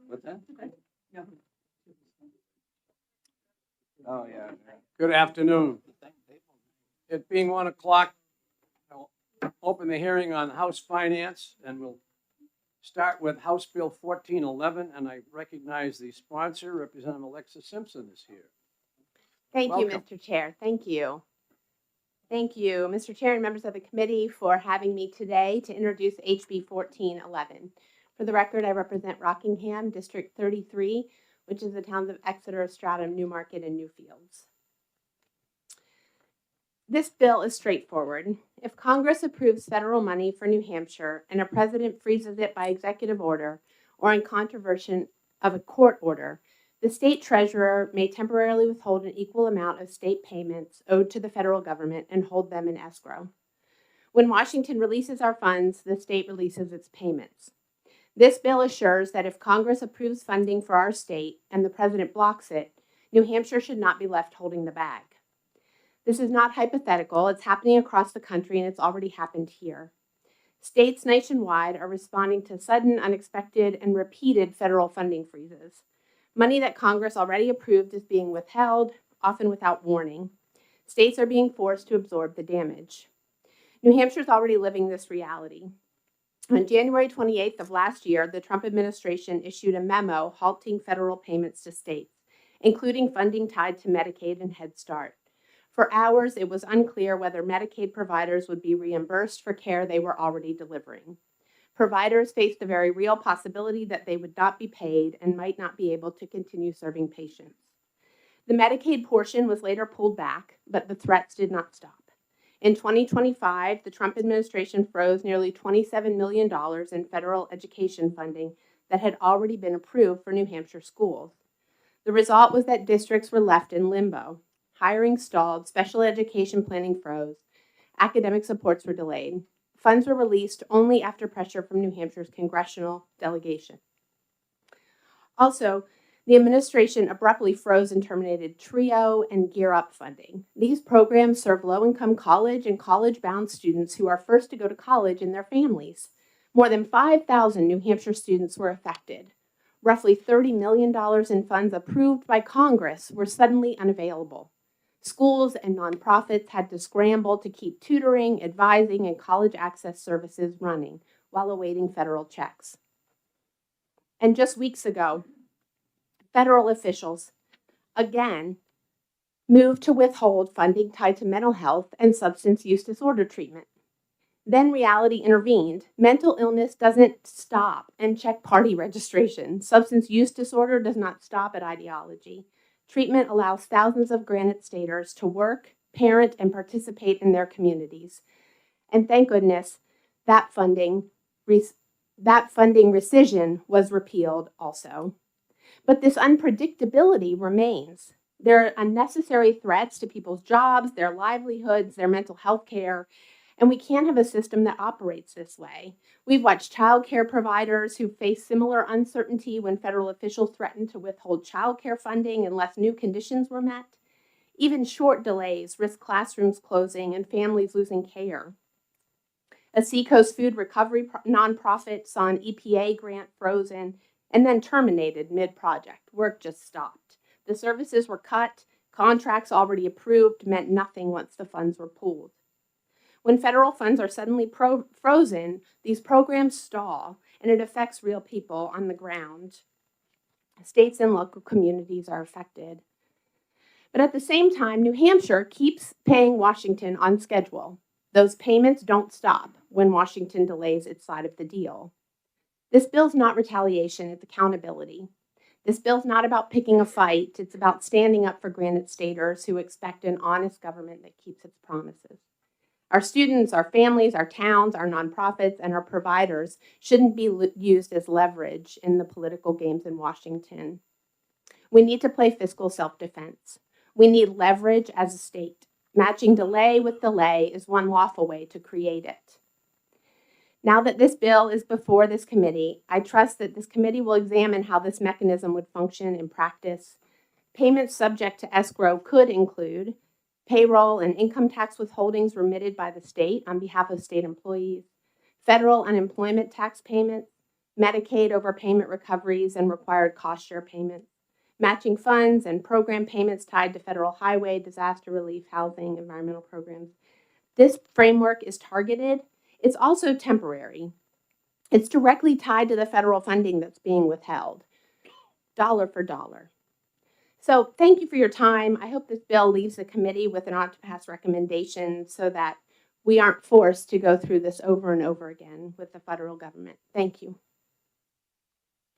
What's that? No. Oh, yeah. Good afternoon. It being 1 o'clock, I'll open the hearing on House Finance, and we'll start with House Bill 1411, and I recognize the sponsor, Representative Alexa Simpson is here. Thank you, Welcome. Mr. Chair. Thank you. Thank you, Mr. Chair and members of the committee, for having me today to introduce HB 1411. For the record, I represent Rockingham, District 33, which is the towns of Exeter, Stratham, Newmarket, and Newfields. This bill is straightforward. If Congress approves federal money for New Hampshire and a president freezes it by executive order or in contravention of a court order, the state treasurer may temporarily withhold an equal amount of state payments owed to the federal government and hold them in escrow. When Washington releases our funds, the state releases its payments. This bill assures that if Congress approves funding for our state and the president blocks it, New Hampshire should not be left holding the bag. This is not hypothetical. It's happening across the country, and it's already happened here. States nationwide are responding to sudden, unexpected, and repeated federal funding freezes. Money that Congress already approved is being withheld, often without warning. States are being forced to absorb the damage. New Hampshire is already living this reality. On January 28th of last year, the Trump administration issued a memo halting federal payments to states, including funding tied to Medicaid and Head Start. For hours, it was unclear whether Medicaid providers would be reimbursed for care they were already delivering. Providers faced the very real possibility that they would not be paid and might not be able to continue serving patients. The Medicaid portion was later pulled back, but the threats did not stop. In 2025, the Trump administration froze nearly $27 million in federal education funding that had already been approved for New Hampshire schools. The result was that districts were left in limbo. Hiring stalled, special education planning froze, academic supports were delayed. Funds were released only after pressure from New Hampshire's congressional delegation. Also, the administration abruptly froze and terminated TRIO and Gear Up funding. These programs serve low-income college and college-bound students who are first to go to college in their families. More than 5,000 New Hampshire students were affected. Roughly $30 million in funds approved by Congress were suddenly unavailable. Schools and nonprofits had to scramble to keep tutoring, advising, and college access services running while awaiting federal checks. And just weeks ago, federal officials again moved to withhold funding tied to mental health and substance use disorder treatment. Then reality intervened. Mental illness doesn't stop and check party registration. Substance use disorder does not stop at ideology. Treatment allows thousands of Granite Staters to work, parent, and participate in their communities. And thank goodness that funding rescission was repealed also. But this unpredictability remains. There are unnecessary threats to people's jobs, their livelihoods, their mental health care, and we can't have a system that operates this way. We've watched child care providers who face similar uncertainty when federal officials threatened to withhold child care funding unless new conditions were met. Even short delays risk classrooms closing and families losing care. A Seacoast food recovery nonprofit saw an EPA grant frozen and then terminated mid-project. Work just stopped. The services were cut, contracts already approved meant nothing once the funds were pooled. When federal funds are suddenly frozen, these programs stall, and it affects real people on the ground. States and local communities are affected. But at the same time, New Hampshire keeps paying Washington on schedule. Those payments don't stop when Washington delays its side of the deal. This bill's not retaliation, it's accountability. This bill's not about picking a fight, it's about standing up for Granite Staters who expect an honest government that keeps its promises. Our students, our families, our towns, our nonprofits, and our providers shouldn't be used as leverage in the political games in Washington. We need to play fiscal self-defense. We need leverage as a state. Matching delay with delay is one lawful way to create it. Now that this bill is before this committee, I trust that this committee will examine how this mechanism would function in practice. Payments subject to escrow could include payroll and income tax withholdings remitted by the state on behalf of state employees, federal unemployment tax payments, Medicaid overpayment recoveries and required cost share payments, matching funds and program payments tied to federal highway, disaster relief, housing, environmental programs. This framework is targeted. It's also temporary. It's directly tied to the federal funding that's being withheld, dollar for dollar. So thank you for your time. I hope this bill leaves the committee with an ought to pass recommendation so that we aren't forced to go through this over and over again with the federal government. Thank you.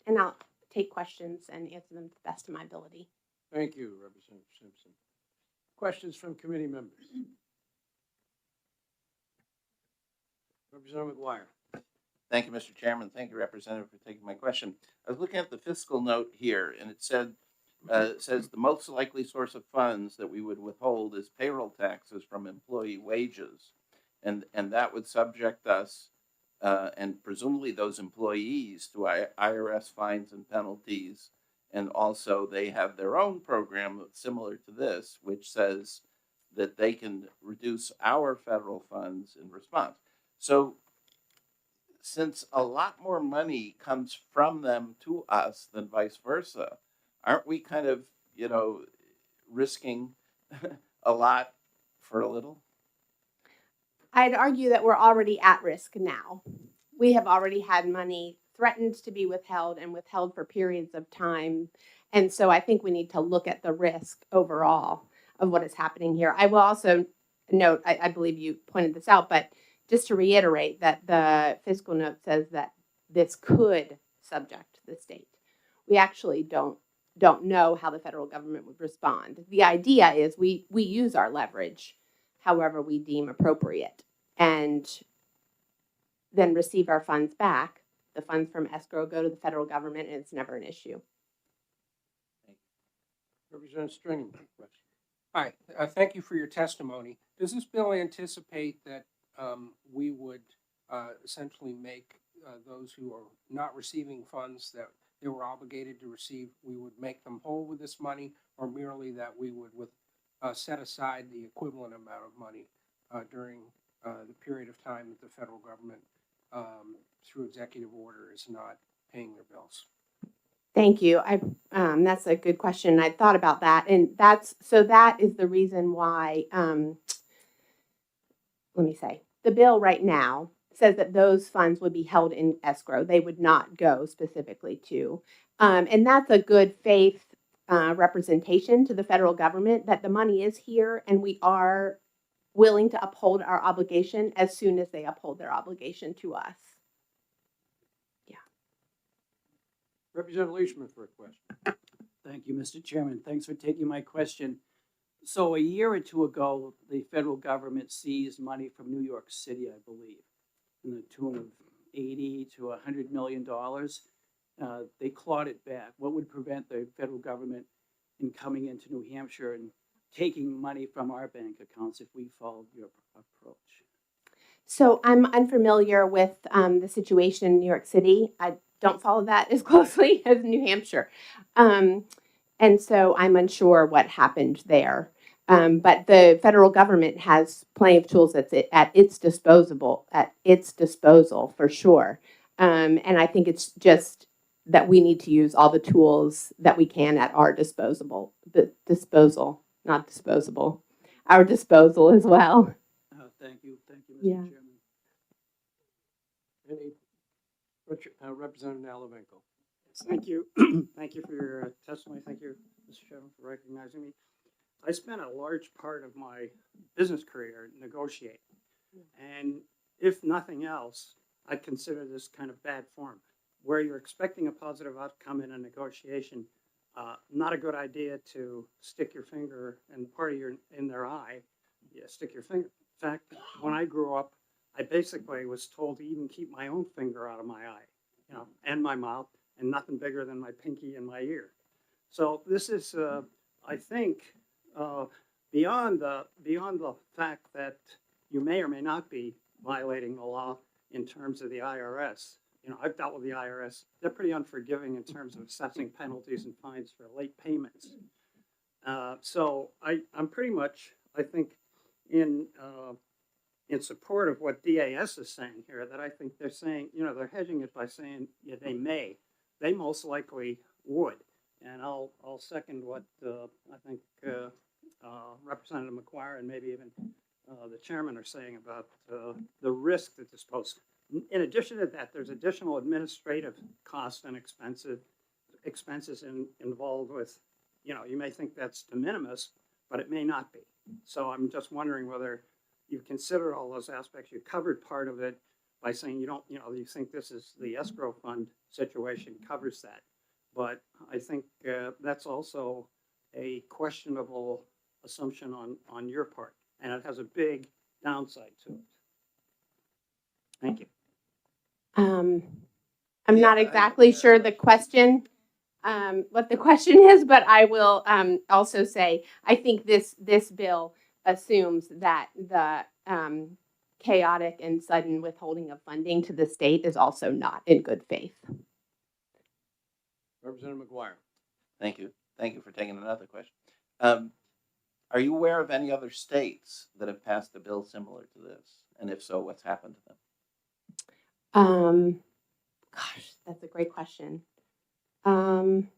And I'll take questions and answer them to the best of my ability. Thank you, Representative Simpson. Questions from committee members? Representative McGuire. Thank you, Mr. Chairman. Thank you, Representative, for taking my question. I was looking at the fiscal note here, and it says the most likely source of funds that we would withhold is payroll taxes from employee wages, and that would subject us and presumably those employees to IRS fines and penalties. And also they have their own program similar to this, which says that they can reduce our federal funds in response. So since a lot more money comes from them to us than vice versa, aren't we kind of, risking a lot for a little? I'd argue that we're already at risk now. We have already had money threatened to be withheld and withheld for periods of time. And so I think we need to look at the risk overall of what is happening here. I will also note, I believe you pointed this out, but just to reiterate that the fiscal note says that this could subject the state. We actually don't know how the federal government would respond. The idea is we use our leverage however we deem appropriate, and then receive our funds back. The funds from escrow go to the federal government, and it's never an issue. Representative Stringham. Hi, thank you for your testimony. Does this bill anticipate that we would essentially make those who are not receiving funds that they were obligated to receive, we would make them whole with this money, or merely that we would set aside the equivalent amount of money during the period of time that the federal government, through executive order, is not paying their bills? Thank you. That's a good question. I thought about that, and that is the reason why. Let me say, the bill right now says that those funds would be held in escrow. They would not go specifically to, and that's a good faith representation to the federal government that the money is here and we are willing to uphold our obligation as soon as they uphold their obligation to us. Yeah. Representative Leishman for a question. Thank you, Mr. Chairman. Thanks for taking my question. So a year or two ago, the federal government seized money from New York City, I believe, in the tune of $80 to $100 million. They clawed it back. What would prevent the federal government in coming into New Hampshire and taking money from our bank accounts if we followed your approach? So I'm unfamiliar with the situation in New York City. I don't follow that as closely as New Hampshire. And so I'm unsure what happened there. But the federal government has plenty of tools at its disposal for sure. And I think it's just that we need to use all the tools that we can at our disposal, not disposable, our disposal as well. Thank you, Mr. Yeah. Chairman. Representative Nalavenko. Thank you. Thank you for your testimony. Thank you, Mr. Chairman, for recognizing me. I spent a large part of my business career negotiating. And if nothing else, I consider this kind of bad form, where you're expecting a positive outcome in a negotiation. Not a good idea to stick your finger and the party in their eye. Yeah, stick your finger. In fact, when I grew up, I basically was told to even keep my own finger out of my eye, and my mouth, and nothing bigger than my pinky and my ear. So this is, I think, beyond the fact that you may or may not be violating the law in terms of the IRS. I've dealt with the IRS. They're pretty unforgiving in terms of assessing penalties and fines for late payments. So I'm pretty much, I think, in in support of what DAS is saying here, that I think they're saying, you know, they're hedging it by saying, yeah, they may. They most likely would. And I'll second what I think Representative McGuire and maybe even the chairman are saying about the risk that this poses. In addition to that, there's additional administrative costs and expenses involved with, you know, you may think that's de minimis, but it may not be. So I'm just wondering whether you've considered all those aspects. You covered part of it by saying you don't, you know, you think this is the escrow fund situation covers that. But I think that's also a questionable assumption on your part, and it has a big downside to it. Thank you. I'm not exactly sure the question, what the question is, but I will also say, I think this bill assumes that the chaotic and sudden withholding of funding to the state is also not in good faith. Representative McGuire. Thank you. Thank you for taking another question. Are you aware of any other states that have passed a bill similar to this? And if so, what's happened to them? Gosh, that's a great question. I'm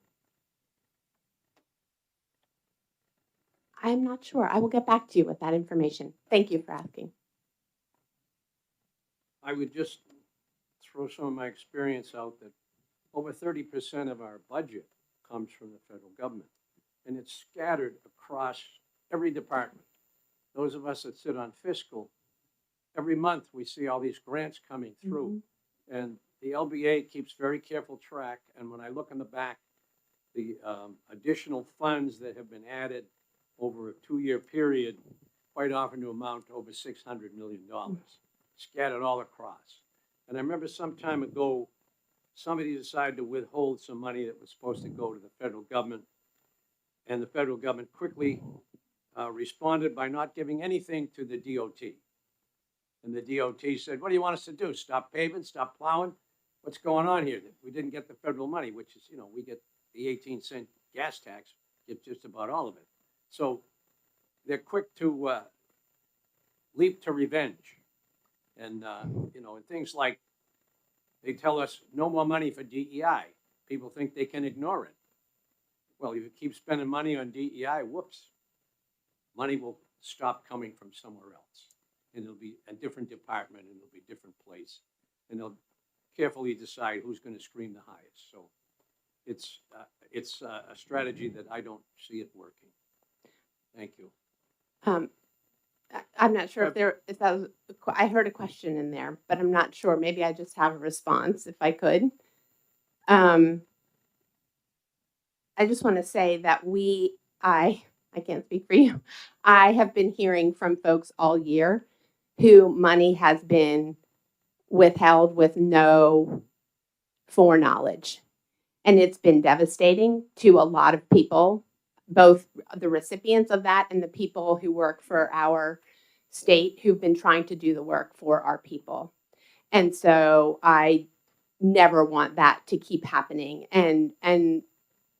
not sure. I will get back to you with that information. Thank you for asking. I would just throw some of my experience out that over 30% of our budget comes from the federal government, and it's scattered across every department. Those of us that sit on fiscal, every month we see all these grants coming through, and the LBA keeps very careful track. And when I look in the back, the additional funds that have been added over a 2-year period quite often to amount to over $600 million, scattered all across. And I remember some time ago, somebody decided to withhold some money that was supposed to go to the federal government. And the federal government quickly responded by not giving anything to the DOT. And the DOT said, what do you want us to do? Stop paving, stop plowing? What's going on here? We didn't get the federal money, which is, you know, we get the 18-cent gas tax, get just about all of it. So they're quick to leap to revenge. And, you know, and things like they tell us no more money for DEI. People think they can ignore it. Well, if you keep spending money on DEI, whoops, money will stop coming from somewhere else. And it'll be a different department, and it'll be a different place. And they'll carefully decide who's going to scream the highest. So it's a strategy that I don't see it working. Thank you. I'm not sure if that was, I heard a question in there, but I'm not sure. Maybe I just have a response if I could. I just want to say that I can't speak for you. I have been hearing from folks all year who money has been withheld with no foreknowledge. And it's been devastating to a lot of people, both the recipients of that and the people who work for our state who've been trying to do the work for our people. And so I never want that to keep happening. And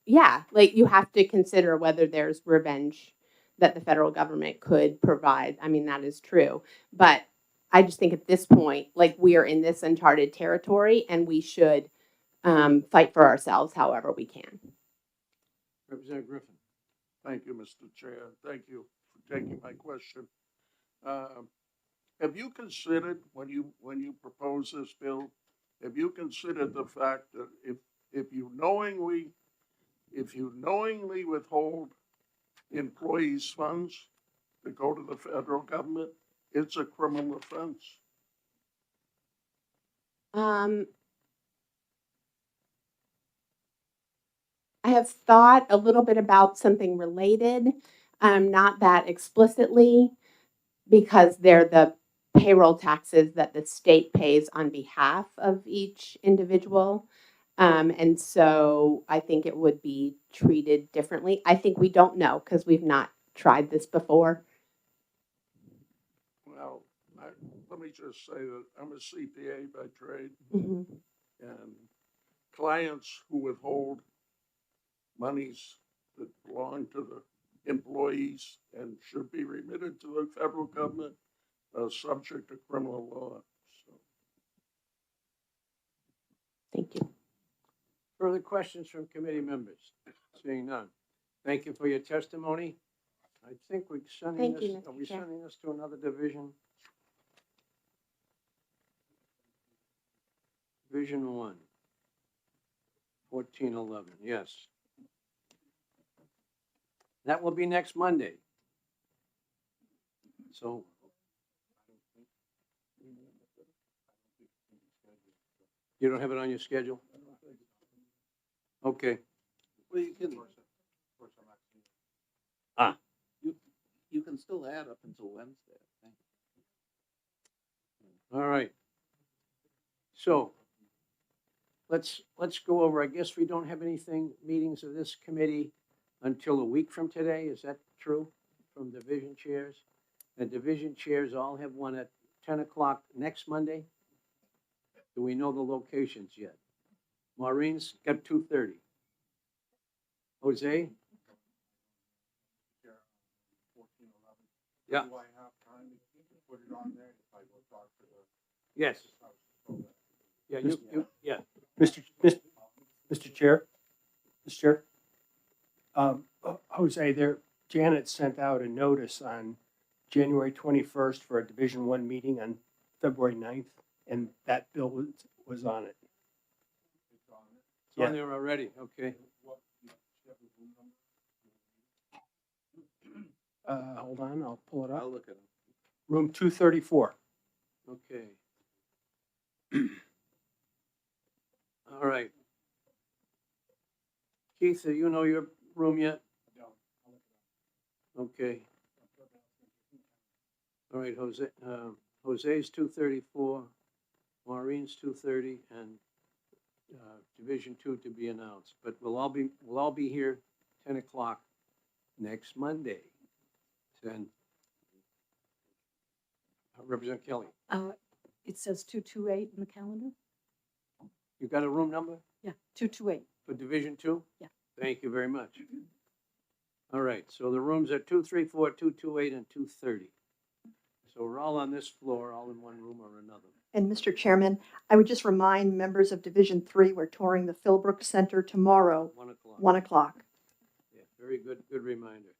yeah, like you have to consider whether there's revenge that the federal government could provide. I mean, that is true. But I just think at this point, like we are in this uncharted territory and we should fight for ourselves however we can. Representative Griffin. Thank you, Mr. Chair. Thank you for taking my question. Have you considered, when you propose this bill, have you considered the fact that if you knowingly withhold employees' funds to go to the federal government, it's a criminal offense? I have thought a little bit about something related, not that explicitly, because they're the payroll taxes that the state pays on behalf of each individual. And so I think it would be treated differently. I think we don't know because we've not tried this before. Well, let me just say that I'm a CPA by trade. And clients who withhold monies that belong to the employees and should be remitted to the federal government, subject to criminal law, so. Thank you. Further questions from committee members? Seeing none. Thank you for your testimony. I think we're sending Thank you, this, are Mr. we Chair. sending this to another division? Division 1, 1411, yes. That will be next Monday. So. You don't have it on your schedule? Okay. Well, you can. Ah. You can still add up until Wednesday, I think. All right. So let's go over, I guess we don't have anything, meetings of this committee until a week from today. Is that true? From division chairs? And division chairs all have one at 10 o'clock next Monday? Do we know the locations yet? Maureen's got 2:30. Jose? Yeah. Do I have time to put it on there if I go talk to the? Yes. Yeah, yeah. Mr. Chair, Mr. Chair. Jose, there, Janet sent out a notice on January 21st for a Division 1 meeting on February 9th, and that bill was on it. It's on there already, okay. Hold on, I'll pull it up. I'll look at them. Room 234. Okay. All right. Keith, do you know your room yet? Okay. All right, Jose's 234, Maureen's 2:30, and Division 2 to be announced. But we'll all be here 10 o'clock next Monday. And Representative Kelly, It says 228 in the calendar? you got a room number Yeah, 228. for Division 2? Yeah. Thank you very much. All right, so the rooms are 234, 228, and 230. So we're all on this floor, all in one room or another. And Mr. Chairman, I would just remind members of Division 3, we're touring the Philbrook Center tomorrow, 1 o'clock. 1 o'clock. Yeah, very good reminder.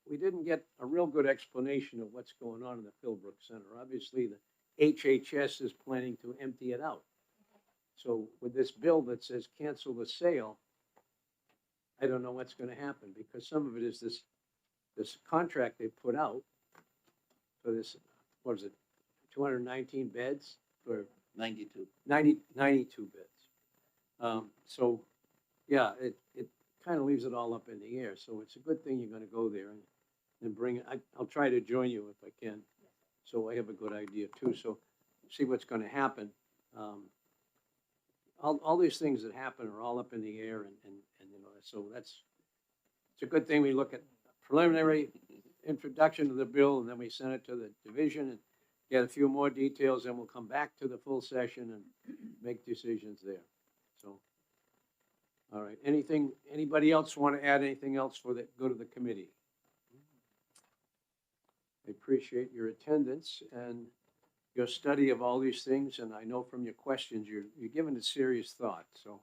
We didn't get a real good explanation of what's going on in the Philbrook Center. Obviously, the HHS is planning to empty it out. So with this bill that says cancel the sale, I don't know what's going to happen because some of it is this contract they put out for this, what is it, 219 beds or 92. 92 beds. So, yeah, it kind of leaves it all up in the air. So it's a good thing you're going to go there and bring it. I'll try to join you if I can. So I have a good idea too. So see what's going to happen. All these things that happen are all up in the air and you know, so it's a good thing we look at preliminary introduction of the bill and then we send it to the division and get a few more details, and we'll come back to the full session and make decisions there. So, all right, anybody else want to add anything else for the good of the committee? I appreciate your attendance and your study of all these things, and I know from your questions, you're giving it serious thought. So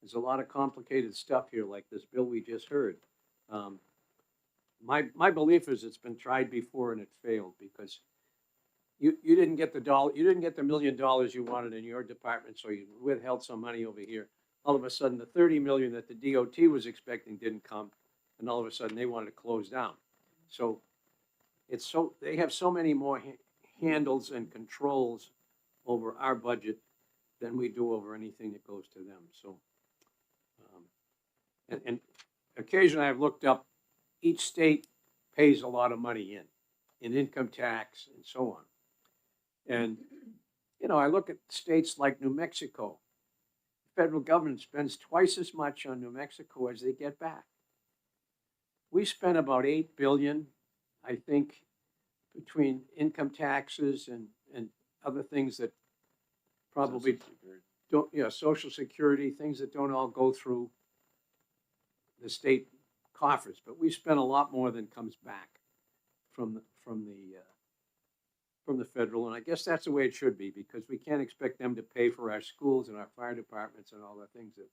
there's a lot of complicated stuff here, like this bill we just heard. My belief is it's been tried before and it failed because you didn't get the $1 million you wanted in your department, so you withheld some money over here. All of a sudden, the 30 million that the DOT was expecting didn't come, and all of a sudden they wanted to close down. So they have so many more handles and controls over our budget than we do over anything that goes to them. So, and occasionally I've looked up, each state pays a lot of money in income tax and so on. And, you know, I look at states like New Mexico. The federal government spends twice as much on New Mexico as they get back. We spend about $8 billion, I think, between income taxes and other things that probably don't, Social Security, things that don't all go through the state coffers, but we spend a lot more than comes back from the from the federal, and I guess that's the way it should be, because we can't expect them to pay for our schools and our fire departments and all the things that,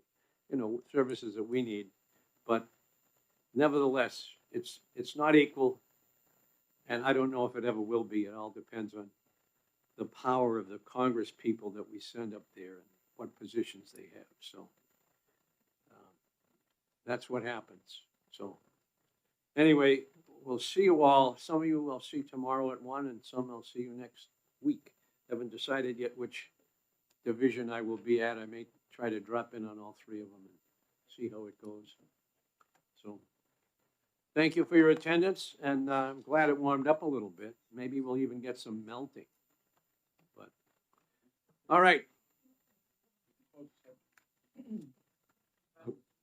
you know, services that we need. But nevertheless, it's not equal, and I don't know if it ever will be. It all depends on the power of the Congress people that we send up there and what positions they have. So that's what happens. So anyway, we'll see you all. Some of you I'll see tomorrow at 1, and some I'll see you next week. Haven't decided yet which division I will be at. I may try to drop in on all 3 of them and see how it goes. So thank you for your attendance, and I'm glad it warmed up a little bit. Maybe we'll even get some melting. But all right.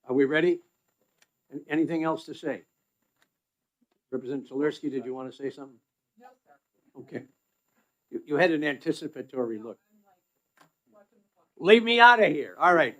Are we ready? Anything else to say? Representative Tulerski, did you want to say something? No, sir. Okay. You had an anticipatory look. Leave me out of here. All right.